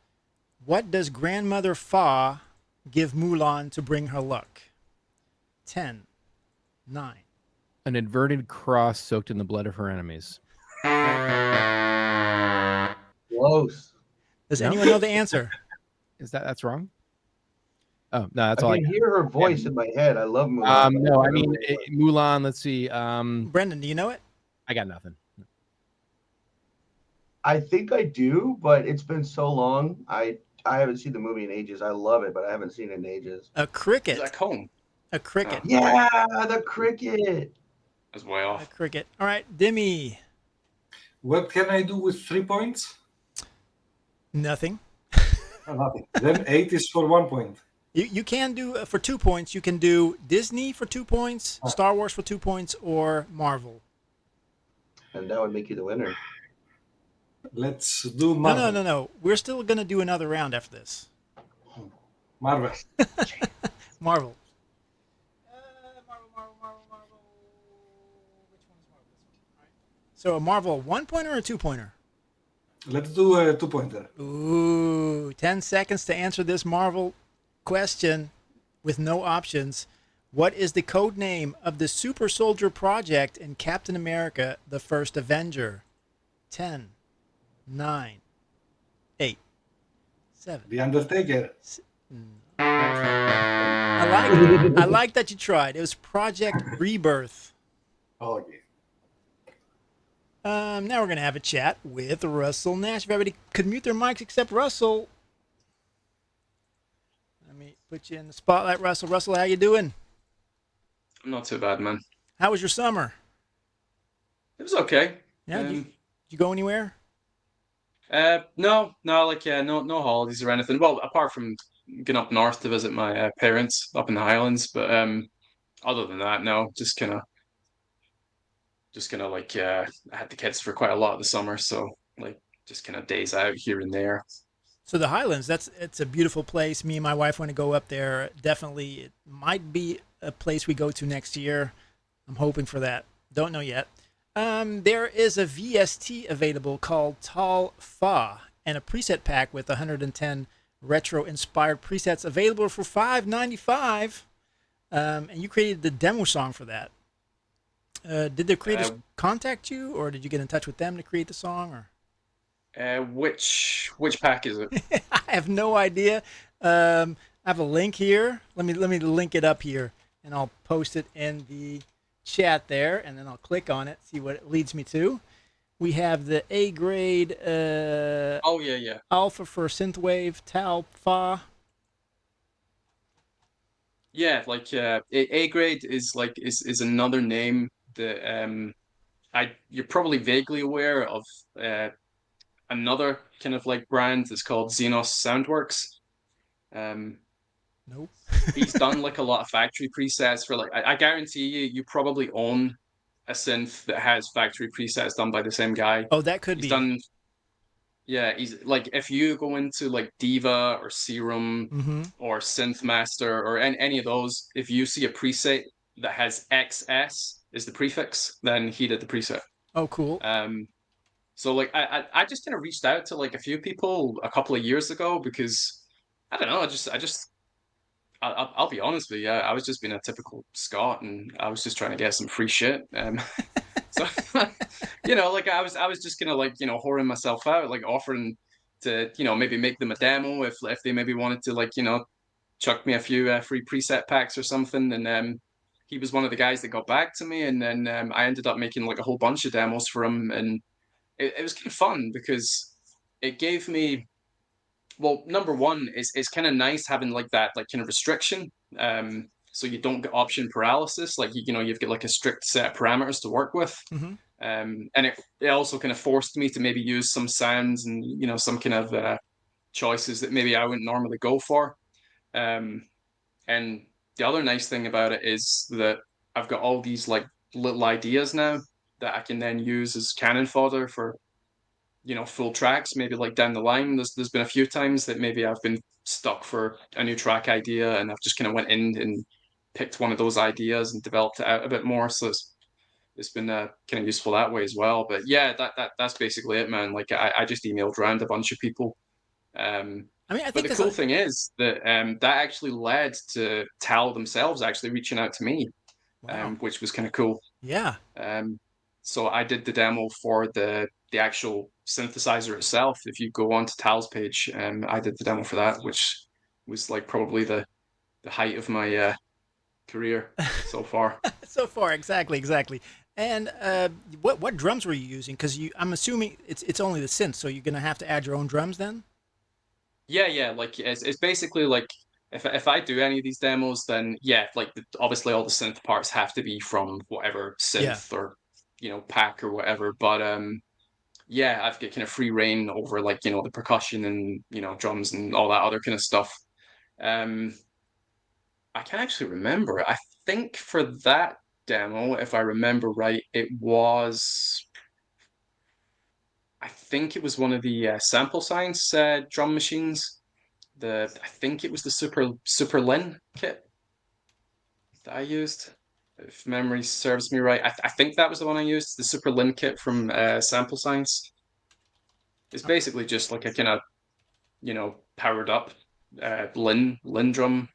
what does Grandmother Fa give Mulan to bring her luck? 10, 9. An inverted cross soaked in the blood of her enemies. Close. Does anyone know the answer? That's wrong? Oh, no, that's all I can hear her voice in my head. I love Mulan. No, I mean Mulan. Let's see. Brendan, do you know it? I got nothing. I think I do, but it's been so long. I haven't seen the movie in ages. I love it, but I haven't seen it in ages. A cricket. Back home. A cricket. Yeah, the cricket. That's way off. A cricket. All right, Dimi. What can I do with 3 points? Nothing. Nothing. Then 8 is for 1 point. You can do for 2 points. You can do Disney for 2 points, Star Wars for 2 points, or Marvel. And that would make you the winner. Let's do Marvel. No. We're still going to do another round after this. Marvel. Marvel. So a Marvel 1 pointer or a 2 pointer? Let's do a 2 pointer. Ooh, 10 seconds to answer this Marvel question with no options. What is the code name of the Super Soldier Project in Captain America: The First Avenger? 10, 9, 8, 7. The Undertaker. I like that you tried. It was Project Rebirth. Oh, yeah. Now we're going to have a chat with Russell Nash. If everybody could mute their mics except Russell. Let me put you in the spotlight, Russell. Russell, how you doing? I'm not too bad, man. How was your summer? It was okay. Yeah, did you go anywhere? No, no holidays or anything. Well, apart from going up north to visit my parents up in the Highlands, but other than that, no. Just kind of I had the kids for quite a lot of the summer, so like just kind of days out here and there. So the Highlands, it's a beautiful place. Me and my wife want to go up there. Definitely, it might be a place we go to next year. I'm hoping for that. Don't know yet. There is a VST available called Tal Fa, and a preset pack with 110 retro-inspired presets available for $5.95. And you created the demo song for that. Did the creators contact you, or did you get in touch with them to create the song? Or which pack is it? I have no idea. I have a link here. Let me link it up here, and I'll post it in the chat there, and then I'll click on it, see what it leads me to. We have the A grade. Alpha for Synthwave, Tal Fa. Yeah, like A grade is another name that you're probably vaguely aware of. Another kind of like brand is called Xenos Soundworks. Nope. He's done like a lot of factory presets for I guarantee you probably own a synth that has factory presets done by the same guy. Oh, that could be. Yeah, he's like, if you go into like Diva or Serum Mm-hmm. or Synthmaster or any of those, if you see a preset that has XS is the prefix, then he did the preset. Oh, cool. So like I just kind of reached out to like a few people a couple of years ago because I don't know, I'll be honest with you, I was just being a typical Scot and I was just trying to get some free shit. So like I was just gonna like whoring myself out, like offering to maybe make them a demo if they maybe wanted to like chuck me a few free preset packs or something. And he was one of the guys that got back to me, and then I ended up making like a whole bunch of demos for him, and it was kind of fun because it gave me, well, number one is it's kind of nice having like that like kind of restriction, so you don't get option paralysis, like you've got like a strict set of parameters to work with. Mm-hmm. And it also kind of forced me to maybe use some sounds and some kind of choices that maybe I wouldn't normally go for. And the other nice thing about it is that I've got all these like little ideas now that I can then use as cannon fodder for full tracks. Maybe like down the line, there's been a few times that maybe I've been stuck for a new track idea, and I've just kind of went in and picked one of those ideas and developed it out a bit more. So it's been kind of useful that way as well. But yeah, that's basically it, man. Like I just emailed around a bunch of people. I mean, I But think the cool thing is that that actually led to Tal themselves actually reaching out to me, Wow. which was kind of cool. Yeah. So I did the demo for the actual synthesizer itself. If you go onto Tal's page, I did the demo for that, which was like probably the height of my career so far. So far, exactly. And what drums were you using? Because I'm assuming it's only the synth, so you're gonna have to add your own drums then. Yeah. Like it's basically like if I do any of these demos, then yeah, like obviously all the synth parts have to be from whatever synth or pack or whatever. But yeah, I've got kind of free reign over like the percussion and drums and all that other kind of stuff. I can't actually remember. I think for that demo, if I remember right, I think it was one of the Sample Science drum machines. I think it was the Super Lin kit that I used, if memory serves me right. I think that was the one I used, the Super Lin kit from Sample Science. It's basically just like a kind of powered up Lin drum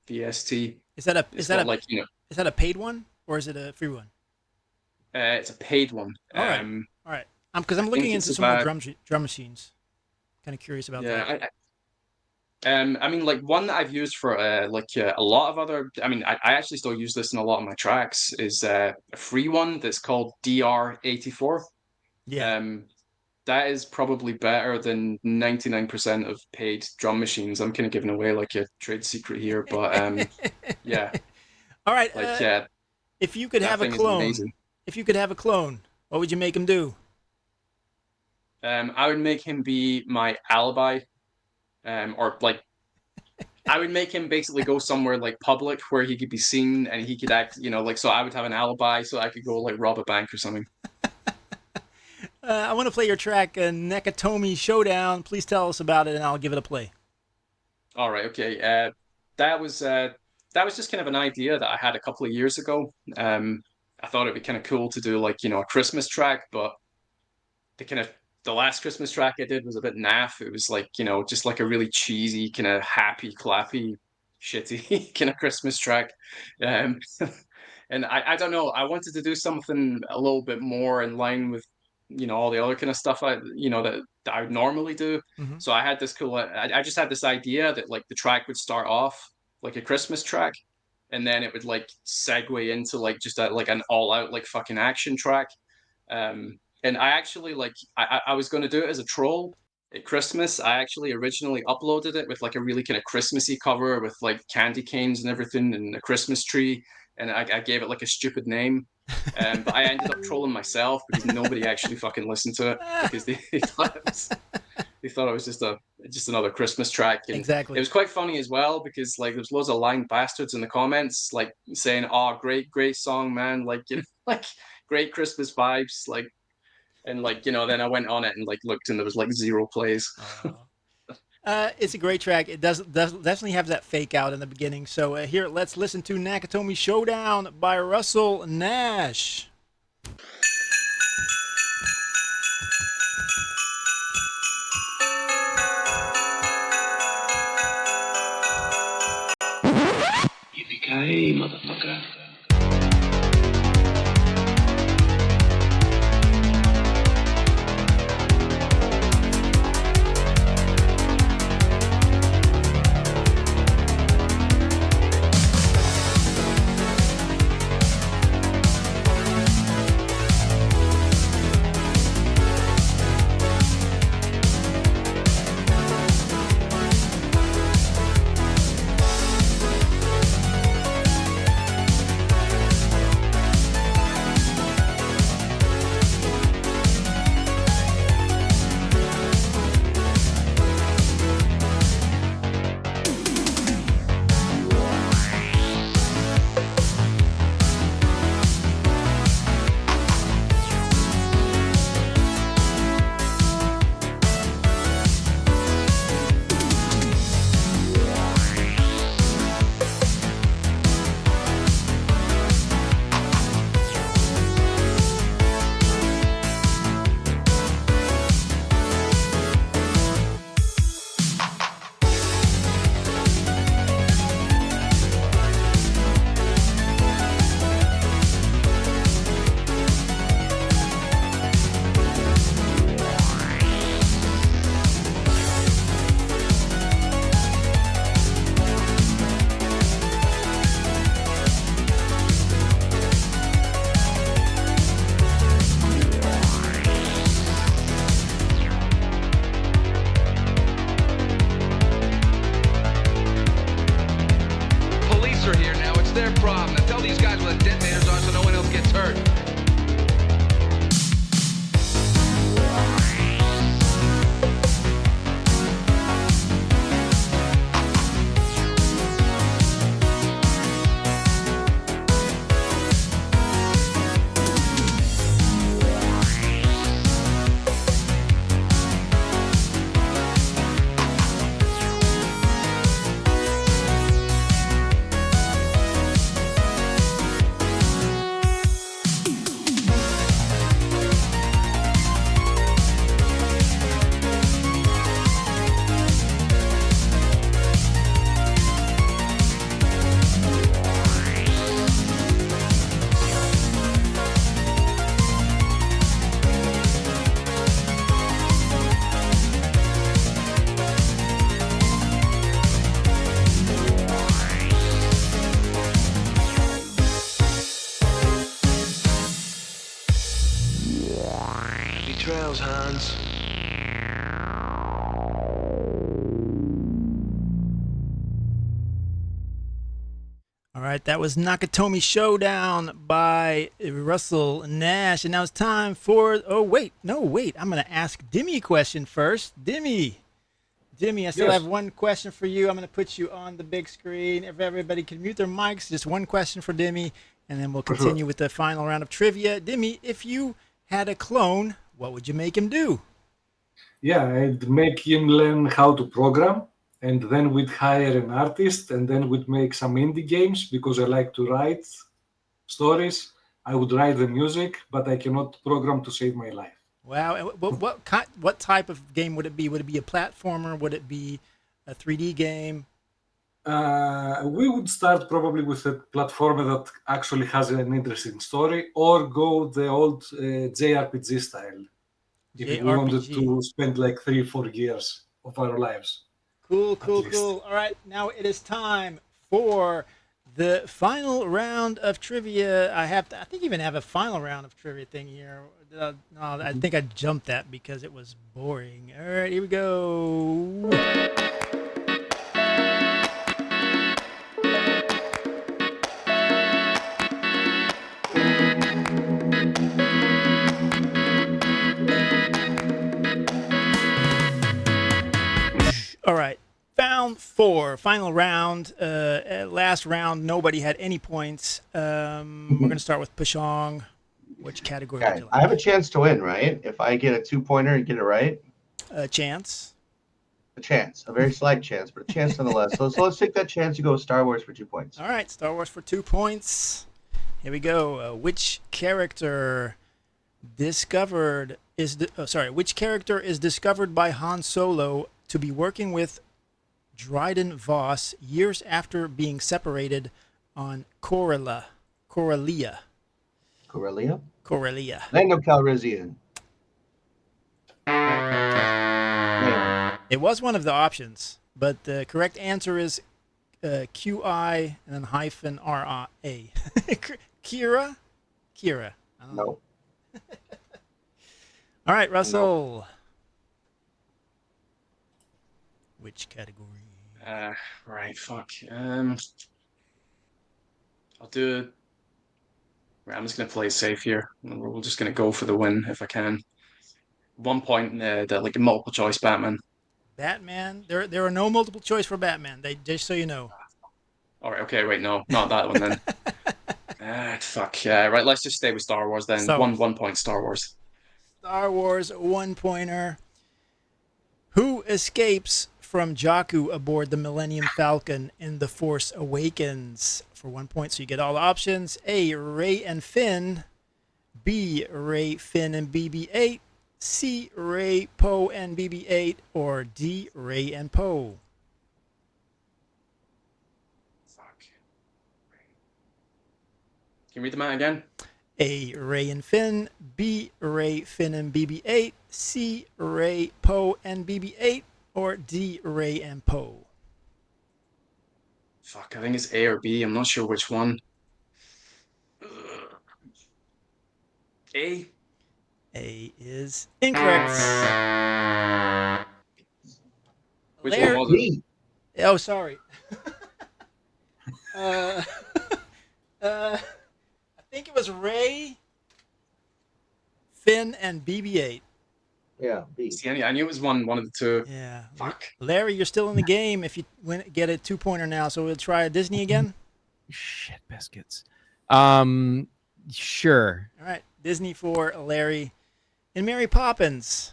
VST. Is that a paid one or is it a free one? It's a paid one. All right. Because I'm looking into some more drum machines. Kind of curious about that. I mean, like one that I've used for a lot of other. I mean, I actually still use this in a lot of my tracks. Is a free one that's called DR84. Yeah. That is probably better than 99% of paid drum machines. I'm kind of giving away like a trade secret here, but yeah. All right. Like yeah. If you could have a clone, what would you make him do? I would make him be my alibi, or like, I would make him basically go somewhere like public where he could be seen and he could act, like, so I would have an alibi so I could go like rob a bank or something. I want to play your track, Nekatomi Showdown. Please tell us about it and I'll give it a play. All right, okay. That was just kind of an idea that I had a couple of years ago. I thought it'd be kind of cool to do like, a Christmas track, but the last Christmas track I did was a bit naff. It was like, just like a really cheesy, kind of happy, clappy, shitty kind of Christmas track. And I don't know, I wanted to do something a little bit more in line with, all the other kind of stuff that I would normally do. Mm-hmm. So I had this cool, I just had this idea that like the track would start off like a Christmas track, and then it would like segue into like just like an all out like fucking action track. And I actually like I was going to do it as a troll at Christmas. I actually originally uploaded it with like a really kind of Christmassy cover with like candy canes and everything and a Christmas tree, and I gave it like a stupid name. But I ended up trolling myself because nobody actually fucking listened to it because they thought it was just another Christmas track. And exactly. It was quite funny as well because like there's loads of lying bastards in the comments like saying, "Oh, great song, man! Like like great Christmas vibes!" Like. And like, then I went on it and like looked and there was like 0 plays. It's a great track. It does definitely have that fake out in the beginning. So here, let's listen to Nakatomi Showdown by Russell Nash. Dimi Kaye, motherfucker. Trails, Hans. All right, that was Nakatomi Showdown by Russell Nash. And now it's time for, I'm going to ask Dimi a question first. Dimi, I still have one question for you. I'm going to put you on the big screen. If everybody can mute their mics, just one question for Dimi, and then we'll continue with the final round of trivia. Dimi, if you had a clone, what would you make him do? Yeah, I'd make him learn how to program, and then we'd hire an artist, and then we'd make some indie games because I like to write stories. I would write the music, but I cannot program to save my life. Wow. What type of game would it be? Would it be a platformer? Would it be a 3D game? We would start probably with a platformer that actually has an interesting story, or go the old JRPG style. If we wanted to spend like 3-4 years of our lives. Cool. All right, now it is time for the final round of trivia. I think even have a final round of trivia thing here. No, I think I jumped that because it was boring. All right, here we go. All right, round 4, final round. Last round, nobody had any points. We're going to start with Pashang. Which category would Okay, you like? I have a chance to win, right? If I get a 2-pointer and get it right. A chance. A chance, a very slight chance, but a chance nonetheless. So let's take that chance. You go with Star Wars for 2 points. All right, Star Wars for 2 points. Here we go. Which character which character is discovered by Han Solo to be working with Dryden Voss years after being separated on Corellia? Corellia? Corellia. Lando Calrissian. It was one of the options, but the correct answer is QI and then hyphen RA. Kira? I don't know. All right, Russell. Which category? Right, fuck. I'll do it. Right, I'm just going to play safe here. We're just going to go for the win if I can. 1 point, like a multiple choice Batman. Batman? There are no multiple choice for Batman. Just so you know. All right, okay, wait, no, not that one then. Fuck, yeah, right, let's just stay with Star Wars then. Star Wars. 1 point Star Wars. Star Wars 1-pointer. Who escapes from Jakku aboard the Millennium Falcon in The Force Awakens? For 1 point, so you get all the options. A, Rey and Finn. B, Rey, Finn, and BB-8. C, Rey, Poe, and BB-8. Or D, Rey and Poe. Fuck. Can you read them out again? A, Rey and Finn. B, Rey, Finn, and BB-8. C, Rey, Poe, and BB-8. Or D, Rey and Poe. Fuck, I think it's A or B. I'm not sure which one. A. A is incorrect. Which one was it? Oh, sorry. I think it was Rey, Finn, and BB-8. Yeah, B. See, I knew it was one of the two. Yeah. Fuck. Larry, you're still in the game if you get a 2-pointer now, so we'll try Disney again. Shit biscuits. Sure. All right, Disney for Larry. In Mary Poppins.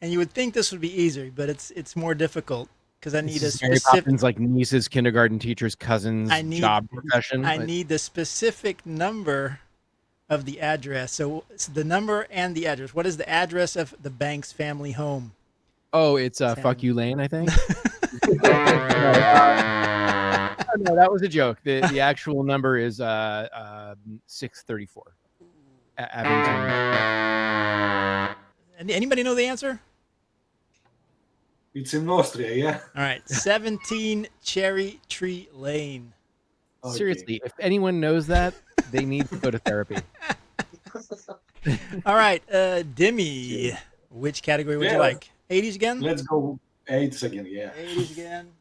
And you would think this would be easier, but it's more difficult because I need a Mary specific. Poppins, like nieces, kindergarten teachers, cousins, job profession. I need the specific number of the address. So it's the number and the address. What is the address of the Banks family home? Oh, it's Fuck You Lane, I think. No, that was a joke. The actual number is 634. Abington. Anybody know the answer? It's in Austria, yeah. All right, 17 Cherry Tree Lane. Okay. Seriously, if anyone knows that, they need to go to therapy. All right, Dimi, which category would you like? 80s again? Let's go 80s again, yeah. 80s again.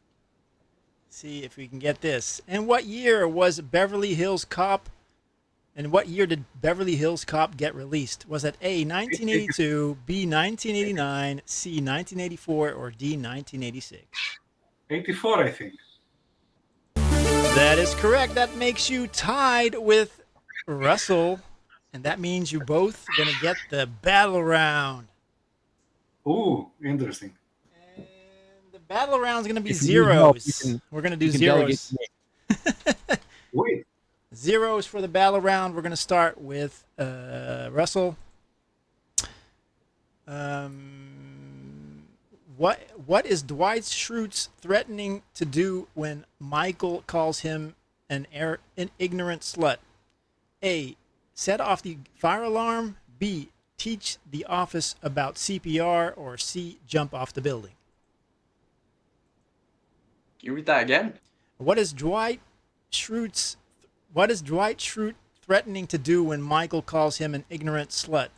See if we can get this. In what year was Beverly Hills Cop? And what year did Beverly Hills Cop get released? Was it A, 1982, B, 1989, C, 1984, or D, 1986? 84, I think. That is correct. That makes you tied with Russell. And that means you both going to get the battle round. Ooh, interesting. And the battle round is going to be zeros. We're going to do zeros. Wait. Zeros for the battle round. We're going to start with Russell. What is Dwight Schrute threatening to do when Michael calls him an ignorant slut? A, set off the fire alarm. B, teach the office about CPR. Or C, jump off the building. Can you read that again? What is Dwight Schrute threatening to do when Michael calls him an ignorant slut?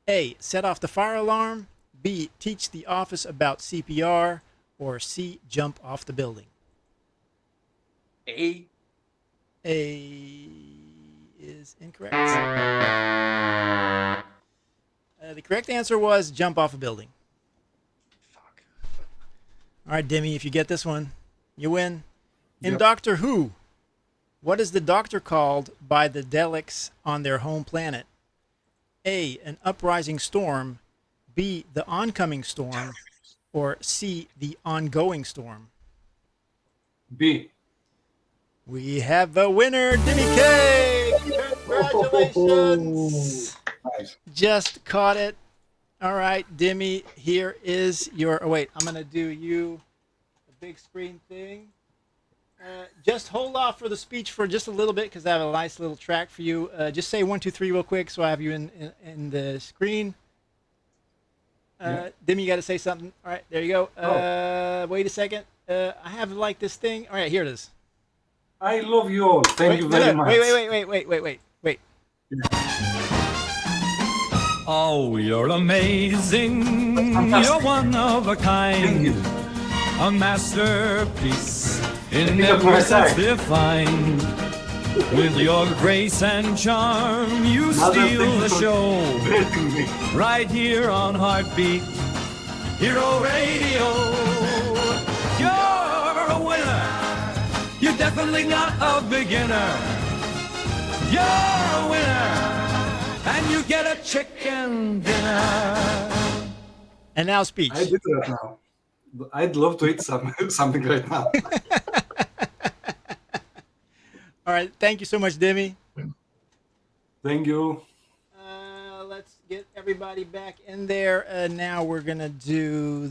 A, set off the fire alarm. B, teach the office about CPR. Or C, jump off the building. A is incorrect. The correct answer was jump off a building. Fuck. All right, Demi, if you get this one, you win. In Yep. Doctor Who, What is the doctor called by the Daleks on their home planet? A, an uprising storm, B, the oncoming storm, or C, the ongoing storm? B. We have a winner, Dimi Kaye! Congratulations! Nice. Just caught it. All right, Dimi, here is your... Oh, wait, I'm going to do you a big screen thing. Just hold off for the speech for just a little bit because I have a nice little track for you. Just say 1, 2, 3 real quick so I have you in the screen. Dimi, you got to say something. All right, there you go. Wait a second. I have like this thing. All right, here it is. I love you all. Thank you very much. Wait. Oh, you're amazing. You're one of a kind. A masterpiece in every sense defined. With your grace and charm, you steal the show. Right here on Heartbeat Hero Radio. You're a winner. You're definitely not a beginner. You're a winner. And you get a chicken dinner. And now speech. I did that now. I'd love to eat something right now. All right. Thank you so much, Dimi. Thank you. Let's get everybody back in there. Now we're going to do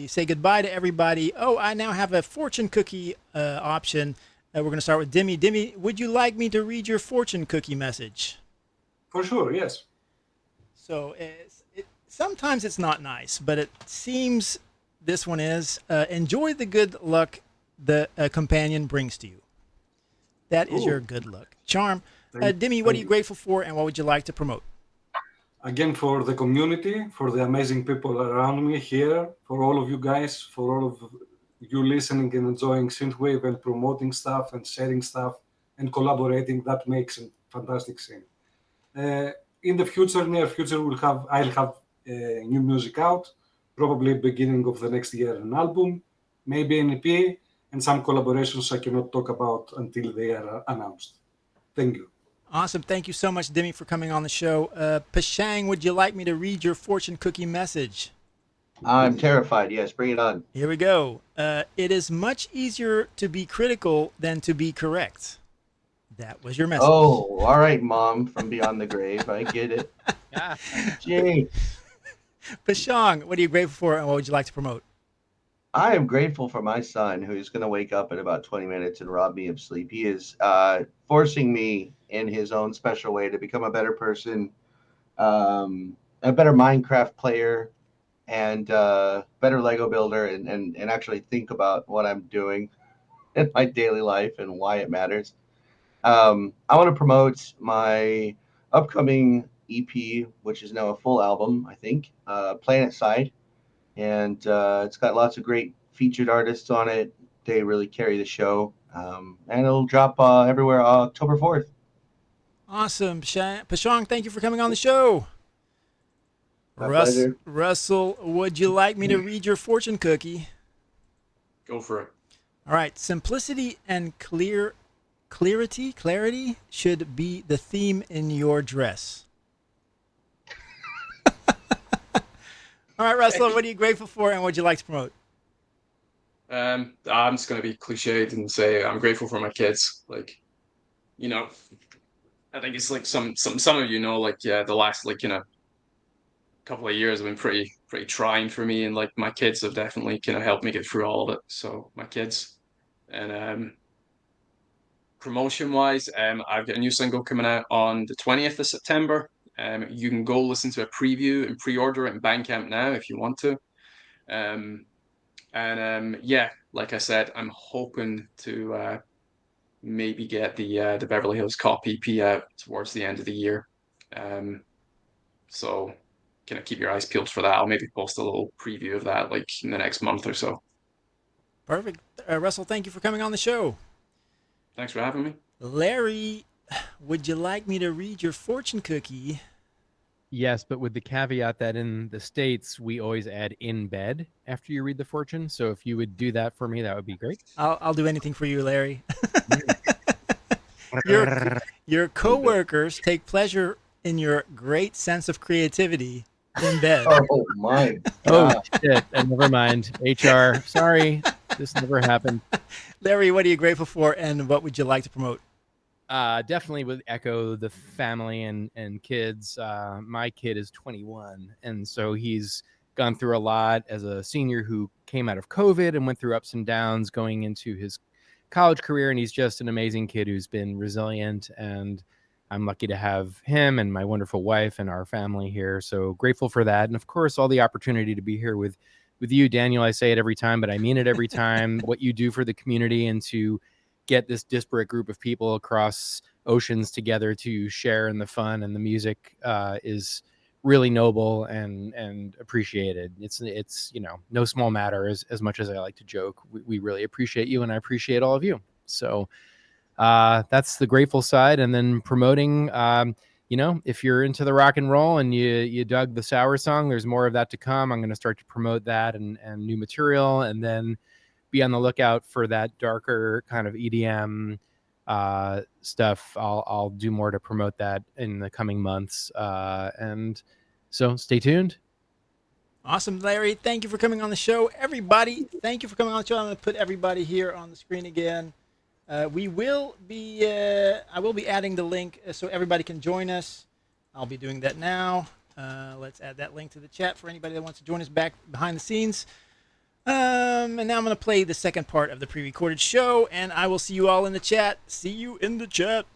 say goodbye to everybody. Oh, I now have a fortune cookie option. We're going to start with Dimi. Dimi, would you like me to read your fortune cookie message? For sure, yes. So sometimes it's not nice, but it seems this one is. Enjoy the good luck the companion brings to you. That is your good luck. Charm. Dimi, what are you grateful for and what would you like to promote? Again, for the community, for the amazing people around me here, for all of you guys, for all of you listening and enjoying Synthwave and promoting stuff and sharing stuff and collaborating. That makes a fantastic scene. In the future, near future, I'll have new music out, probably beginning of the next year, an album, maybe an EP, and some collaborations I cannot talk about until they are announced. Thank you. Awesome. Thank you so much, Dimi, for coming on the show. Pashang, would you like me to read your fortune cookie message? I'm terrified. Yes, bring it on. Here we go. It is much easier to be critical than to be correct. That was your message. Oh, all right, Mom from beyond the grave. I get it. Jeez. Pashang, what are you grateful for and what would you like to promote? I am grateful for my son, who's going to wake up in about 20 minutes and rob me of sleep. He is forcing me in his own special way to become a better person, a better Minecraft player, and better Lego builder, and actually think about what I'm doing in my daily life and why it matters. I want to promote my upcoming EP, which is now a full album, I think, Planet Side. And it's got lots of great featured artists on it. They really carry the show. And it'll drop everywhere October 4th. Awesome. Pashang, thank you for coming on the show. Russell, would you like me to read your fortune cookie? Go for it. All right. Simplicity and clarity should be the theme in your dress. All right, Russell, what are you grateful for and what would you like to promote? I'm just going to be cliched and say I'm grateful for my kids. Like, you know, I think it's like some of you know, like, yeah, the last, like, you know, couple of years have been pretty trying for me, and like my kids have definitely kind of helped me get through all of it. So my kids. And promotion wise, I've got a new single coming out on the 20th of September. You can go listen to a preview and pre-order it in Bandcamp now if you want to. Yeah, like I said, I'm hoping to maybe get the Beverly Hills Cop EP out towards the end of the year. So kind of keep your eyes peeled for that. I'll maybe post a little preview of that like in the next month or so. Perfect. Russell, thank you for coming on the show. Thanks for having me. Larry, would you like me to read your fortune cookie? Yes, but with the caveat that in the States, we always add in bed after you read the fortune. So if you would do that for me, that would be great. I'll do anything for you, Larry. Your coworkers take pleasure in your great sense of creativity in bed. Oh my Oh God. shit! Never mind. HR. Sorry, this never happened. Larry, what are you grateful for, and what would you like to promote? Definitely would echo the family and kids. My kid is 21, and so he's gone through a lot as a senior who came out of COVID and went through ups and downs going into his college career, and he's just an amazing kid who's been resilient, and I'm lucky to have him and my wonderful wife and our family here. So grateful for that, and of course all the opportunity to be here with you, Daniel. I say it every time, but I mean it every time. What you do for the community and to get this disparate group of people across oceans together to share in the fun and the music is really noble and appreciated. It's no small matter. As much as I like to joke, we really appreciate you, and I appreciate all of you. So that's the grateful side. And then promoting, if you're into the rock and roll and you dug the Sour song, there's more of that to come. I'm going to start to promote that and new material, and then be on the lookout for that darker kind of EDM stuff. I'll do more to promote that in the coming months. And so stay tuned. Awesome, Larry. Thank you for coming on the show. Everybody, thank you for coming on the show. I'm going to put everybody here on the screen again. I will be adding the link so everybody can join us. I'll be doing that now. Let's add that link to the chat for anybody that wants to join us back behind the scenes. And now I'm going to play the second part of the pre-recorded show, and I will see you all in the chat. See you in the chat.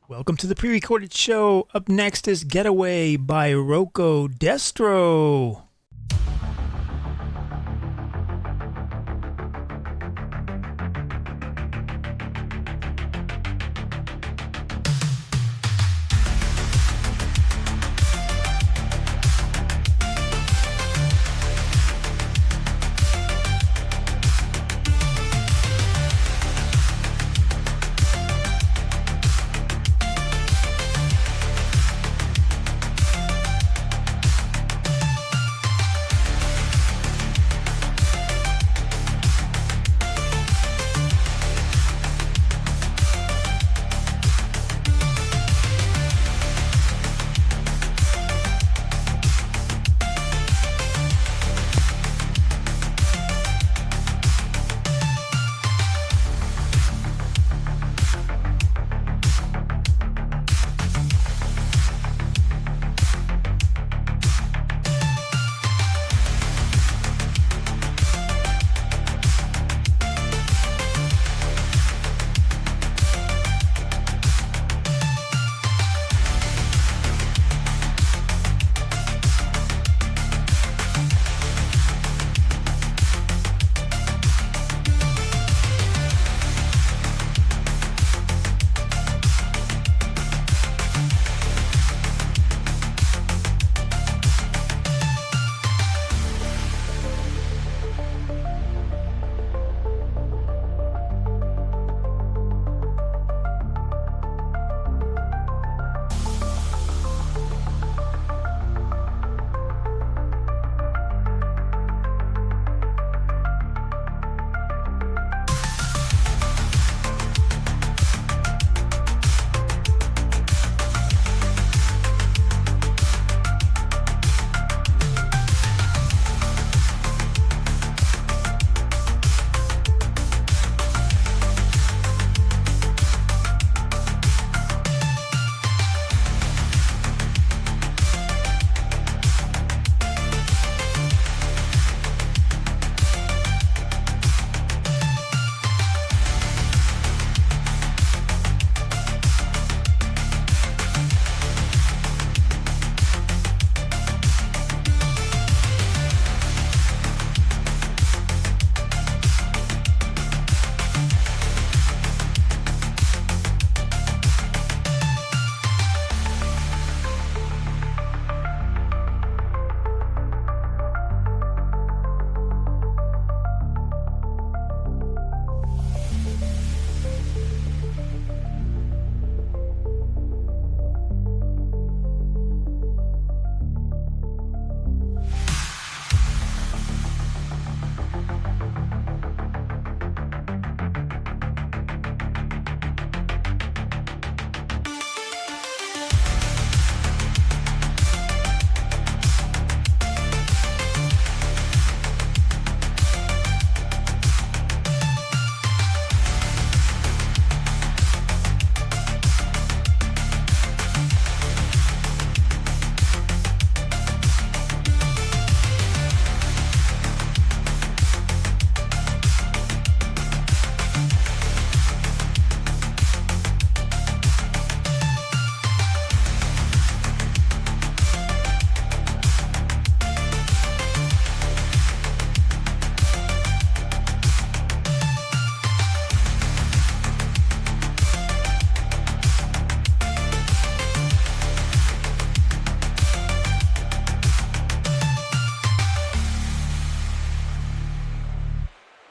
Welcome to the pre-recorded show. Up next is Getaway by Rocco Destro.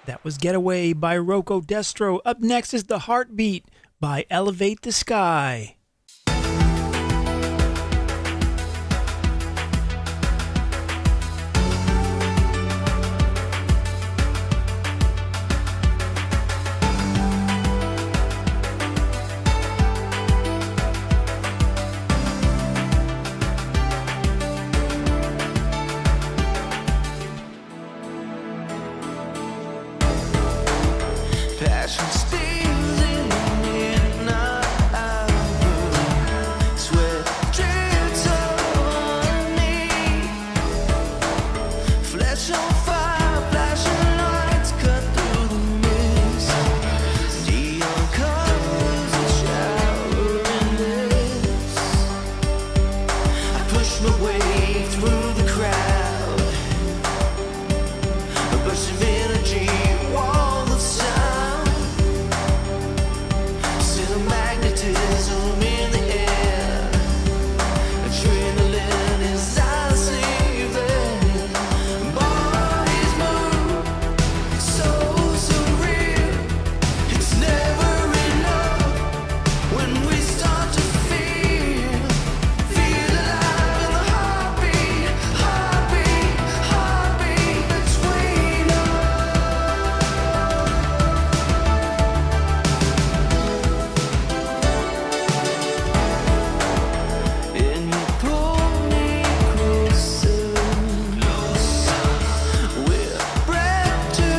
That was Getaway by Rocco Destro. Up next is The Heartbeat by Elevate the Sky. Passion steals in the midnight, sweat drips on me, flesh on fire, flashing lights cut through the mist, neon colors and showering this. I push my way through the crowd, a burst of energy, wall of sound. Magnetism in the air, adrenaline is unseated. Bodies move, so real. It's never enough when we start to feel alive in the heartbeat between us. And you pull me closer, we're breath to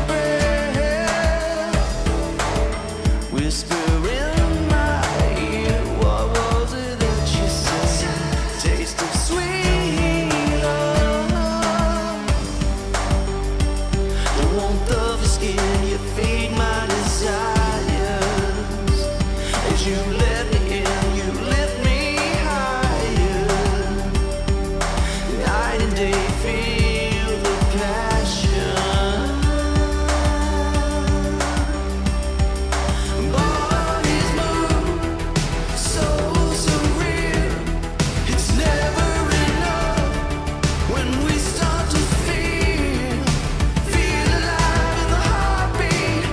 breath, whisper in my ear, what was it that you said? Taste of sweet love, the warmth of your skin, you feed my desires, as you let me in, you lift me higher. Night and day, feel the passion. Bodies move, so real. It's never enough when we start to feel alive in the heartbeat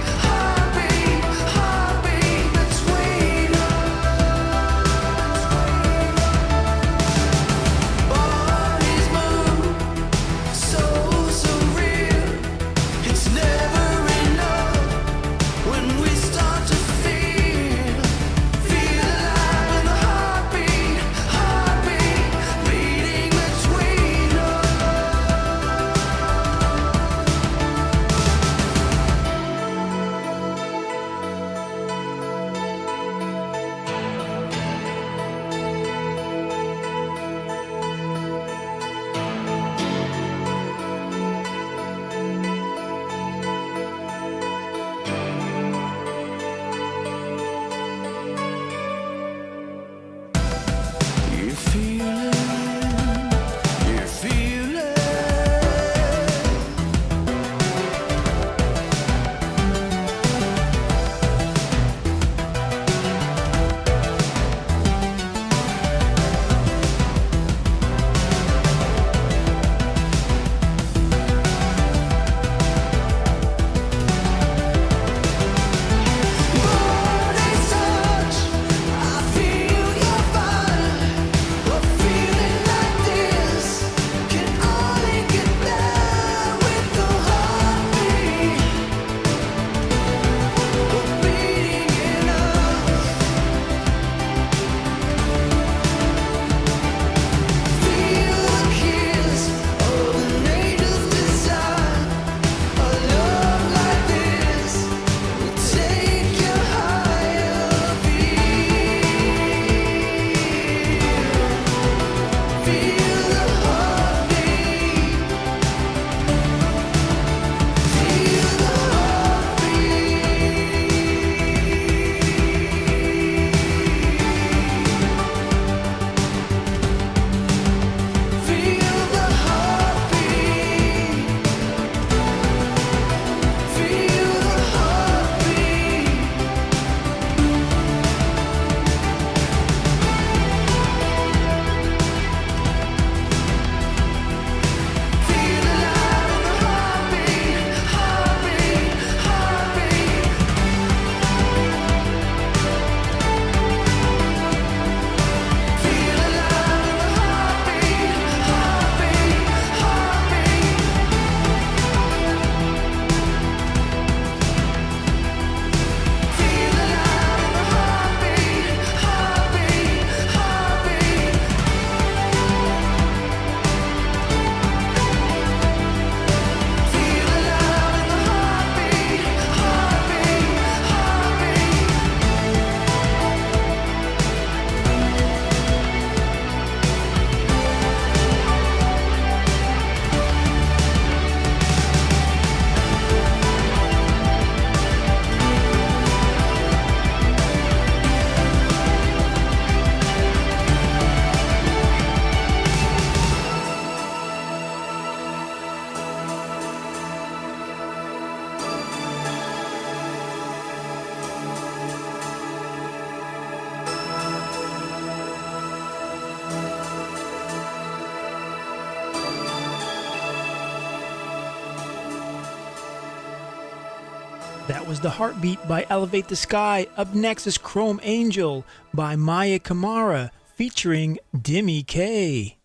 That was The Heartbeat by Elevate the Sky. Up next is Chrome Angel by Maya Kamara featuring Dimi Kaye.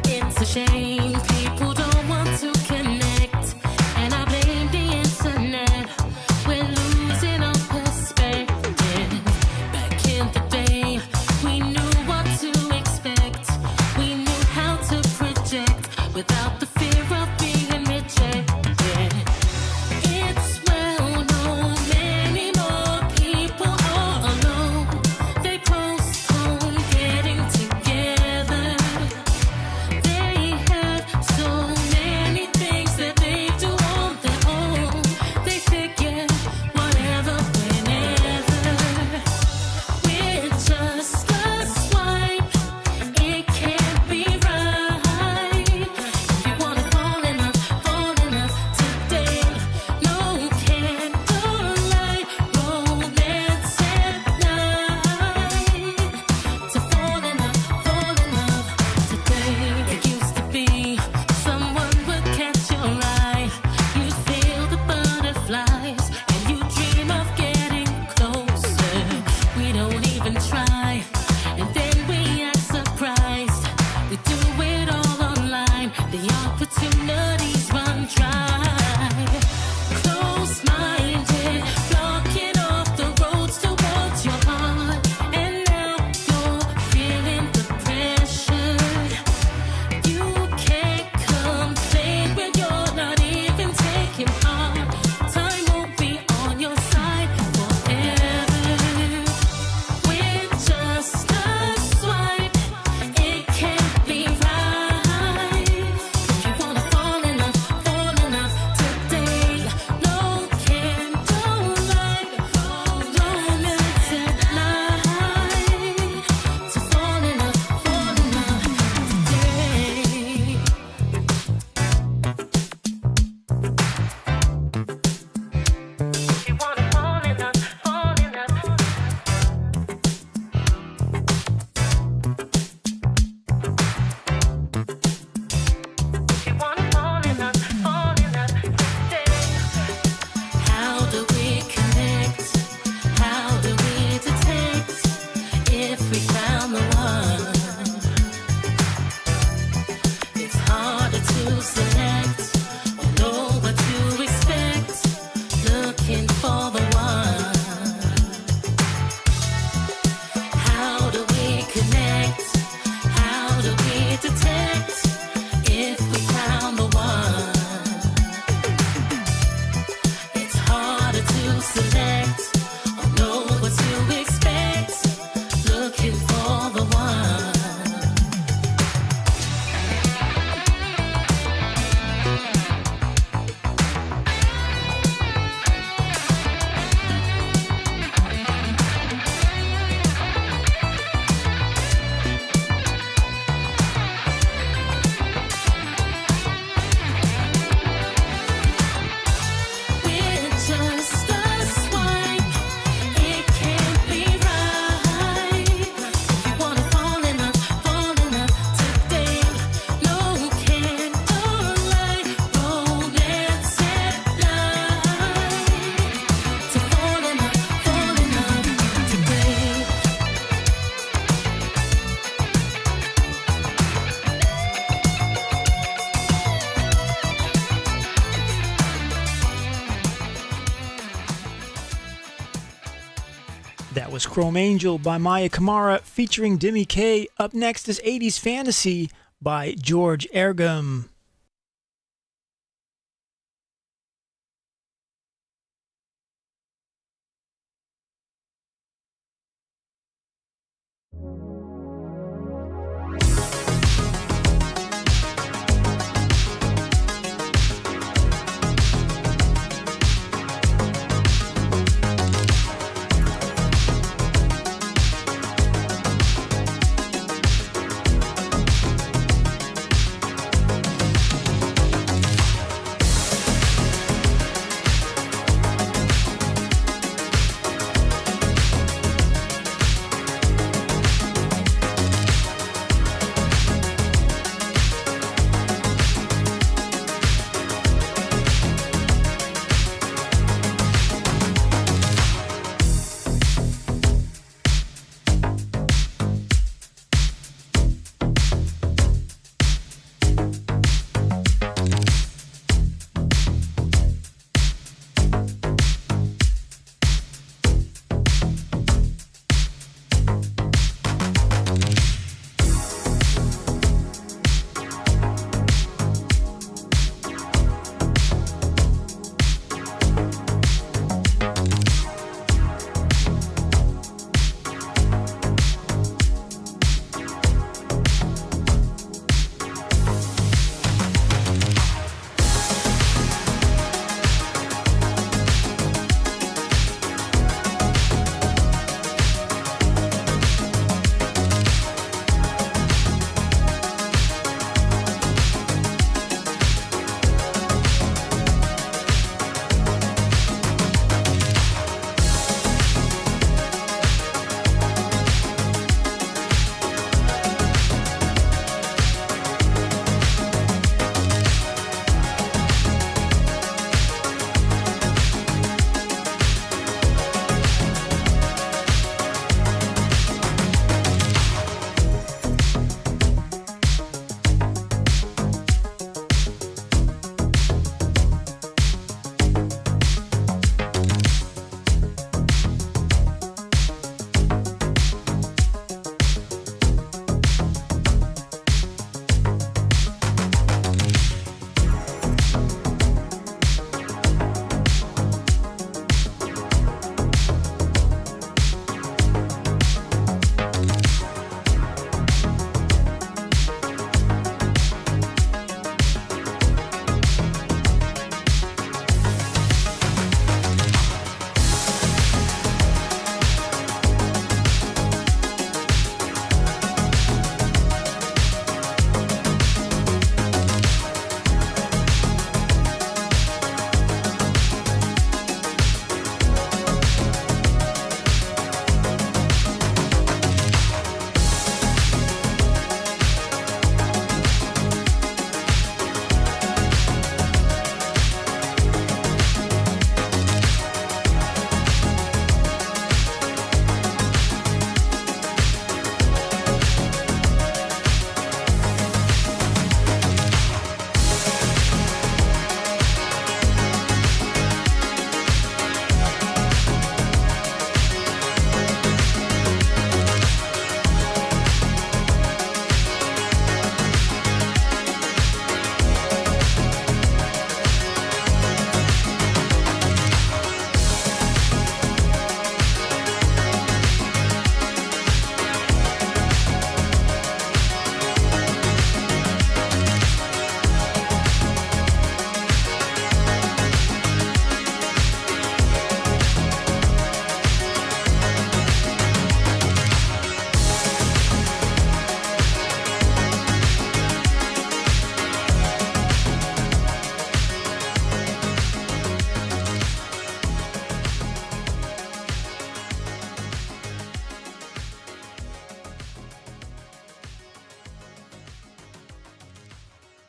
It's a shame people don't want to connect, and I blame the internet. We're losing our perspective. Back in the day, we knew what to expect. We knew how to project without the fear of being rejected. It's well known many more people are alone. They postpone getting together. They have so many things that they do on their own. They figure whatever, whenever. We're just a swipe. It can't be right. If you wanna fall in love today. No candlelight romance at night. To fall in love today. It used to be someone would catch your eye. You feel the butterflies and you dream of getting closer. We don't even try, and then we act surprised. We do it all online. The opportunities run dry. Close-minded, blocking off the roads towards your heart. And now you're feeling the pressure. You can't complain when you're not even taking part. Time won't be on your side forever. We're just a swipe. It can't be right. If you wanna fall in love today. No candlelight romance at night. To fall in love today. If you wanna fall in love. If you wanna fall in love today. How do we connect? How do we detect if we found the one? It's harder to select or know what to expect. Looking for the one. How do we connect? How do we detect if we found the one? It's harder to select or know what to expect. Looking for the one. We're just a swipe. It can't be right. If you wanna fall in love today. No candlelight romance at night. To fall in love today. That was Chrome Angel by Maya Kamara featuring Dimi Kaye. Up next is 80s Fantasy by George Ergem.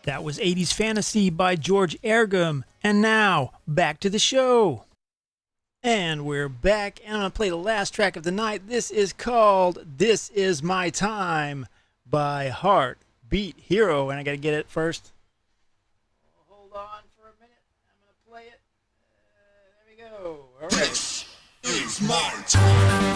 That was 80s Fantasy by George Ergem. And now, back to the show. And we're back, and I'm going to play the last track of the night. This is called This Is My Time by HeartBeatHero. And I got to get it first. Hold on for a minute. I'm going to play it. There we go. All right. This is my time.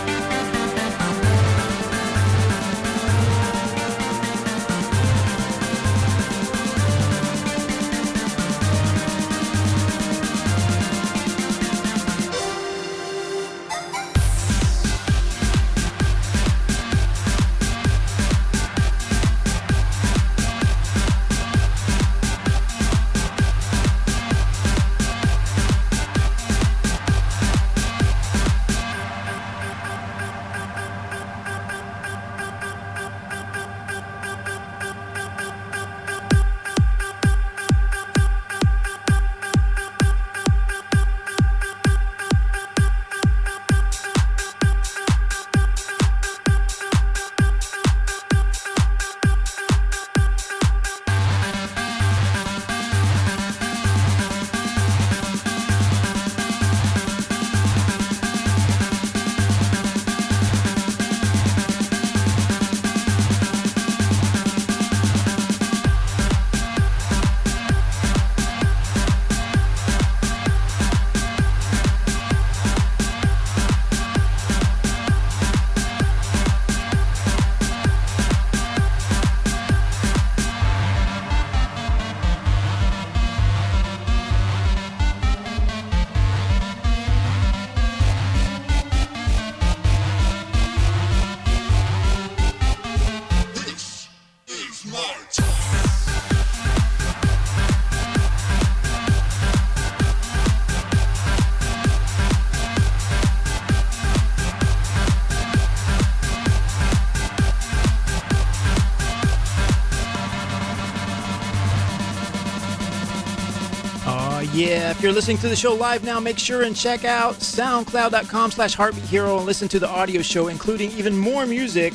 Yeah, if you're listening to the show live now, make sure and check out soundcloud.com/HeartBeatHero and listen to the audio show, including even more music.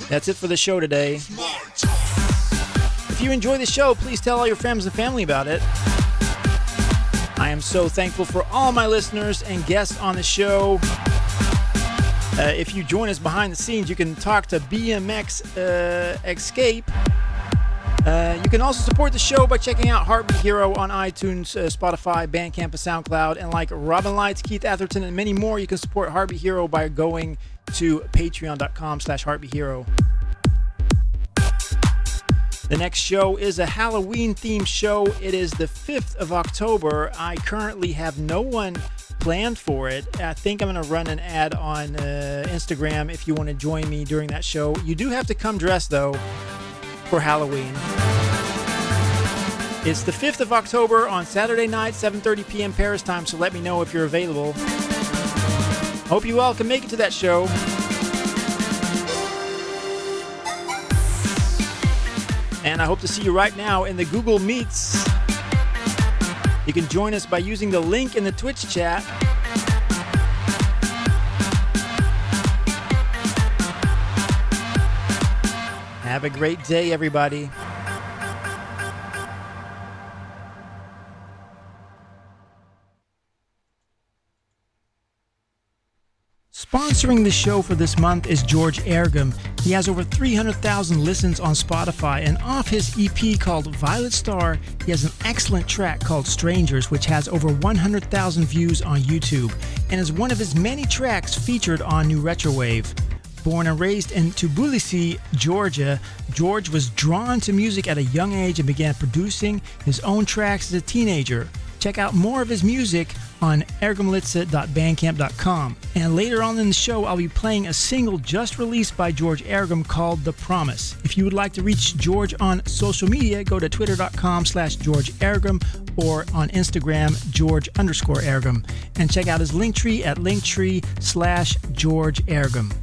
That's it for the show today. If you enjoy the show, please tell all your friends and family about it. I am so thankful for all my listeners and guests on the show. If you join us behind the scenes, you can talk to BMX Escape. You can also support the show by checking out HeartBeatHero on iTunes, Spotify, Bandcamp, and SoundCloud. And like Robin Lights, Keith Atherton, and many more, you can support HeartBeatHero by going to patreon.com/HeartBeatHero. The next show is a Halloween-themed show. It is the 5th of October. I currently have no one planned for it. I think I'm going to run an ad on Instagram if you want to join me during that show. You do have to come dressed, though, for Halloween. It's the 5th of October on Saturday night, 7:30 p.m. Paris time, so let me know if you're available. Hope you all can make it to that show. And I hope to see you right now in the Google Meets. You can join us by using the link in the Twitch chat. Have a great day, everybody. Sponsoring the show for this month is George Ergem. He has over 300,000 listens on Spotify, and off his EP called Violet Star, he has an excellent track called Strangers, which has over 100,000 views on YouTube, and is one of his many tracks featured on New Retrowave. Born and raised in Tbilisi, Georgia, George was drawn to music at a young age and began producing his own tracks as a teenager. Check out more of his music on ergemlitze.bandcamp.com. And later on in the show, I'll be playing a single just released by George Ergem called The Promise. If you would like to reach George on social media, go to twitter.com/George Ergem or on Instagram, George_Ergem. And check out his Linktree at linktree/George Ergem.